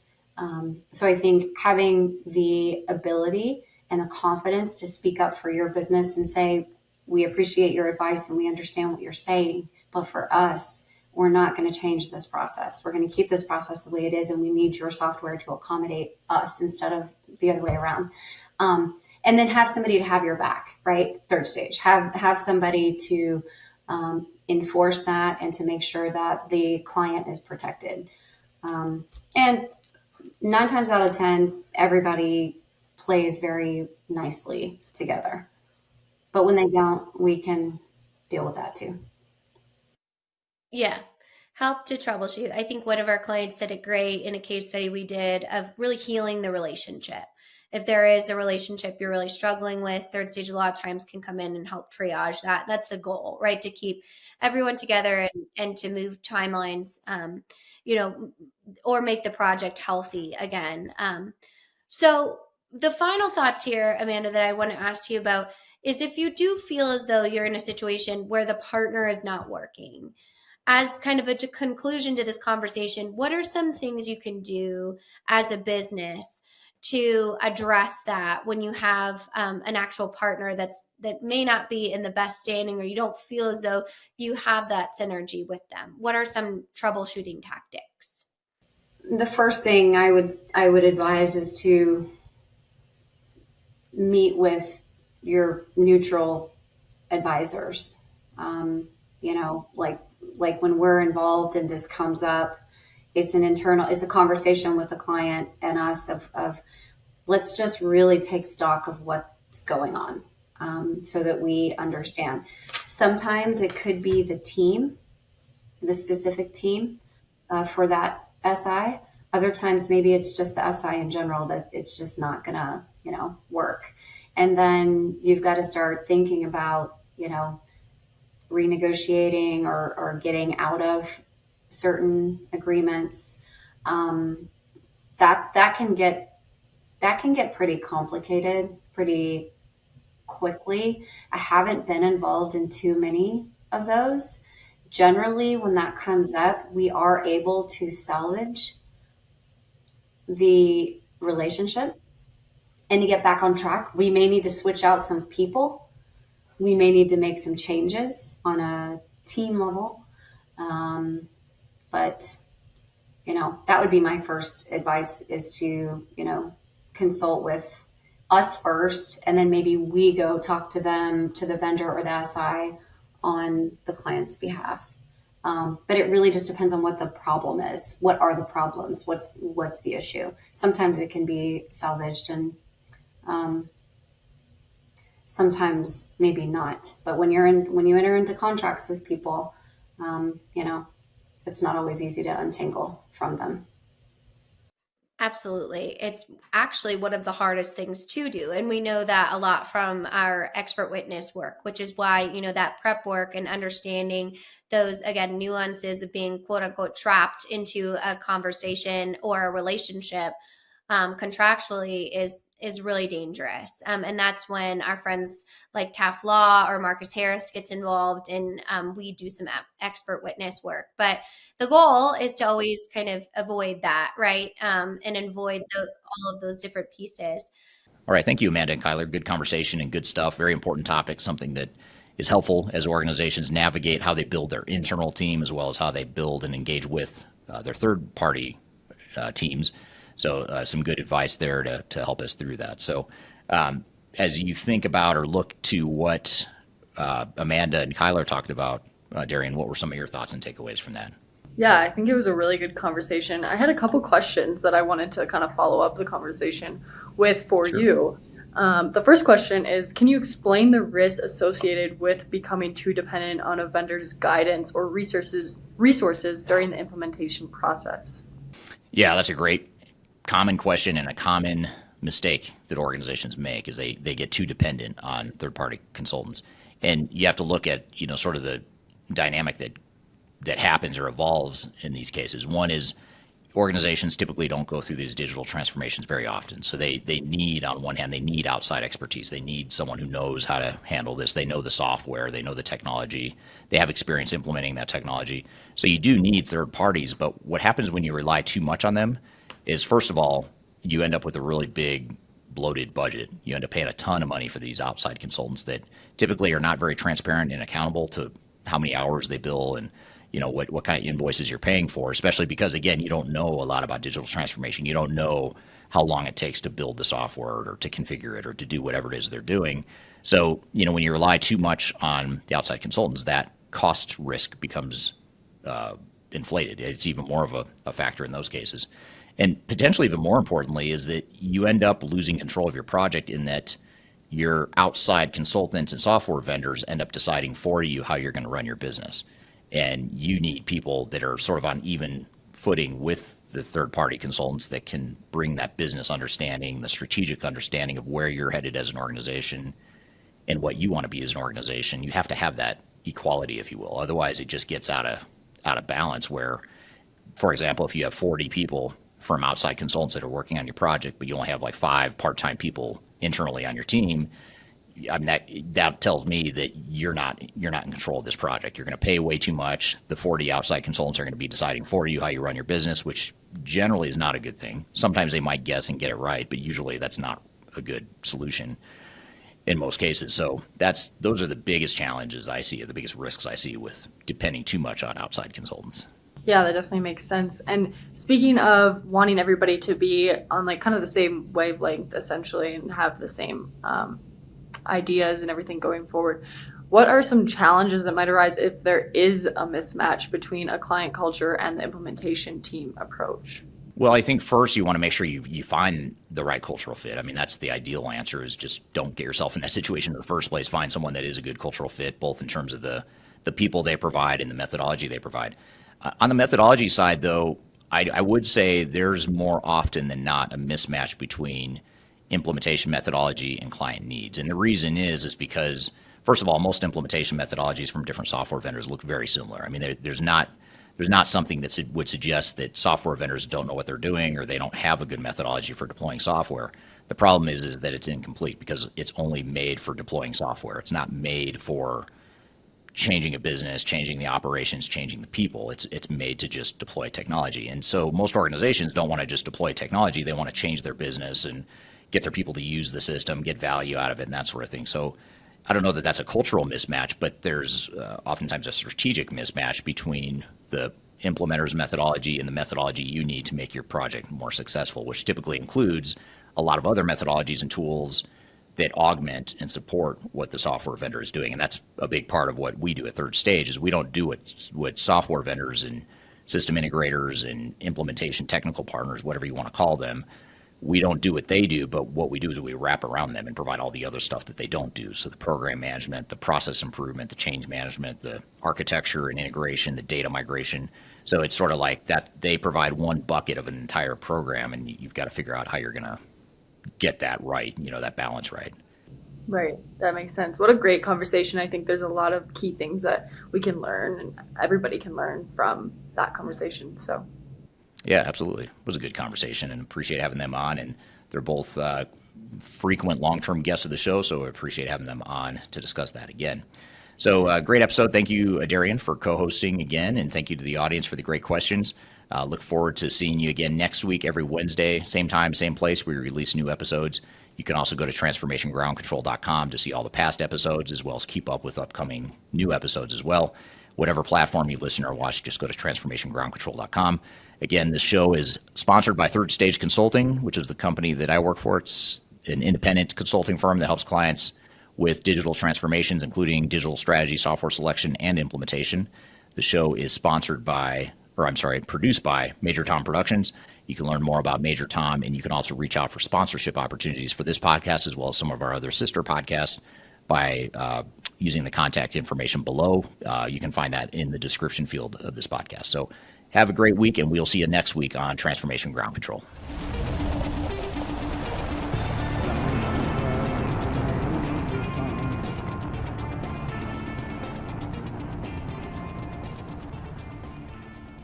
So I think having the ability and the confidence to speak up for your business and say, we appreciate your advice and we understand what you're saying, but for us, we're not going to change this process. We're going to keep this process the way it is, and we need your software to accommodate us instead of the other way around. And then have somebody to have your back, right? Third stage, have somebody to enforce that and to make sure that the client is protected. And 9 times out of 10, everybody plays very nicely together. But when they don't, we can deal with that too. Yeah. Help to troubleshoot. I think one of our clients said it great in a case study we did of really healing the relationship. If there is a relationship you're really struggling with, third stage a lot of times can come in and help triage that. That's the goal, right? To keep everyone together and to move timelines, or make the project healthy again. So the final thoughts here, Amanda, that I want to ask you about is if you do feel as though you're in a situation where the partner is not working, as kind of a conclusion to this conversation, what are some things you can do as a business to address that when you have an actual partner that may not be in the best standing, or you don't feel as though you have that synergy with them? What are some troubleshooting tactics? The first thing I would advise is to meet with your neutral advisors. Like when we're involved and this comes up, it's a conversation with the client and us of let's just really take stock of what's going on, so that we understand. Sometimes it could be the specific team for that SI. Other times, maybe it's just the SI in general that it's just not gonna, work. And then you've got to start thinking about, renegotiating or getting out of certain agreements. That can get pretty complicated pretty quickly. I haven't been involved in too many of those, generally when that comes up, we are able to salvage the relationship and to get back on track. We may need to switch out some people. We may need to make some changes on a team level. But, that would be my first advice, is to, consult with us first, and then maybe we go talk to them, to the vendor or the SI on the client's behalf. But it really just depends on what the problem is. What are the problems? What's the issue? Sometimes it can be salvaged, and sometimes maybe not. But when you enter into contracts with people, it's not always easy to untangle from them. Absolutely. It's actually one of the hardest things to do. And we know that a lot from our expert witness work, which is why, that prep work and understanding those, again, nuances of being quote unquote trapped into a conversation or a relationship contractually is really dangerous. And that's when our friends like Taft Law or Marcus Harris gets involved, and we do some expert witness work. But the goal is to always kind of avoid that, right? And avoid all of those different pieces. All right. Thank you, Amanda and Kyler. Good conversation and good stuff. Very important topic, something that is helpful as organizations navigate how they build their internal team, as well as how they build and engage with their third-party teams. So some good advice there to help us through that. So as you think about or look to what Amanda and Kyler talked about, Darian, what were some of your thoughts and takeaways from that? Yeah, I think it was a really good conversation. I had a couple questions that I wanted to kind of follow up the conversation with for you. The first question is, can you explain the risks associated with becoming too dependent on a vendor's guidance or resources during the implementation process? Yeah, that's a great common question and a common mistake that organizations make, is they get too dependent on third-party consultants. And you have to look at, sort of the dynamic that happens or evolves in these cases. One is organizations typically don't go through these digital transformations very often. So they need, on one hand, they need outside expertise. They need someone who knows how to handle this. They know the software, they know the technology, they have experience implementing that technology. So you do need third parties, but what happens when you rely too much on them is, first of all, you end up with a really big bloated budget. You end up paying a ton of money for these outside consultants that typically are not very transparent and accountable to how many hours they bill and what kind of invoices you're paying for, especially because, again, you don't know a lot about digital transformation. You don't know how long it takes to build the software or to configure it or to do whatever it is they're doing. So, when you rely too much on the outside consultants, that cost risk becomes inflated. It's even more of a factor in those cases. And potentially even more importantly is that you end up losing control of your project, in that your outside consultants and software vendors end up deciding for you how you're going to run your business. And you need people that are sort of on even footing with the third-party consultants that can bring that business understanding, the strategic understanding of where you're headed as an organization and what you want to be as an organization. You have to have that equality, if you will. Otherwise, it just gets out of balance where, for example, if you have 40 people from outside consultants that are working on your project, but you only have like 5 part-time people internally on your team, I mean, that tells me that you're not in control of this project. You're going to pay way too much. The 40 outside consultants are going to be deciding for you how you run your business, which generally is not a good thing. Sometimes they might guess and get it right, but usually that's not a good solution in most cases. So those are the biggest challenges I see, or the biggest risks I see with depending too much on outside consultants. Yeah, that definitely makes sense. And speaking of wanting everybody to be on like kind of the same wavelength essentially and have the same ideas and everything going forward, what are some challenges that might arise if there is a mismatch between a client culture and the implementation team approach? Well, I think first you want to make sure you find the right cultural fit. I mean, that's the ideal answer, is just don't get yourself in that situation in the first place. Find someone that is a good cultural fit, both in terms of the people they provide and the methodology they provide. On the methodology side, though, I would say there's more often than not a mismatch between implementation methodology and client needs. And the reason is because, first of all, most implementation methodologies from different software vendors look very similar. I mean, there's not something that would suggest that software vendors don't know what they're doing or they don't have a good methodology for deploying software. The problem is that it's incomplete because it's only made for deploying software. It's not made for changing a business, changing the operations, changing the people. It's made to just deploy technology. And so most organizations don't want to just deploy technology. They want to change their business and get their people to use the system, get value out of it, and that sort of thing. So I don't know that that's a cultural mismatch, but there's oftentimes a strategic mismatch between the implementer's methodology and the methodology you need to make your project more successful, which typically includes a lot of other methodologies and tools that augment and support what the software vendor is doing. And that's a big part of what we do at Third Stage. Is we don't do what software vendors and system integrators and implementation technical partners, whatever you want to call them, we don't do what they do, but what we do is we wrap around them and provide all the other stuff that they don't do. So the program management, the process improvement, the change management, the architecture and integration, the data migration. So it's sort of like that they provide one bucket of an entire program, and you've got to figure out how you're going to get that right, that balance right. Right. That makes sense. What a great conversation. I think there's a lot of key things that we can learn and everybody can learn from that conversation. So yeah, absolutely. It was a good conversation and appreciate having them on. And they're both frequent long-term guests of the show, so I appreciate having them on to discuss that again. So great episode. Thank you, Darian, for co-hosting again, and thank you to the audience for the great questions. Look forward to seeing you again next week, every Wednesday, same time, same place. We release new episodes. You can also go to transformationgroundcontrol.com to see all the past episodes, as well as keep up with upcoming new episodes as well. Whatever platform you listen or watch, just go to transformationgroundcontrol.com. Again, this show is sponsored by Third Stage Consulting, which is the company that I work for. It's an independent consulting firm that helps clients with digital transformations, including digital strategy, software selection, and implementation. The show is produced by Major Tom Productions. You can learn more about Major Tom, and you can also reach out for sponsorship opportunities for this podcast, as well as some of our other sister podcasts, by using the contact information below. You can find that in the description field of this podcast. So have a great week, and we'll see you next week on Transformation Ground Control.